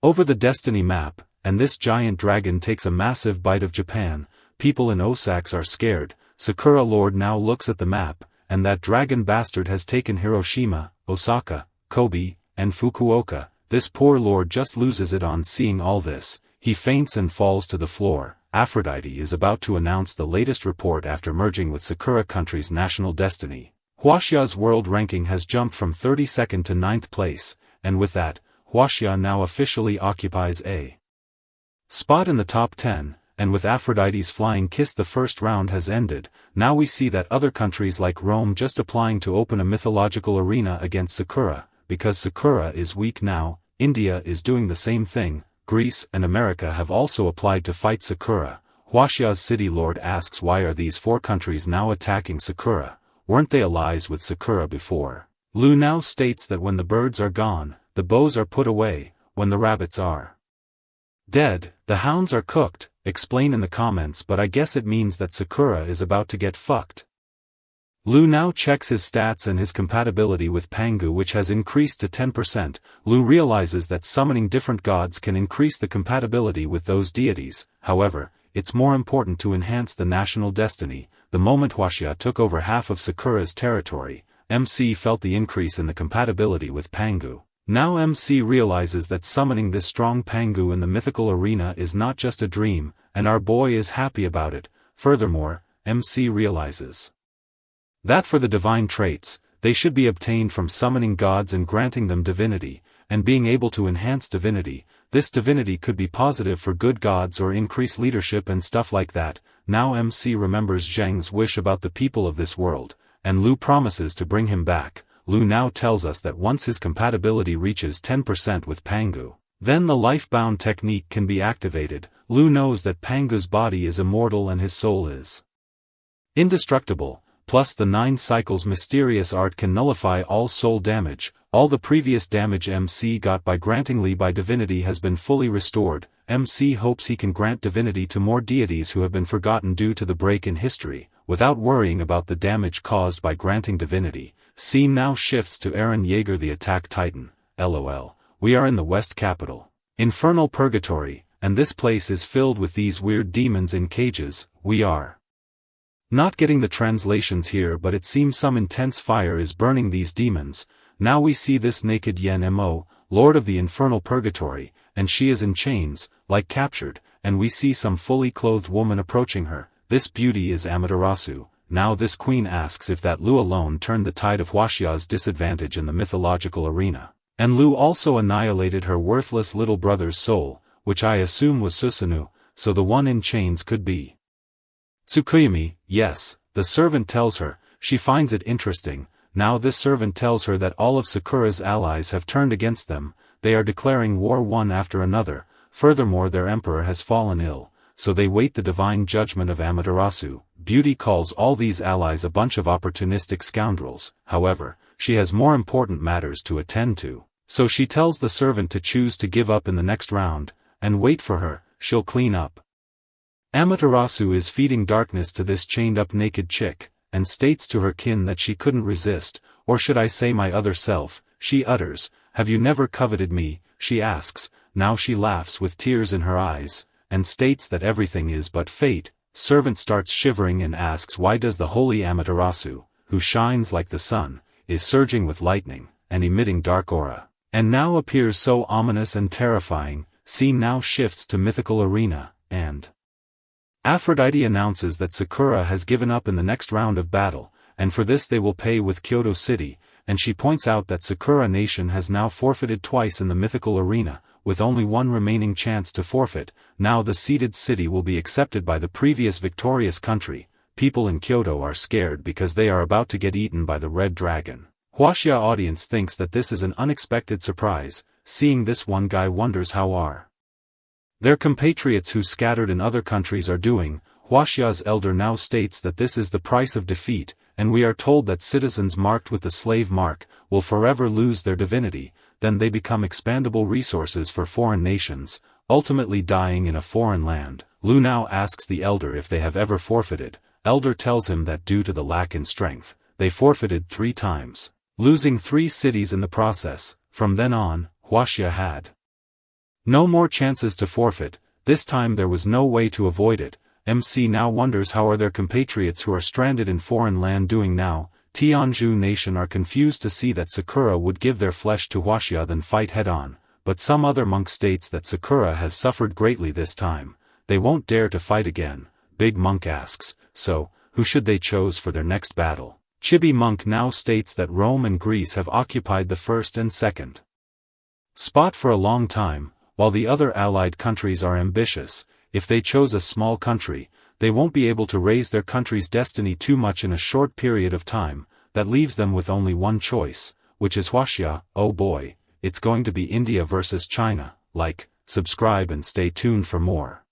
Speaker 1: over the destiny map, and this giant dragon takes a massive bite of Japan. People in Osaka are scared. Sakura Lord now looks at the map, and that dragon bastard has taken Hiroshima, Osaka, Kobe, and Fukuoka. This poor lord just loses it on seeing all this. He faints and falls to the floor. Aphrodite is about to announce the latest report after merging with Sakura country's national destiny. Huaxia's world ranking has jumped from 32nd to 9th place, and with that, Huaxia now officially occupies a spot in the top 10, and with Aphrodite's flying kiss the first round has ended. Now we see that other countries like Rome just applying to open a mythological arena against Sakura, because Sakura is weak now. India is doing the same thing. Greece and America have also applied to fight Sakura. Huaxia's city lord asks why are these four countries now attacking Sakura, weren't they allies with Sakura before? Lu now states that when the birds are gone, the bows are put away, when the rabbits are dead, the hounds are cooked. Explain in the comments, but I guess it means that Sakura is about to get fucked. Lu now checks his stats and his compatibility with Pangu, which has increased to 10%. Lu realizes that summoning different gods can increase the compatibility with those deities. However, it's more important to enhance the national destiny. The moment Huaxia took over half of Sakura's territory, MC felt the increase in the compatibility with Pangu. Now MC realizes that summoning this strong Pangu in the mythical arena is not just a dream, and our boy is happy about it. Furthermore, MC realizes that for the divine traits, they should be obtained from summoning gods and granting them divinity, and being able to enhance divinity. This divinity could be positive for good gods or increase leadership and stuff like that. Now MC remembers Zheng's wish about the people of this world, and Lu promises to bring him back. Lu now tells us that once his compatibility reaches 10% with Pangu, then the life-bound technique can be activated. Lu knows that Pangu's body is immortal and his soul is indestructible, plus the 9 cycles mysterious art can nullify all soul damage. All the previous damage MC got by granting Li by divinity has been fully restored. MC hopes he can grant divinity to more deities who have been forgotten due to the break in history, without worrying about the damage caused by granting divinity. Scene now shifts to Eren Yeager, the attack titan. LOL. We are in the West Capital, Infernal Purgatory, and this place is filled with these weird demons in cages. We are not getting the translations here, but it seems some intense fire is burning these demons. Now we see this naked Yen Mo, Lord of the Infernal Purgatory, and she is in chains, like captured, and we see some fully clothed woman approaching her. This beauty is Amaterasu. Now this queen asks if that Lu alone turned the tide of Huaxia's disadvantage in the mythological arena. And Lu also annihilated her worthless little brother's soul, which I assume was Susanoo, so the one in chains could be Tsukuyomi. Yes, the servant tells her. She finds it interesting. Now this servant tells her that all of Sakura's allies have turned against them. They are declaring war one after another. Furthermore, their emperor has fallen ill, so they wait the divine judgment of Amaterasu. Beauty calls all these allies a bunch of opportunistic scoundrels. However, she has more important matters to attend to, so she tells the servant to choose to give up in the next round, and wait for her. She'll clean up. Amaterasu is feeding darkness to this chained-up naked chick, and states to her kin that she couldn't resist, or should I say my other self. She utters, "Have you never coveted me?" she asks. Now she laughs with tears in her eyes, and states that everything is but fate. Servant starts shivering and asks why does the holy Amaterasu, who shines like the sun, is surging with lightning, and emitting dark aura, and now appears so ominous and terrifying. Scene now shifts to mythical arena, and Aphrodite announces that Sakura has given up in the next round of battle, and for this they will pay with Kyoto City, and she points out that Sakura Nation has now forfeited twice in the mythical arena. with only one remaining chance to forfeit. Now the ceded city will be accepted by the previous victorious country. People in Kyoto are scared because they are about to get eaten by the red dragon. Huaxia audience thinks that this is an unexpected surprise. Seeing this, one guy wonders how are their compatriots who scattered in other countries are doing. Huaxia's elder now states that this is the price of defeat, and we are told that citizens marked with the slave mark will forever lose their divinity. Then they become expandable resources for foreign nations, ultimately dying in a foreign land. Lu now asks the elder if they have ever forfeited. Elder tells him that due to the lack in strength, they forfeited 3 times, losing 3 cities in the process. From then on, Huaxia had no more chances to forfeit. This time there was no way to avoid it. MC now wonders how are their compatriots who are stranded in foreign land doing now. Tianzhu nation are confused to see that Sakura would give their flesh to Huaxia than fight head-on, but some other monk states that Sakura has suffered greatly this time. They won't dare to fight again. Big Monk asks, so, who should they choose for their next battle? Chibi Monk now states that Rome and Greece have occupied the first and second spot for a long time, while the other allied countries are ambitious. If they chose a small country, they won't be able to raise their country's destiny too much in a short period of time. That leaves them with only one choice, which is Huaxia. Oh boy, it's going to be India versus China. Like, subscribe and stay tuned for more.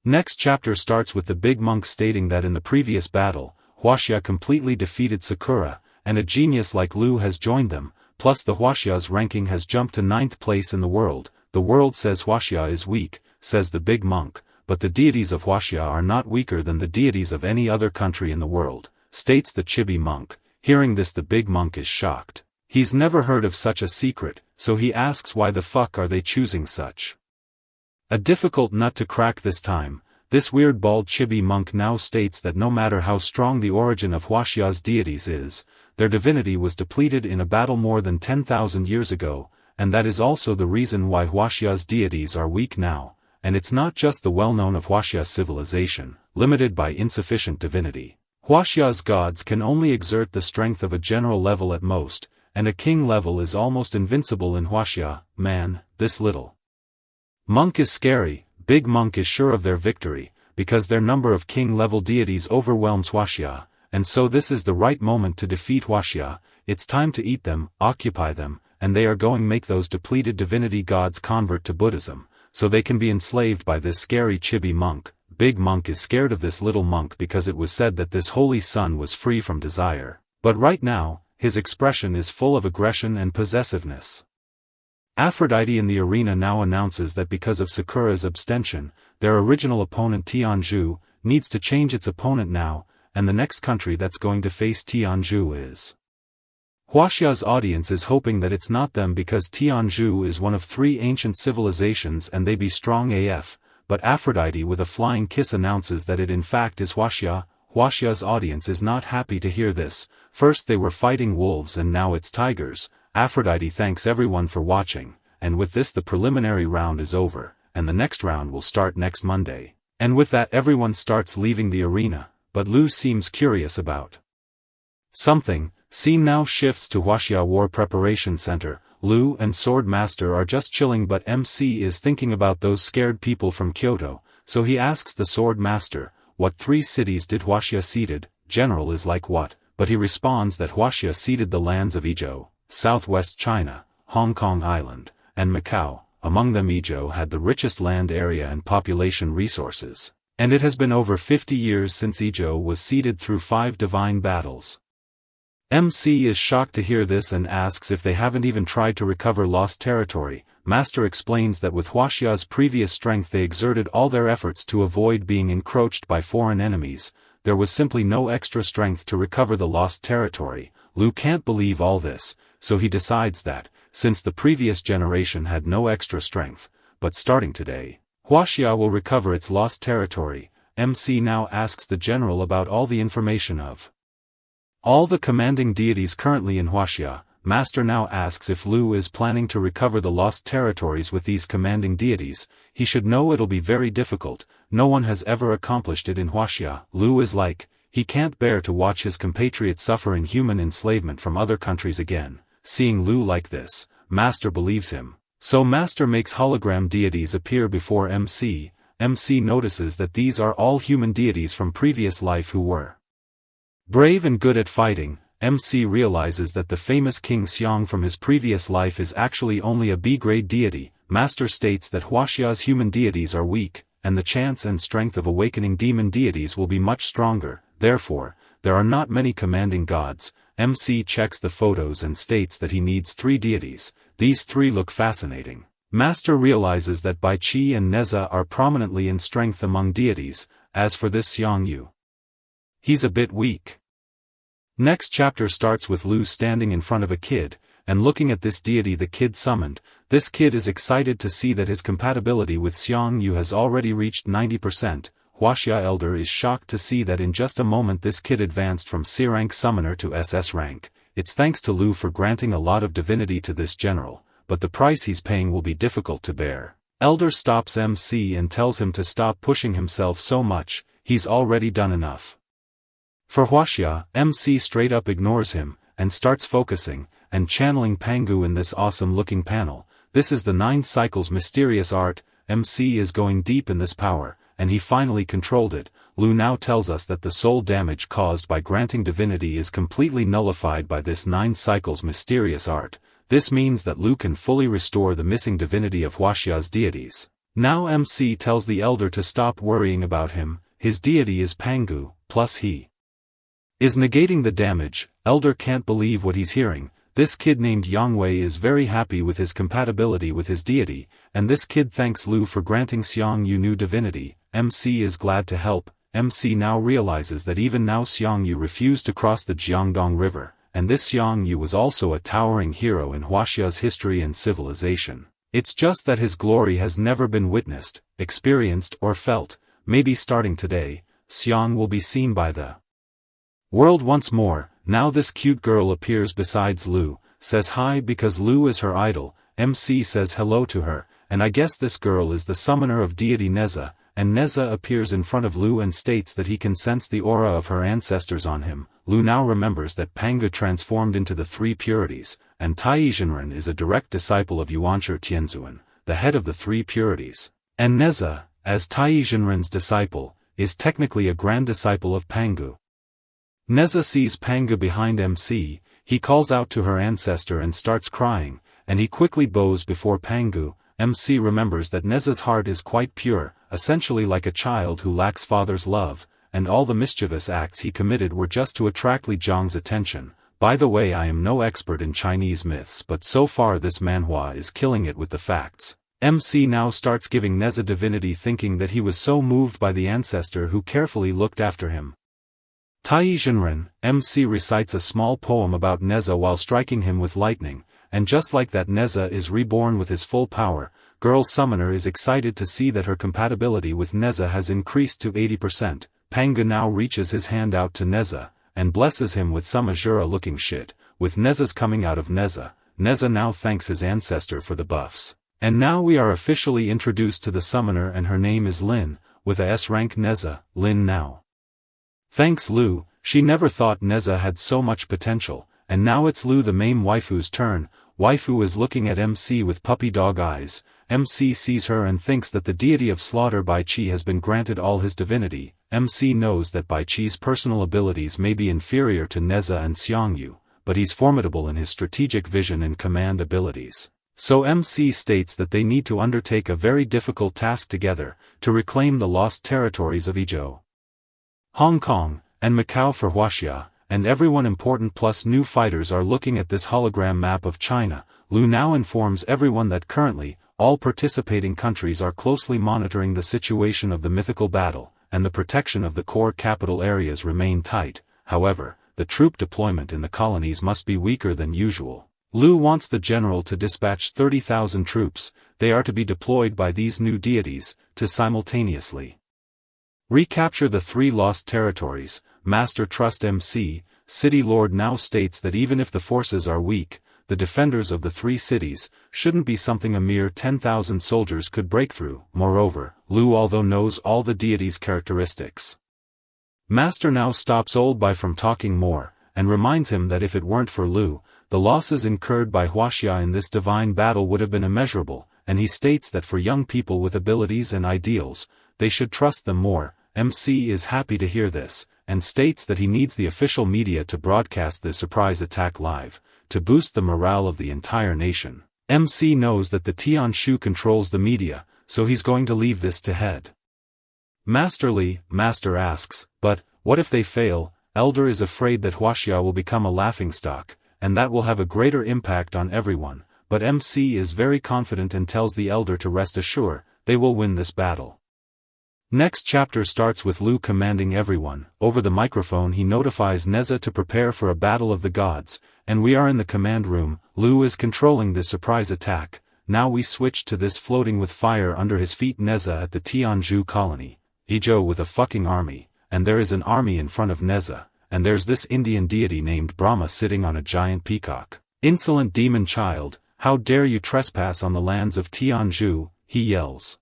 Speaker 1: Next chapter starts with the Big Monk stating that in the previous battle, Huaxia completely defeated Sakura, and a genius like Lu has joined them, plus the Huaxia's ranking has jumped to 9th place in the world. The world says Huaxia is weak, says the Big Monk, but the deities of Huaxia are not weaker than the deities of any other country in the world, states the Chibi Monk. Hearing this, the Big Monk is shocked. He's never heard of such a secret, so he asks why the fuck are they choosing such a difficult nut to crack this time. This weird bald Chibi Monk now states that no matter how strong the origin of Huaxia's deities is, their divinity was depleted in a battle more than 10,000 years ago, and that is also the reason why Huaxia's deities are weak now. And it's not just the well-known of Huaxia civilization, limited by insufficient divinity. Huaxia's gods can only exert the strength of a general level at most, and a king level is almost invincible in Huaxia. Man, this little monk is scary. Big Monk is sure of their victory, because their number of king-level deities overwhelms Huaxia, and so this is the right moment to defeat Huaxia. It's time to eat them, occupy them, and they are going to make those depleted divinity gods convert to Buddhism, so they can be enslaved by this scary Chibi Monk. Big Monk is scared of this little monk because it was said that this holy son was free from desire. But right now, his expression is full of aggression and possessiveness. Aphrodite in the arena now announces that because of Sakura's abstention, their original opponent Tianzhu needs to change its opponent now, and the next country that's going to face Tianzhu is Huaxia's audience is hoping that it's not them because Tianzhu is one of 3 ancient civilizations and they be strong AF, but Aphrodite with a flying kiss announces that it in fact is Huaxia. Huaxia's audience is not happy to hear this. First they were fighting wolves and now it's tigers. Aphrodite thanks everyone for watching, and with this the preliminary round is over, and the next round will start next Monday. And with that everyone starts leaving the arena, but Lu seems curious about something. Scene now shifts to Huaxia War Preparation Center. Lu and Sword Master are just chilling, but MC is thinking about those scared people from Kyoto, so he asks the Sword Master, what 3 cities did Huaxia ceded? General is like what? But he responds that Huaxia ceded the lands of Izhou, southwest China, Hong Kong Island, and Macau. Among them Izhou had the richest land area and population resources, and it has been over 50 years since Izhou was ceded through 5 divine battles. MC is shocked to hear this and asks if they haven't even tried to recover lost territory. Master explains that with Huaxia's previous strength they exerted all their efforts to avoid being encroached by foreign enemies. There was simply no extra strength to recover the lost territory. Lu can't believe all this, so he decides that, since the previous generation had no extra strength, but starting today, Huaxia will recover its lost territory. MC now asks the general about all the information of all the commanding deities currently in Huaxia. Master now asks if Lu is planning to recover the lost territories with these commanding deities. He should know it'll be very difficult, no one has ever accomplished it in Huaxia. Lu is like, he can't bear to watch his compatriots suffer inhuman enslavement from other countries again. Seeing Lu like this, Master believes him, So Master makes hologram deities appear before MC. MC notices that these are all human deities from previous life who were brave and good at fighting. MC realizes that the famous King Xiong from his previous life is actually only a B-grade deity. Master states that Huaxia's human deities are weak, and the chance and strength of awakening demon deities will be much stronger. Therefore, there are not many commanding gods. MC checks the photos and states that he needs 3 deities. These 3 look fascinating. Master realizes that Bai Qi and Neza are prominently in strength among deities. As for this Xiong Yu, he's a bit weak. Next chapter starts with Lu standing in front of a kid, and looking at this deity the kid summoned. This kid is excited to see that his compatibility with Xiong Yu has already reached 90%. Huaxia Elder is shocked to see that in just a moment this kid advanced from C rank summoner to SS rank. It's thanks to Lu for granting a lot of divinity to this general, but the price he's paying will be difficult to bear. Elder stops MC and tells him to stop pushing himself so much, he's already done enough. For Huaxia, MC straight up ignores him, and starts focusing, and channeling Pangu in this awesome looking panel. This is the 9 cycles mysterious art. MC is going deep in this power, and he finally controlled it. Lu now tells us that the soul damage caused by granting divinity is completely nullified by this 9 cycles mysterious art. This means that Lu can fully restore the missing divinity of Huaxia's deities. Now MC tells the elder to stop worrying about him. His deity is Pangu, plus he is negating the damage. Elder can't believe what he's hearing. This kid named Yangwei is very happy with his compatibility with his deity, and this kid thanks Lu for granting Xiong Yu new divinity. MC is glad to help. MC now realizes that even now Xiong Yu refused to cross the Jiangdong River, and this Xiong Yu was also a towering hero in Huaxia's history and civilization. It's just that his glory has never been witnessed, experienced or felt. Maybe starting today, Xiong will be seen by the world once more. Now this cute girl appears besides Lu, says hi because Lu is her idol. MC says hello to her, and I guess this girl is the summoner of deity Neza, and Neza appears in front of Lu and states that he can sense the aura of her ancestors on him. Lu now remembers that Pangu transformed into the 3 purities, and Taizhenren is a direct disciple of Yuanshi Tianzuan, the head of the 3 purities. And Neza, as Taizhenren's disciple, is technically a grand disciple of Pangu. Neza sees Pangu behind MC, he calls out to her ancestor and starts crying, and he quickly bows before Pangu. MC remembers that Neza's heart is quite pure, essentially like a child who lacks father's love, and all the mischievous acts he committed were just to attract Li Zhang's attention. By the way, I am no expert in Chinese myths, but so far this manhwa is killing it with the facts. MC now starts giving Neza divinity, thinking that he was so moved by the ancestor who carefully looked after him. Taizhenren, MC recites a small poem about Neza while striking him with lightning, and just like that Neza is reborn with his full power. Girl Summoner is excited to see that her compatibility with Neza has increased to 80%. Pangu now reaches his hand out to Neza, and blesses him with some Azura-looking shit. With Neza's coming out of Neza, Neza now thanks his ancestor for the buffs. And now we are officially introduced to the summoner, and her name is Lin, with a S-rank Neza. Lin now thanks Lu. She never thought Neza had so much potential, and now it's Lu the main waifu's turn. Waifu is looking at MC with puppy dog eyes. MC sees her and thinks that the deity of slaughter Bai Qi has been granted all his divinity. MC knows that Bai Qi's personal abilities may be inferior to Neza and Xiong Yu, but he's formidable in his strategic vision and command abilities. So MC states that they need to undertake a very difficult task together, to reclaim the lost territories of Izhou, Hong Kong, and Macau for Huaxia, and everyone important plus new fighters are looking at this hologram map of China. Lu now informs everyone that currently, all participating countries are closely monitoring the situation of the mythical battle, and the protection of the core capital areas remain tight. However, the troop deployment in the colonies must be weaker than usual. Lu wants the general to dispatch 30,000 troops. They are to be deployed by these new deities, to simultaneously recapture the 3 lost territories. Master Trust MC, City Lord now states that even if the forces are weak, the defenders of the 3 cities shouldn't be something a mere 10,000 soldiers could break through. Moreover, Lu although knows all the deities' characteristics. Master now stops Old Bai from talking more, and reminds him that if it weren't for Lu, the losses incurred by Huaxia in this divine battle would have been immeasurable, and he states that for young people with abilities and ideals, they should trust them more. MC is happy to hear this, and states that he needs the official media to broadcast the surprise attack live, to boost the morale of the entire nation. MC knows that the Tianshu controls the media, so he's going to leave this to head. Master asks, but, what if they fail? Elder is afraid that Huaxia will become a laughingstock, and that will have a greater impact on everyone, but MC is very confident and tells the elder to rest assured, they will win this battle. Next chapter starts with Lu commanding everyone. Over the microphone he notifies Neza to prepare for a battle of the gods, and we are in the command room. Lu is controlling the surprise attack. Now we switch to this floating with fire under his feet Neza at the Tianzhu colony. Ijo with a fucking army, and there is an army in front of Neza, and there's this Indian deity named Brahma sitting on a giant peacock. Insolent demon child, how dare you trespass on the lands of Tianzhu, he yells.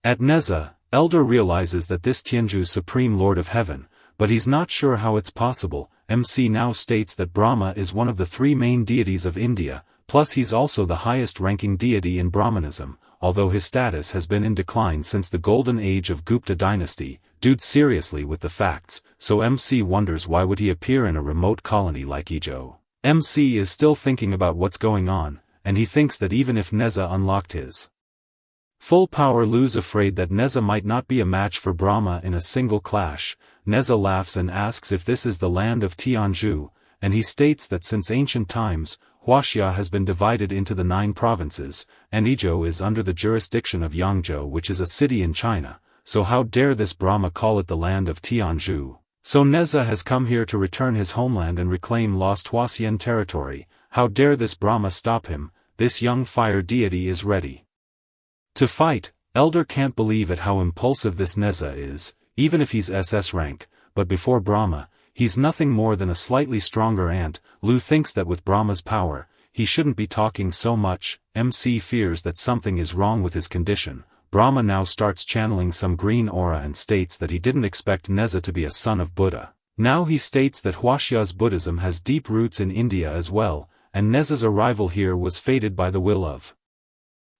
Speaker 1: At Neza, Elder realizes that this Tianzhu's supreme lord of heaven, but he's not sure how it's possible. MC now states that Brahma is one of the three main deities of India, plus he's also the highest-ranking deity in Brahmanism, although his status has been in decline since the golden age of Gupta dynasty. Dude seriously with the facts, so MC wonders why would he appear in a remote colony like Ijo. MC is still thinking about what's going on, and he thinks that even if Neza unlocked his full power, Lu's afraid that Neza might not be a match for Brahma in a single clash. Neza laughs and asks if this is the land of Tianzhu, and he states that since ancient times, Huaxia has been divided into the 9 provinces, and Ijo is under the jurisdiction of Yangzhou, which is a city in China, so how dare this Brahma call it the land of Tianzhu? So Neza has come here to return his homeland and reclaim lost Huaxian territory. How dare this Brahma stop him? This young fire deity is ready to fight. Elder can't believe at how impulsive this Neza is, even if he's SS rank, but before Brahma, he's nothing more than a slightly stronger ant. Lu thinks that with Brahma's power, he shouldn't be talking so much. MC fears that something is wrong with his condition. Brahma now starts channeling some green aura and states that he didn't expect Neza to be a son of Buddha. Now he states that Huaxia's Buddhism has deep roots in India as well, and Neza's arrival here was fated by the will of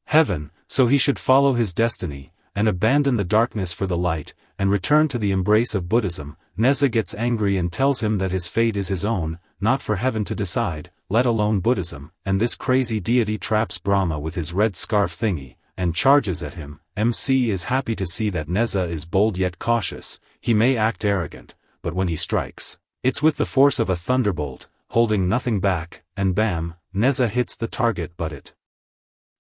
Speaker 1: heaven, so he should follow his destiny, and abandon the darkness for the light, and return to the embrace of Buddhism. Neza gets angry and tells him that his fate is his own, not for heaven to decide, let alone Buddhism, and this crazy deity traps Brahma with his red scarf thingy, and charges at him. MC is happy to see that Neza is bold yet cautious. He may act arrogant, but when he strikes, it's with the force of a thunderbolt, holding nothing back, and bam, Neza hits the target, but it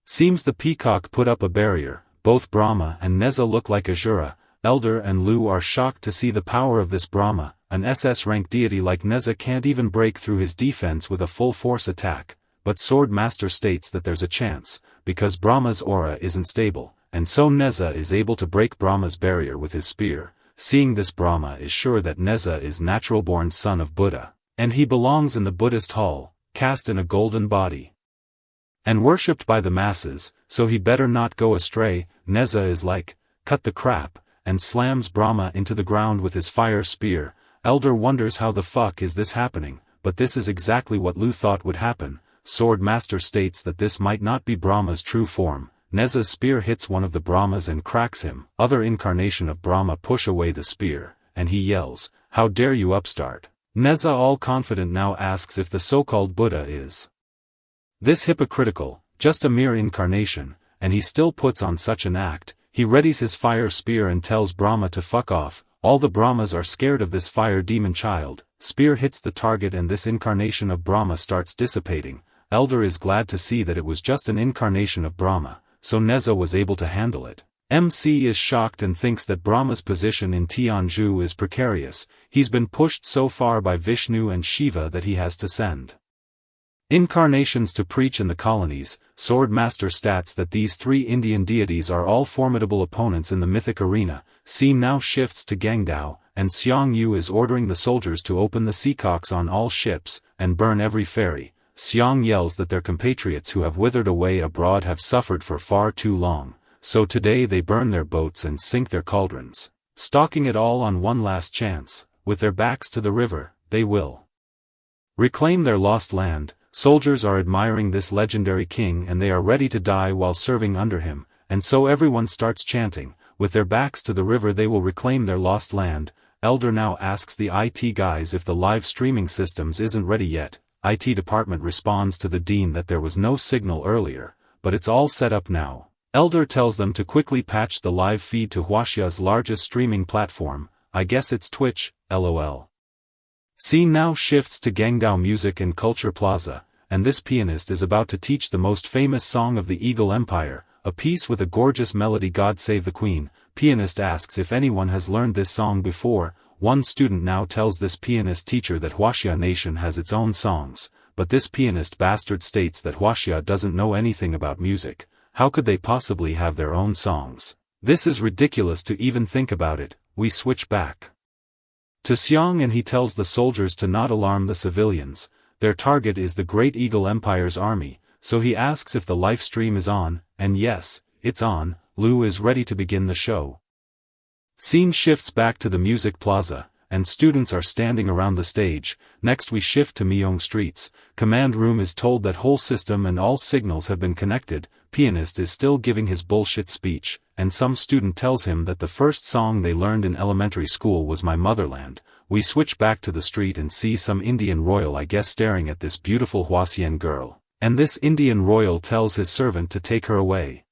Speaker 1: seems the peacock put up a barrier. Both Brahma and Neza look like Azura. Elder and Lu are shocked to see the power of this Brahma. An SS-rank deity like Neza can't even break through his defense with a full-force attack, but Sword Master states that there's a chance, because Brahma's aura isn't stable, and so Neza is able to break Brahma's barrier with his spear. Seeing this, Brahma is sure that Neza is natural-born son of Buddha, and he belongs in the Buddhist hall, cast in a golden body, and worshipped by the masses, so he better not go astray. Neza is like, cut the crap, and slams Brahma into the ground with his fire spear. Elder wonders how the fuck is this happening, but this is exactly what Lu thought would happen. Sword Master states that this might not be Brahma's true form. Neza's spear hits one of the Brahmas and cracks him. Other incarnation of Brahma push away the spear, and he yells, "How dare you upstart!" Neza, all confident, now asks if the so-called Buddha is this hypocritical, just a mere incarnation, and he still puts on such an act. He readies his fire spear and tells Brahma to fuck off. All the Brahmas are scared of this fire demon child. Spear hits the target and this incarnation of Brahma starts dissipating. Elder is glad to see that it was just an incarnation of Brahma, so Neza was able to handle it. MC is shocked and thinks that Brahma's position in Tianzhu is precarious. He's been pushed so far by Vishnu and Shiva that he has to send incarnations to preach in the colonies. Sword Master stats that these 3 Indian deities are all formidable opponents in the mythic arena. Scene now shifts to Guangdao, and Xiang Yu is ordering the soldiers to open the seacocks on all ships, and burn every ferry. Xiang yells that their compatriots who have withered away abroad have suffered for far too long, so today they burn their boats and sink their cauldrons, stalking it all on one last chance. With their backs to the river, they will reclaim their lost land. Soldiers are admiring this legendary king and they are ready to die while serving under him, and so everyone starts chanting, with their backs to the river they will reclaim their lost land. Elder now asks the IT guys if the live streaming systems isn't ready yet. IT department responds to the dean that there was no signal earlier, but it's all set up now. Elder tells them to quickly patch the live feed to Huaxia's largest streaming platform, I guess it's Twitch, lol. Scene now shifts to Gangdao Music and Culture Plaza, and this pianist is about to teach the most famous song of the Eagle Empire, a piece with a gorgeous melody, God Save the Queen. Pianist asks if anyone has learned this song before. One student now tells this pianist teacher that Huaxia Nation has its own songs, but this pianist bastard states that Huaxia doesn't know anything about music. How could they possibly have their own songs? This is ridiculous to even think about it. We switch back to Xiang and he tells the soldiers to not alarm the civilians. Their target is the Great Eagle Empire's army, so he asks if the live stream is on, and yes, it's on. Lu is ready to begin the show. Scene shifts back to the music plaza, and students are standing around the stage. Next we shift to Myeong Streets. Command room is told that whole system and all signals have been connected. Pianist is still giving his bullshit speech, and some student tells him that the first song they learned in elementary school was My Motherland. We switch back to the street and see some Indian royal, I guess, staring at this beautiful Huasian girl, and this Indian royal tells his servant to take her away.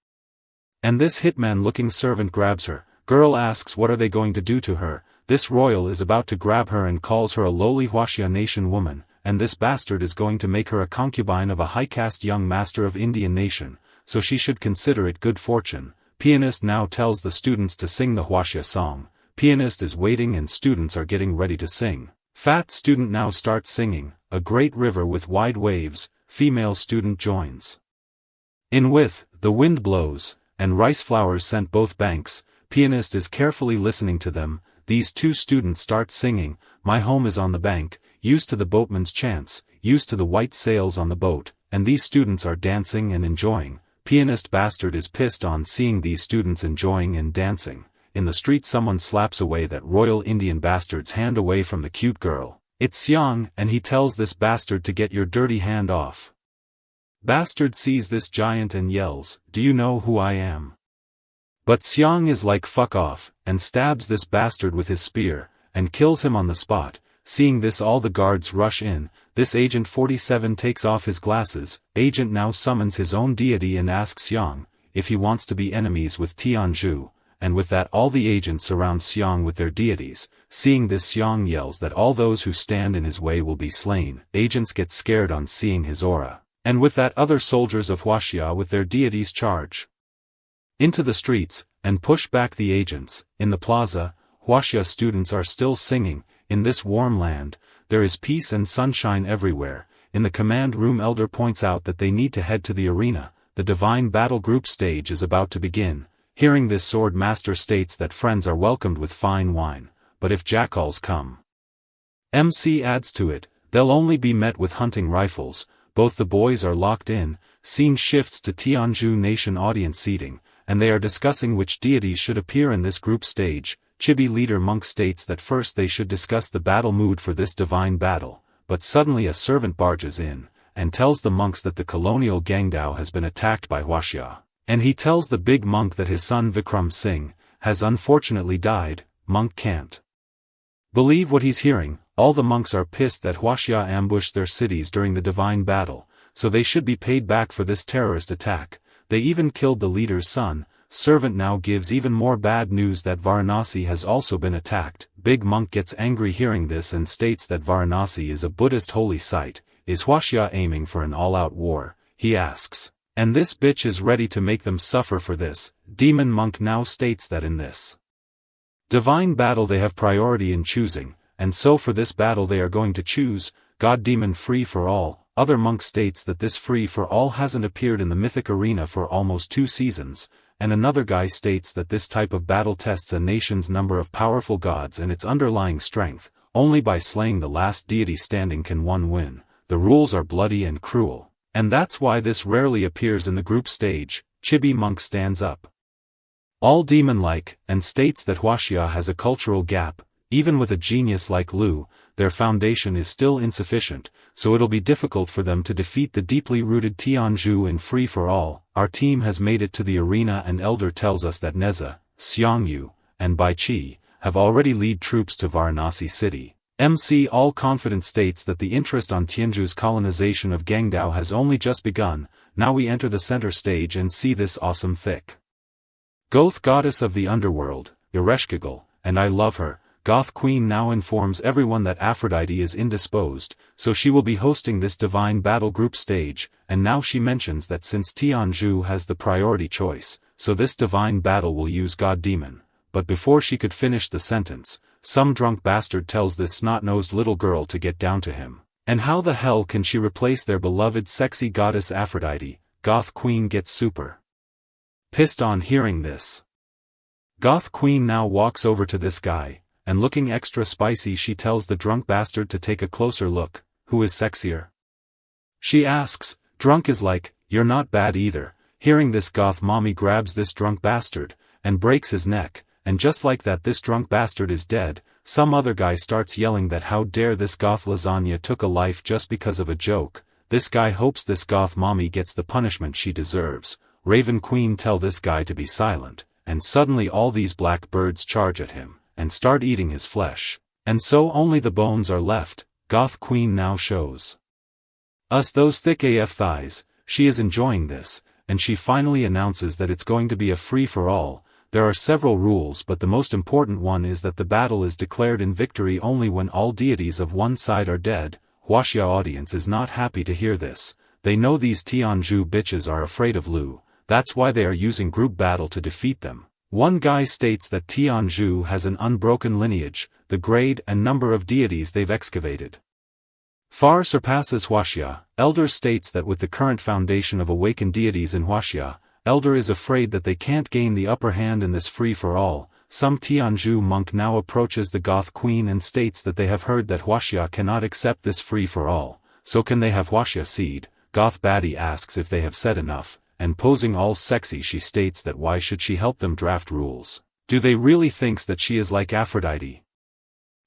Speaker 1: And this hitman-looking servant grabs her. Girl asks what are they going to do to her. This royal is about to grab her and calls her a lowly Huaxia Nation woman, and this bastard is going to make her a concubine of a high-caste young master of Indian Nation, so she should consider it good fortune. Pianist now tells the students to sing the Huaxia song. Pianist is waiting and students are getting ready to sing. Fat student now starts singing, A Great River with Wide Waves. Female student joins in with, The Wind Blows, and rice flowers scent both banks. Pianist is carefully listening to them. These two students start singing, My home is on the bank, used to the boatman's chants, used to the white sails on the boat, and these students are dancing and enjoying. Pianist bastard is pissed on seeing these students enjoying and dancing. In the street someone slaps away that royal Indian bastard's hand away from the cute girl. It's Xiang, and he tells this bastard to get your dirty hand off. Bastard sees this giant and yells, Do you know who I am? But Xiang is like fuck off, and stabs this bastard with his spear, and kills him on the spot. Seeing this all the guards rush in. This Agent 47 takes off his glasses. Agent now summons his own deity and asks Xiang if he wants to be enemies with Tianzhu. And with that all the agents surround Xiang with their deities. Seeing this Xiang yells that all those who stand in his way will be slain. Agents get scared on seeing his aura. And with that other soldiers of Huaxia with their deities charge into the streets, and push back the agents. In the plaza, Huaxia students are still singing, In this warm land, there is peace and sunshine everywhere. In the command room Elder points out that they need to head to the arena. The Divine Battle Group stage is about to begin. Hearing this Sword Master states that friends are welcomed with fine wine, but if jackals come, MC adds to it, they'll only be met with hunting rifles. Both the boys are locked in. Scene shifts to Tianzhu Nation audience seating, and they are discussing which deities should appear in this group stage. Chibi leader Monk states that first they should discuss the battle mood for this divine battle, but suddenly a servant barges in, and tells the monks that the colonial Gangdao has been attacked by Huaxia. And he tells the big monk that his son Vikram Singh has unfortunately died. Monk can't believe what he's hearing. All the monks are pissed that Huaxia ambushed their cities during the divine battle, so they should be paid back for this terrorist attack. They even killed the leader's son. Servant now gives even more bad news that Varanasi has also been attacked. Big monk gets angry hearing this and states that Varanasi is a Buddhist holy site. Is Huaxia aiming for an all-out war? He asks. And this bitch is ready to make them suffer for this. Demon Monk now states that in this divine battle they have priority in choosing, and so for this battle they are going to choose God Demon Free for All. Other monk states that this Free for All hasn't appeared in the mythic arena for almost 2 seasons, and another guy states that this type of battle tests a nation's number of powerful gods and its underlying strength. Only by slaying the last deity standing can one win. The rules are bloody and cruel. And that's why this rarely appears in the group stage. Chibi Monk stands up, all demon-like, and states that Huaxia has a cultural gap. Even with a genius like Lu, their foundation is still insufficient, so it'll be difficult for them to defeat the deeply rooted Tianzhu in free-for-all. Our team has made it to the arena and Elder tells us that Neza, Xiangyu, and Bai Qi have already led troops to Varanasi city. MC All Confident states that the interest on Tianzhu's colonization of Gangdao has only just begun. Now we enter the center stage and see this awesome thick Goth goddess of the underworld, Ereshkigal, and I love her. Goth Queen now informs everyone that Aphrodite is indisposed, so she will be hosting this divine battle group stage, and now she mentions that since Tianzhu has the priority choice, so this divine battle will use God Demon. But before she could finish the sentence, some drunk bastard tells this snot-nosed little girl to get down to him. And how the hell can she replace their beloved sexy goddess Aphrodite? Goth Queen gets super pissed on hearing this. Goth Queen now walks over to this guy, and looking extra spicy she tells the drunk bastard to take a closer look. Who is sexier? She asks. Drunk is like, you're not bad either. Hearing this, goth mommy grabs this drunk bastard, and breaks his neck, and just like that this drunk bastard is dead. Some other guy starts yelling that how dare this goth lasagna took a life just because of a joke. This guy hopes this goth mommy gets the punishment she deserves. Raven Queen tell this guy to be silent, and suddenly all these black birds charge at him, and start eating his flesh. And so only the bones are left. Goth Queen now shows us those thick AF thighs. She is enjoying this, and she finally announces that it's going to be a free-for-all. There are several rules, but the most important one is that the battle is declared in victory only when all deities of one side are dead. Huaxia audience is not happy to hear this. They know these Tianzhu bitches are afraid of Lu. That's why they are using group battle to defeat them. One guy states that Tianzhu has an unbroken lineage. The grade and number of deities they've excavated far surpasses Huaxia. Elder states that with the current foundation of awakened deities in Huaxia, Elder is afraid that they can't gain the upper hand in this free-for-all. Some Tianzhu monk now approaches the Goth Queen and states that they have heard that Huaxia cannot accept this free-for-all, so can they have Huaxia seed? Goth baddie asks if they have said enough, and posing all sexy she states that why should she help them draft rules? Do they really thinks that she is like Aphrodite?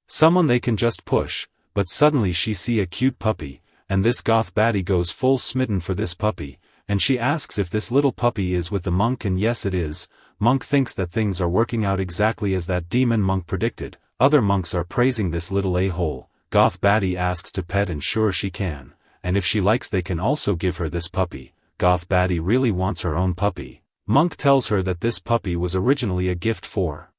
Speaker 1: Someone they can just push, but suddenly she see a cute puppy, and this goth baddie goes full smitten for this puppy, and she asks if this little puppy is with the monk, and yes it is. Monk thinks that things are working out exactly as that demon monk predicted. Other monks are praising this little a-hole. Goth baddie asks to pet and sure she can, and if she likes they can also give her this puppy. Goth baddie really wants her own puppy. Monk tells her that this puppy was originally a gift for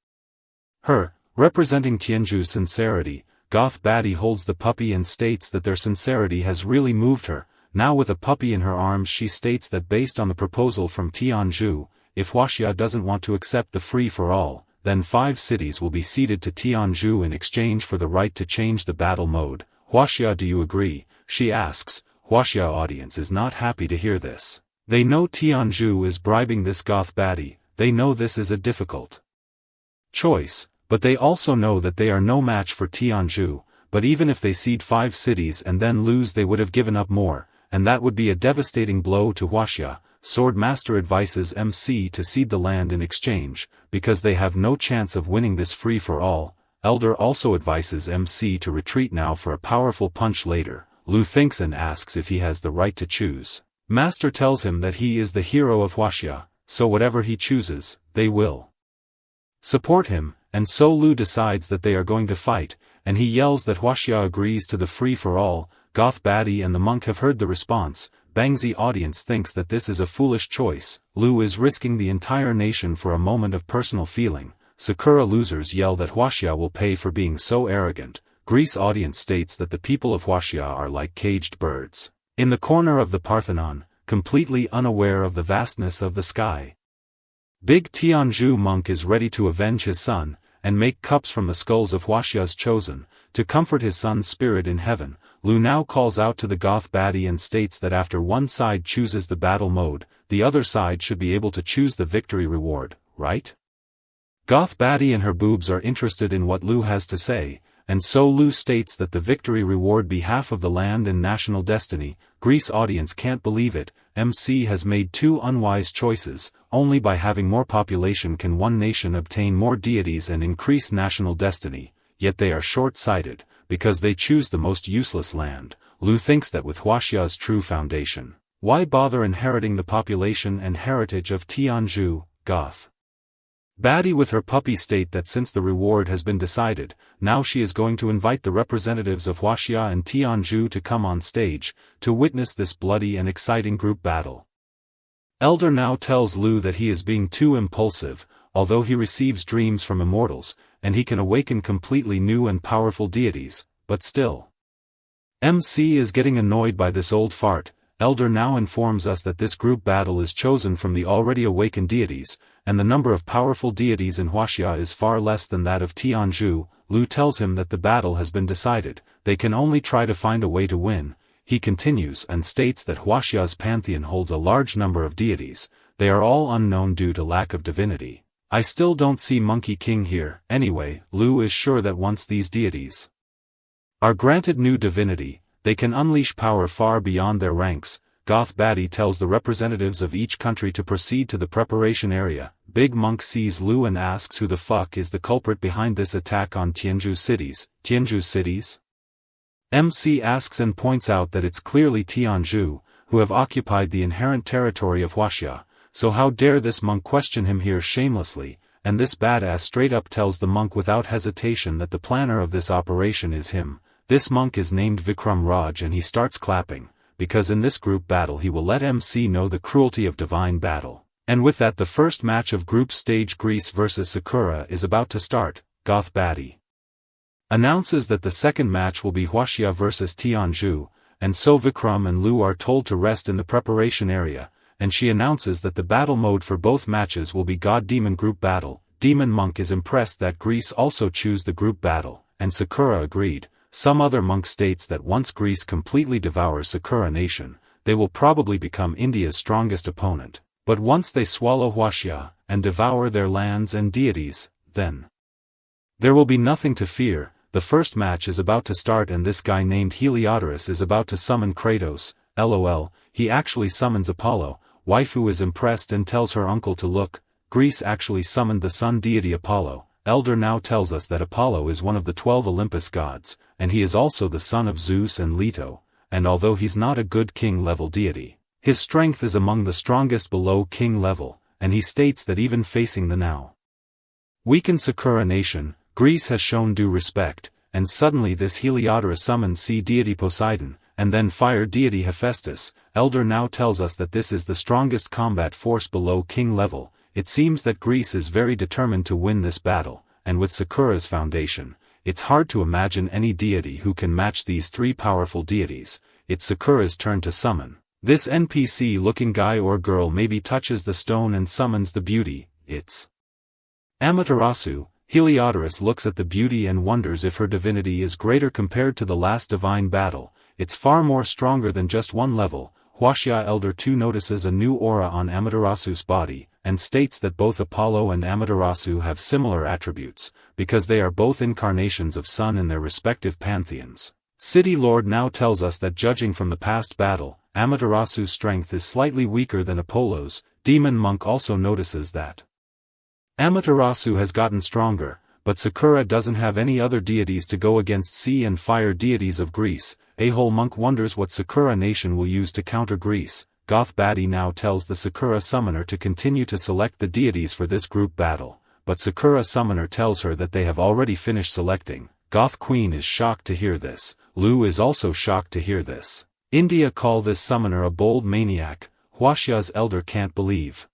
Speaker 1: her, representing Tianzhu's sincerity. Goth baddie holds the puppy and states that their sincerity has really moved her. Now with a puppy in her arms she states that based on the proposal from Tianzhu, if Huaxia doesn't want to accept the free-for-all, then 5 cities will be ceded to Tianzhu in exchange for the right to change the battle mode. Huaxia, do you agree? She asks. Huaxia audience is not happy to hear this. They know Tianzhu is bribing this goth baddie. They know this is a difficult choice, but they also know that they are no match for Tianzhu. But even if they cede 5 cities and then lose they would have given up more, and that would be a devastating blow to Huaxia. Sword Master advises MC to cede the land in exchange, because they have no chance of winning this free-for-all. Elder also advises MC to retreat now for a powerful punch later. Lu thinks and asks if he has the right to choose. Master tells him that he is the hero of Huaxia, so whatever he chooses, they will support him, and so Lu decides that they are going to fight, and he yells that Huaxia agrees to the free-for-all. Goth baddie and the monk have heard the response. Bangzi audience thinks that this is a foolish choice. Lu is risking the entire nation for a moment of personal feeling. Sakura losers yell that Huaxia will pay for being so arrogant. Greece audience states that the people of Huaxia are like caged birds in the corner of the Parthenon, completely unaware of the vastness of the sky. Big Tianzhu monk is ready to avenge his son, and make cups from the skulls of Huaxia's chosen, to comfort his son's spirit in heaven. Lu now calls out to the goth baddie and states that after one side chooses the battle mode, the other side should be able to choose the victory reward, right? Goth baddie and her boobs are interested in what Lu has to say, and so Lu states that the victory reward be half of the land and national destiny. Greece audience can't believe it. MC has made 2 unwise choices. Only by having more population can one nation obtain more deities and increase national destiny. yet they are short-sighted, because they choose the most useless land. Lu thinks that with Huaxia's true foundation, why bother inheriting the population and heritage of Tianzhu, Goth? Baddie with her puppy state that since the reward has been decided, now she is going to invite the representatives of Huaxia and Tianzhu to come on stage, to witness this bloody and exciting group battle. Elder now tells Lu that he is being too impulsive, although he receives dreams from immortals, and he can awaken completely new and powerful deities, but still. MC is getting annoyed by this old fart. Elder now informs us that this group battle is chosen from the already awakened deities, and the number of powerful deities in Huaxia is far less than that of Tianzhu. Lu tells him that the battle has been decided, they can only try to find a way to win. He continues and states that Huaxia's pantheon holds a large number of deities, they are all unknown due to lack of divinity. I still don't see Monkey King here. Anyway, Lu is sure that once these deities are granted new divinity, they can unleash power far beyond their ranks. Goth Baddie tells the representatives of each country to proceed to the preparation area. Big Monk sees Lu and asks who the fuck is the culprit behind this attack on Tianzhu cities. Tianzhu cities? MC asks and points out that it's clearly Tianzhu, who have occupied the inherent territory of Huaxia, so how dare this monk question him here shamelessly, and this badass straight up tells the monk without hesitation that the planner of this operation is him. This monk is named Vikram Raj and he starts clapping, because in this group battle he will let MC know the cruelty of divine battle. And with that the first match of group stage Greece vs Sakura is about to start. Goth Baddie announces that the second match will be Huaxia vs Tianzhu, and so Vikram and Lu are told to rest in the preparation area, and she announces that the battle mode for both matches will be God-Demon group battle. Demon Monk is impressed that Greece also choose the group battle, and Sakura agreed. Some other monk states that once Greece completely devours Sakura nation, they will probably become India's strongest opponent, but once they swallow Huaxia, and devour their lands and deities, then there will be nothing to fear. The first match is about to start and this guy named Heliodorus is about to summon Kratos. LOL, he actually summons Apollo. Waifu is impressed and tells her uncle to look. Greece actually summoned the sun deity Apollo. Elder now tells us that Apollo is one of the 12 Olympus gods, and he is also the son of Zeus and Leto, and although he's not a good king-level deity, his strength is among the strongest below king level, and he states that even facing the now weakened Sakura nation, Greece has shown due respect, and suddenly this Heliodorus summoned sea deity Poseidon, and then fire deity Hephaestus. Elder now tells us that this is the strongest combat force below king level. It seems that Greece is very determined to win this battle, and with Sakura's foundation, it's hard to imagine any deity who can match these three powerful deities. It's Sakura's turn to summon. This NPC-looking guy or girl maybe touches the stone and summons the beauty. It's Amaterasu. Heliodorus looks at the beauty and wonders if her divinity is greater compared to the last divine battle. It's far more stronger than just one level. Huaxia Elder too notices a new aura on Amaterasu's body, and states that both Apollo and Amaterasu have similar attributes, because they are both incarnations of sun in their respective pantheons. City Lord now tells us that judging from the past battle, Amaterasu's strength is slightly weaker than Apollo's. Demon Monk also notices that Amaterasu has gotten stronger, but Sakura doesn't have any other deities to go against sea and fire deities of Greece. A-hole Monk wonders what Sakura nation will use to counter Greece. Goth Baddie now tells the Sakura summoner to continue to select the deities for this group battle, but Sakura summoner tells her that they have already finished selecting. Goth Queen is shocked to hear this. Lu is also shocked to hear this. India call this summoner a bold maniac. Huaxia's elder can't believe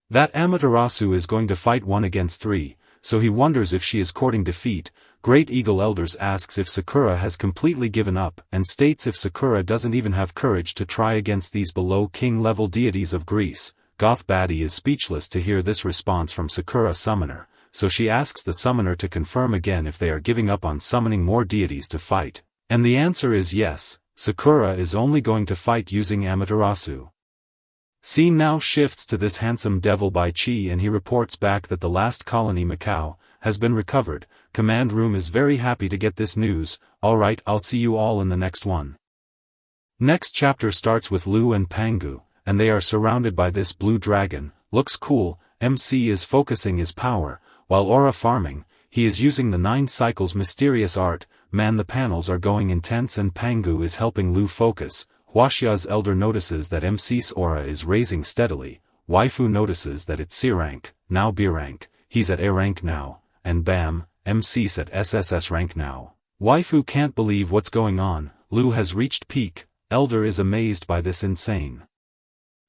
Speaker 1: that Amaterasu is going to fight 1 against 3, so he wonders if she is courting defeat. Great Eagle Elders asks if Sakura has completely given up and states if Sakura doesn't even have courage to try against these below king-level deities of Greece. Goth Baddie is speechless to hear this response from Sakura summoner, so she asks the summoner to confirm again if they are giving up on summoning more deities to fight. And the answer is yes, Sakura is only going to fight using Amaterasu. Scene now shifts to this handsome devil by Chi and he reports back that the last colony Macau has been recovered. Command room is very happy to get this news. Alright, I'll see you all in the next one. Next chapter starts with Lu and Pangu, and they are surrounded by this blue dragon. Looks cool. MC is focusing his power, while aura farming. he is using the 9 cycles mysterious art. Man, the panels are going intense and Pangu is helping Lu focus. Huaxia's elder notices that MC's aura is raising steadily. Waifu notices that it's C rank, now B rank, he's at A rank now, and bam, MC's at SSS rank now. Waifu can't believe what's going on. Lu has reached peak. Elder is amazed by this insane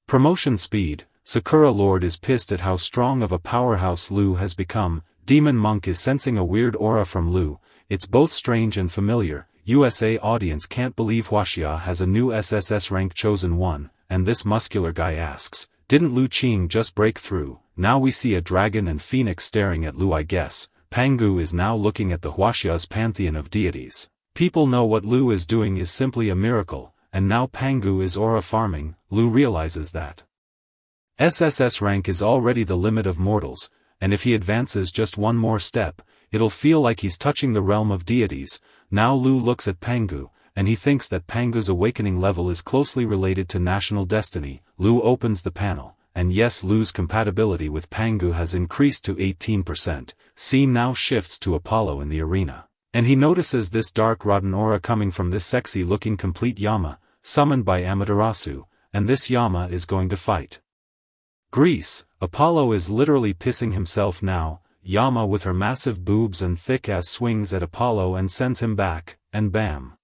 Speaker 1: promotion speed. Sakura Lord is pissed at how strong of a powerhouse Lu has become. Demon Monk is sensing a weird aura from Lu. It's both strange and familiar. USA audience can't believe Huaxia has a new SSS rank chosen one, and this muscular guy asks, didn't Lu Qing just break through? Now we see a dragon and phoenix staring at Lu, I guess. Pangu is now looking at the Huaxia's pantheon of deities. People know what Lu is doing is simply a miracle, and now Pangu is aura farming. Lu realizes that SSS rank is already the limit of mortals, and if he advances just one more step, it'll feel like he's touching the realm of deities. Now Lu looks at Pangu, and he thinks that Pangu's awakening level is closely related to national destiny. Lu opens the panel, and yes, Lu's compatibility with Pangu has increased to 18%. Scene now shifts to Apollo in the arena, and he notices this dark rotten aura coming from this sexy-looking complete Yama, summoned by Amaterasu, and this Yama is going to fight Greece. Apollo is literally pissing himself now. Yama with her massive boobs and thick ass swings at Apollo and sends him back, and bam.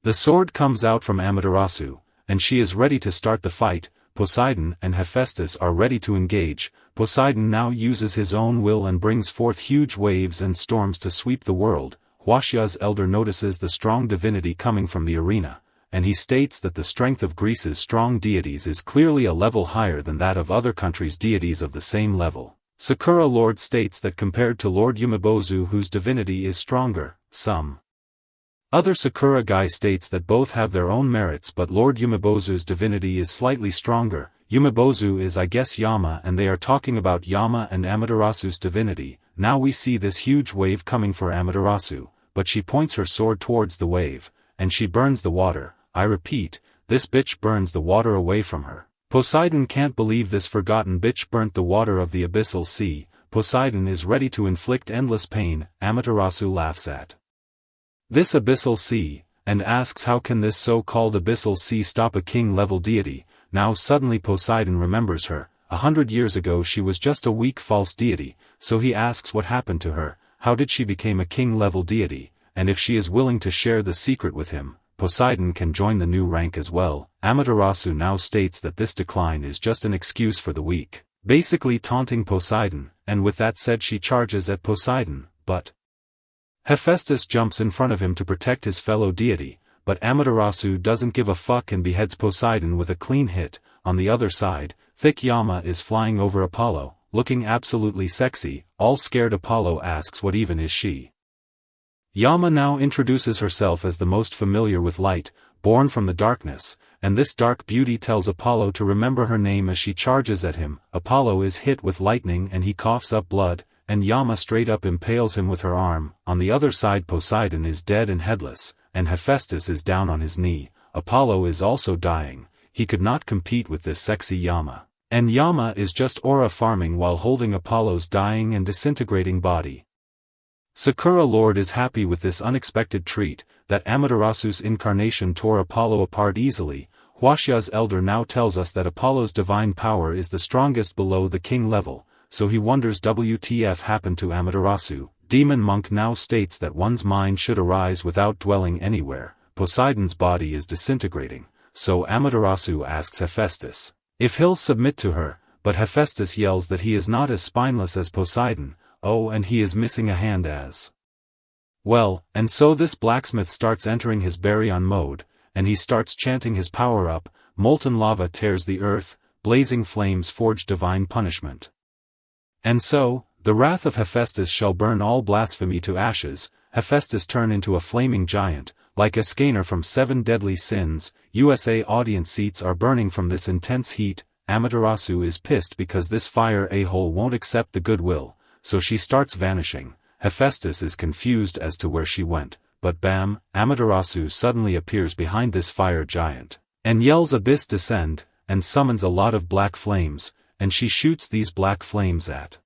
Speaker 1: The sword comes out from Amaterasu, and she is ready to start the fight. Poseidon and Hephaestus are ready to engage. Poseidon now uses his own will and brings forth huge waves and storms to sweep the world. Huaxia's elder notices the strong divinity coming from the arena, and he states that the strength of Greece's strong deities is clearly a level higher than that of other countries' deities of the same level. Sakura Lord states that compared to Lord Yumibozu, whose divinity is stronger, some other Sakura guy states that both have their own merits, but Lord Yumibozu's divinity is slightly stronger. Yumibozu is, I guess, Yama, and they are talking about Yama and Amaterasu's divinity. Now we see this huge wave coming for Amaterasu, but she points her sword towards the wave, and she burns the water. I repeat, this bitch burns the water away from her. Poseidon can't believe this forgotten bitch burnt the water of the abyssal sea. Poseidon is ready to inflict endless pain. Amaterasu laughs at this abyssal sea, and asks how can this so-called abyssal sea stop a king-level deity. Now suddenly Poseidon remembers her. 100 years ago she was just a weak false deity, so he asks what happened to her, how did she become a king-level deity, and if she is willing to share the secret with him, Poseidon can join the new rank as well. Amaterasu now states that this decline is just an excuse for the weak, basically taunting Poseidon, and with that said she charges at Poseidon, but Hephaestus jumps in front of him to protect his fellow deity, but Amaterasu doesn't give a fuck and beheads Poseidon with a clean hit. On the other side, thick Yama is flying over Apollo, looking absolutely sexy. All scared Apollo asks what even is she. Yama now introduces herself as the most familiar with light, born from the darkness, and this dark beauty tells Apollo to remember her name as she charges at him. Apollo is hit with lightning and he coughs up blood, and Yama straight up impales him with her arm. On the other side Poseidon is dead and headless, and Hephaestus is down on his knee. Apollo is also dying. He could not compete with this sexy Yama. And Yama is just aura farming while holding Apollo's dying and disintegrating body. Sakura Lord is happy with this unexpected treat, that Amaterasu's incarnation tore Apollo apart easily. Huaxia's elder now tells us that Apollo's divine power is the strongest below the king level, so he wonders WTF happened to Amaterasu. Demon Monk now states that one's mind should arise without dwelling anywhere. Poseidon's body is disintegrating, so Amaterasu asks Hephaestus if he'll submit to her, but Hephaestus yells that he is not as spineless as Poseidon. Oh, and he is missing a hand as well, and so this blacksmith starts entering his baryon mode, and he starts chanting his power up. Molten lava tears the earth, blazing flames forge divine punishment. And so, the wrath of Hephaestus shall burn all blasphemy to ashes. Hephaestus turn into a flaming giant, like a skeiner from 7 deadly sins. USA audience seats are burning from this intense heat. Amaterasu is pissed because this fire a-hole won't accept the goodwill, so she starts vanishing. Hephaestus is confused as to where she went, but bam, Amaterasu suddenly appears behind this fire giant, and yells abyss descend, and summons a lot of black flames, and she shoots these black flames at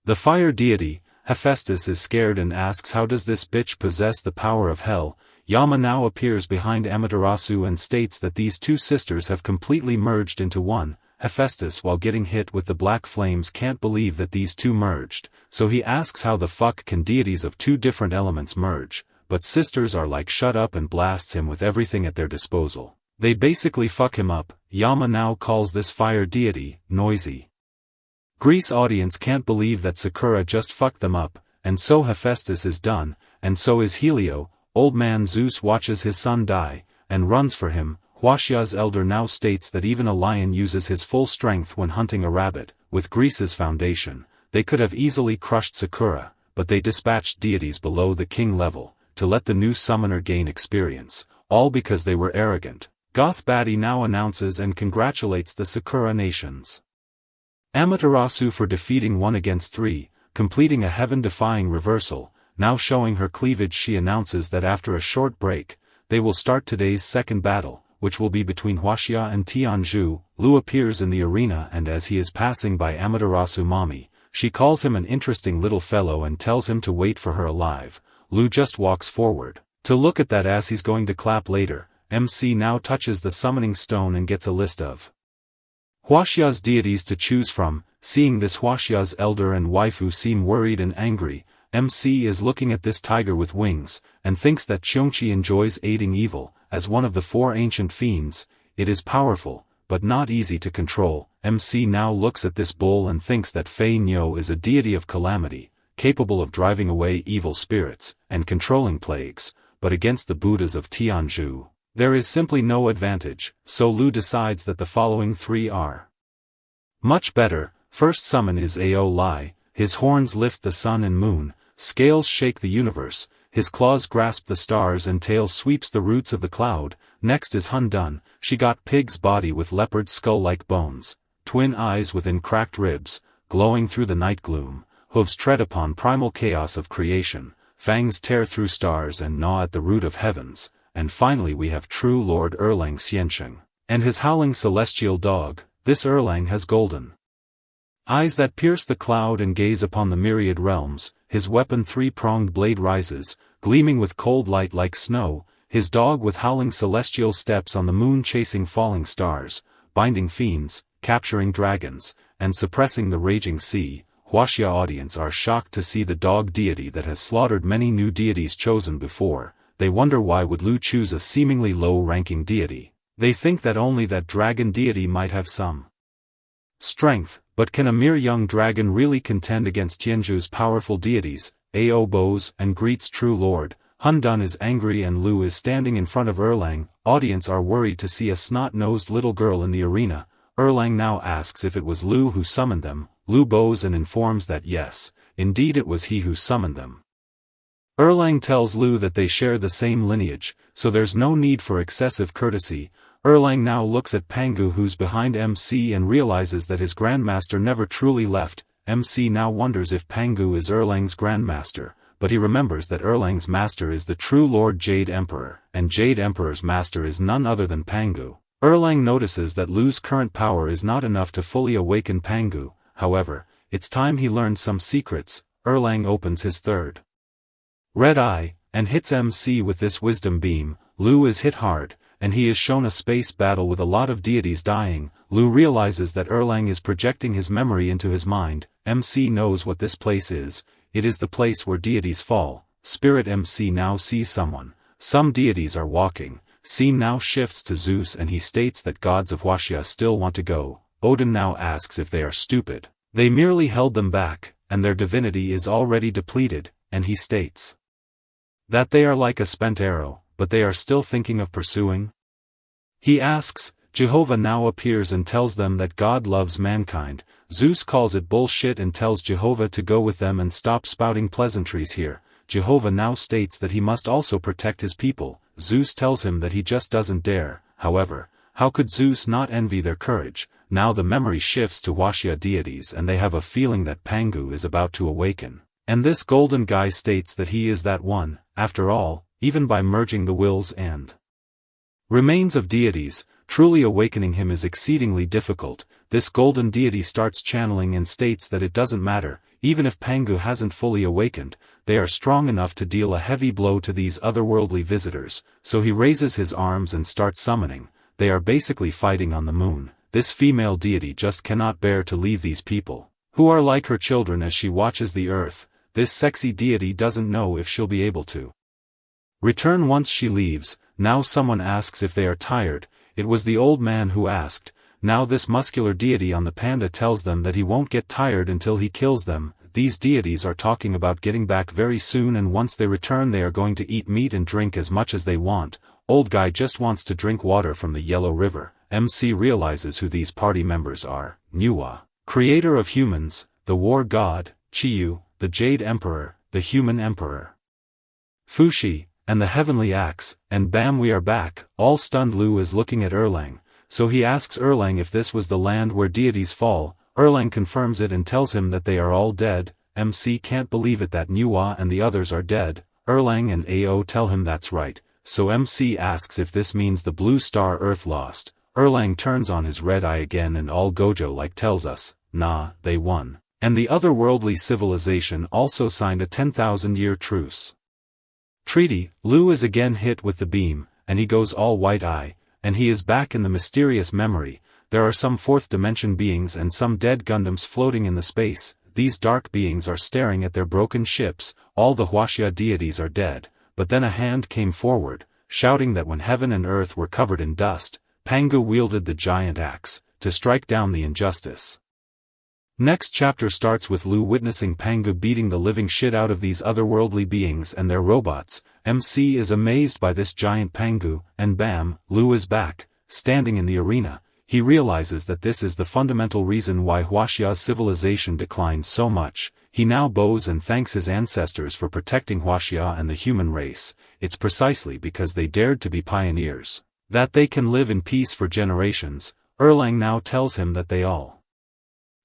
Speaker 1: the fire deity. Hephaestus is scared and asks how does this bitch possess the power of hell. Yama now appears behind Amaterasu and states that these two sisters have completely merged into one. Hephaestus, while getting hit with the black flames, can't believe that these two merged, so he asks how the fuck can deities of two different elements merge, but sisters are like shut up and blasts him with everything at their disposal. They basically fuck him up. Yama now calls this fire deity noisy. Greece audience can't believe that Sakura just fucked them up, and so Hephaestus is done, and so is Helio. Old man Zeus watches his son die, and runs for him. Huashia's elder now states that even a lion uses his full strength when hunting a rabbit. With Greece's foundation, they could have easily crushed Sakura, but they dispatched deities below the king level, to let the new summoner gain experience, all because they were arrogant. Goth Batty now announces and congratulates the Sakura nations. Amaterasu for defeating 1 against 3, completing a heaven-defying reversal. Now showing her cleavage, she announces that after a short break, they will start today's second battle, which will be between Huaxia and Tianzhu. Lu appears in the arena, and as he is passing by Amaterasu mommy, she calls him an interesting little fellow and tells him to wait for her alive. Lu just walks forward to look at that as he's going to clap later. MC now touches the summoning stone and gets a list of Huaxia's deities to choose from. Seeing this, Huaxia's elder and waifu seem worried and angry. MC is looking at this tiger with wings, and thinks that Qiongqi enjoys aiding evil. As one of the 4 ancient fiends, it is powerful, but not easy to control. MC now looks at this bull and thinks that Fei Nyo is a deity of calamity, capable of driving away evil spirits, and controlling plagues, but against the Buddhas of Tianzhu, there is simply no advantage, so Lu decides that the following 3 are much better. First summon is Ao Lai. His horns lift the sun and moon, scales shake the universe, his claws grasp the stars and tail sweeps the roots of the cloud. Next is Hun Dun. She got pig's body with leopard skull-like bones, twin eyes within cracked ribs, glowing through the night gloom, hooves tread upon primal chaos of creation, fangs tear through stars and gnaw at the root of heavens. And finally we have true Lord Erlang Xiansheng, and his howling celestial dog. This Erlang has golden eyes that pierce the cloud and gaze upon the myriad realms. His weapon 3-pronged blade rises, gleaming with cold light like snow. His dog with howling celestial steps on the moon, chasing falling stars, binding fiends, capturing dragons, and suppressing the raging sea. Huaxia audience are shocked to see the dog deity that has slaughtered many new deities chosen before. They wonder why would Lu choose a seemingly low-ranking deity. They think that only that dragon deity might have some strength, but can a mere young dragon really contend against Tianzhu's powerful deities? Ao bows and greets true lord. Hun Dun is angry and Lu is standing in front of Erlang. Audience are worried to see a snot-nosed little girl in the arena. Erlang now asks if it was Lu who summoned them. Lu bows and informs that yes, indeed it was he who summoned them. Erlang tells Lu that they share the same lineage, so there's no need for excessive courtesy. Erlang now looks at Pangu, who's behind MC, and realizes that his grandmaster never truly left. MC now wonders if Pangu is Erlang's grandmaster, but he remembers that Erlang's master is the true Lord Jade Emperor, and Jade Emperor's master is none other than Pangu. Erlang notices that Lu's current power is not enough to fully awaken Pangu. However, it's time he learned some secrets. Erlang opens his third red eye, and hits MC with this wisdom beam. Lu is hit hard, and he is shown a space battle with a lot of deities dying. Lu realizes that Erlang is projecting his memory into his mind. MC knows what this place is. It is the place where deities fall. Spirit MC now sees someone. Some deities are walking. Scene now shifts to Zeus and he states that gods of Huaxia still want to go. Odin now asks if they are stupid. They merely held them back, and their divinity is already depleted, and he states that they are like a spent arrow, but they are still thinking of pursuing. He asks. Jehovah now appears and tells them that God loves mankind. Zeus calls it bullshit and tells Jehovah to go with them and stop spouting pleasantries here. Jehovah now states that he must also protect his people. Zeus tells him that he just doesn't dare. However, how could Zeus not envy their courage? Now the memory shifts to Huaxia deities and they have a feeling that Pangu is about to awaken. And this golden guy states that he is that one. After all, even by merging the wills and remains of deities, truly awakening him is exceedingly difficult. This golden deity starts channeling and states that it doesn't matter, even if Pangu hasn't fully awakened, they are strong enough to deal a heavy blow to these otherworldly visitors, so he raises his arms and starts summoning. They are basically fighting on the moon. This female deity just cannot bear to leave these people, who are like her children, as she watches the earth. This sexy deity doesn't know if she'll be able to return once she leaves. Now someone asks if they are tired. It was the old man who asked. Now this muscular deity on the panda tells them that he won't get tired until he kills them. These deities are talking about getting back very soon, and once they return they are going to eat meat and drink as much as they want. Old guy just wants to drink water from the Yellow River. MC realizes who these party members are. Manhwa, creator of humans, the war god, Chiyu, the Jade Emperor, the Human Emperor, Fushi, and the Heavenly Axe, and bam, we are back. All stunned, Lu is looking at Erlang, so he asks Erlang if this was the land where deities fall. Erlang confirms it and tells him that they are all dead. MC can't believe it that Manhwa and the others are dead. Erlang and AO tell him that's right, so MC asks if this means the blue star Earth lost. Erlang turns on his red eye again and all Gojo-like tells us, nah, they won. And the otherworldly civilization also signed a 10,000-year truce treaty. Lu is again hit with the beam, and he goes all white eye, and he is back in the mysterious memory. There are some fourth dimension beings and some dead Gundams floating in the space. These dark beings are staring at their broken ships. All the Huaxia deities are dead, but then a hand came forward, shouting that when heaven and earth were covered in dust, Pangu wielded the giant axe to strike down the injustice. Next chapter starts with Lu witnessing Pangu beating the living shit out of these otherworldly beings and their robots. MC is amazed by this giant Pangu, and bam, Lu is back, standing in the arena. He realizes that this is the fundamental reason why Huaxia's civilization declined so much. He now bows and thanks his ancestors for protecting Huaxia and the human race. It's precisely because they dared to be pioneers that they can live in peace for generations. Erlang now tells him that they all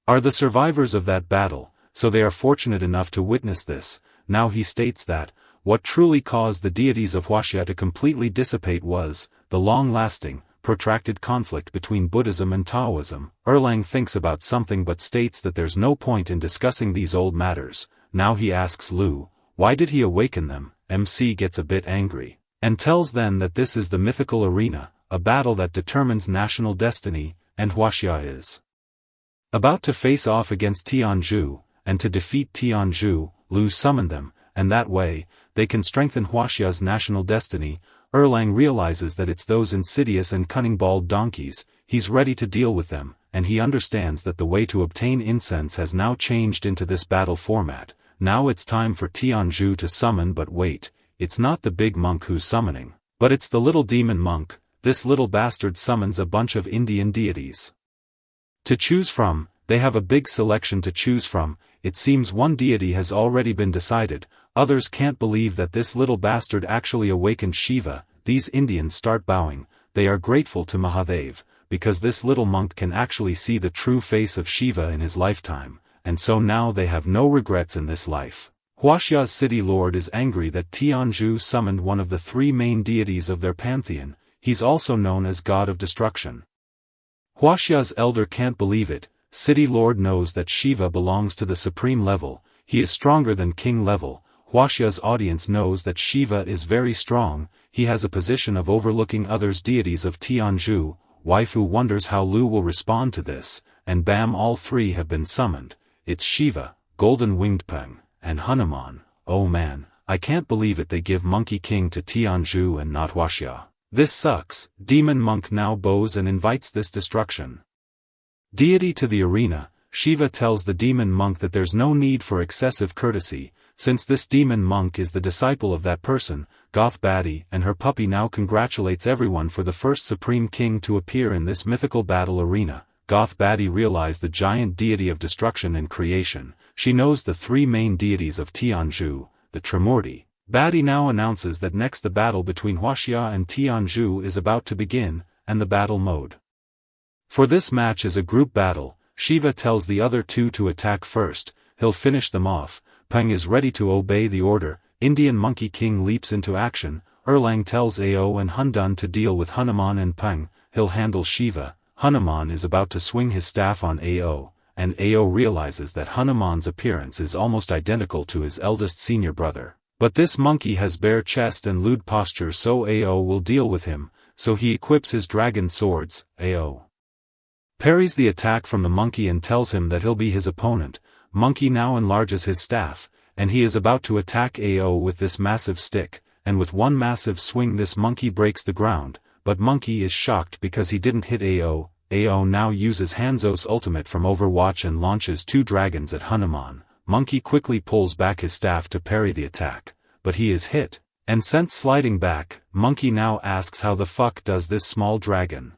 Speaker 1: are the survivors of that battle, so they are fortunate enough to witness this. Now he states that what truly caused the deities of Huaxia to completely dissipate was the long-lasting, protracted conflict between Buddhism and Taoism. Erlang thinks about something but states that there's no point in discussing these old matters. Now he asks Lu, why did he awaken them? MC gets a bit angry, and tells them that this is the mythical arena, a battle that determines national destiny, and Huaxia is about to face off against Tianzhu, and to defeat Tianzhu, Lu summoned them, and that way, they can strengthen Huaxia's national destiny. Erlang realizes that it's those insidious and cunning bald donkeys. He's ready to deal with them, and he understands that the way to obtain incense has now changed into this battle format. Now it's time for Tianzhu to summon, but wait, it's not the big monk who's summoning, but it's the little demon monk. This little bastard summons a bunch of Indian deities to choose from. They have a big selection to choose from. It seems one deity has already been decided. Others can't believe that this little bastard actually awakened Shiva. These Indians start bowing. They are grateful to Mahadev, because this little monk can actually see the true face of Shiva in his lifetime, and so now they have no regrets in this life. Huaxia's city lord is angry that Tianzhu summoned one of the three main deities of their pantheon. He's also known as God of Destruction. Huaxia's elder can't believe it. City lord knows that Shiva belongs to the supreme level. He is stronger than king level. Huaxia's audience knows that Shiva is very strong. He has a position of overlooking others deities of Tianzhu. Waifu wonders how Lu will respond to this, and bam, all three have been summoned. It's Shiva, Golden Winged Peng, and Hanuman. Oh man, I can't believe it, they give Monkey King to Tianzhu and not Huaxia. This sucks. Demon monk now bows and invites this destruction deity to the arena. Shiva tells the demon monk that there's no need for excessive courtesy, since this demon monk is the disciple of that person. Goth Baddie and her puppy now congratulates everyone for the first supreme king to appear in this mythical battle arena. Goth Baddie realized the giant deity of destruction and creation. She knows the three main deities of Tianzhu, the Trimurti. Baddie now announces that next the battle between Huaxia and Tianzhu is about to begin, and the battle mode for this match is a group battle. Shiva tells the other two to attack first. He'll finish them off. Peng is ready to obey the order. Indian Monkey King leaps into action. Erlang tells Ao and Hundun to deal with Hanuman and Peng. He'll handle Shiva. Hanuman is about to swing his staff on Ao, and Ao realizes that Hanuman's appearance is almost identical to his eldest senior brother. But this monkey has bare chest and lewd posture, so Ao will deal with him, so he equips his dragon swords. Ao parries the attack from the monkey and tells him that he'll be his opponent. Monkey now enlarges his staff, and he is about to attack Ao with this massive stick, and with one massive swing this monkey breaks the ground, but monkey is shocked because he didn't hit Ao. Ao now uses Hanzo's ultimate from Overwatch and launches 2 dragons at Hanuman. Monkey quickly pulls back his staff to parry the attack, but he is hit, and sent sliding back. Monkey now asks how the fuck does this small dragon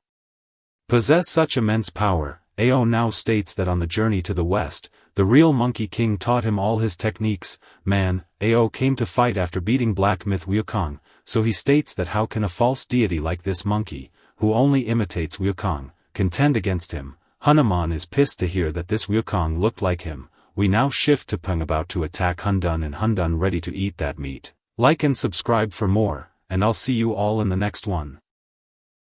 Speaker 1: possess such immense power. Ao now states that on the journey to the west, the real Monkey King taught him all his techniques. Man, Ao came to fight after beating Black Myth Wukong, so he states that how can a false deity like this monkey, who only imitates Wukong, contend against him. Hanuman is pissed to hear that this Wukong looked like him. We now shift to Pangu about to attack Hundun and Hundun ready to eat that meat. Like and subscribe for more, and I'll see you all in the next one.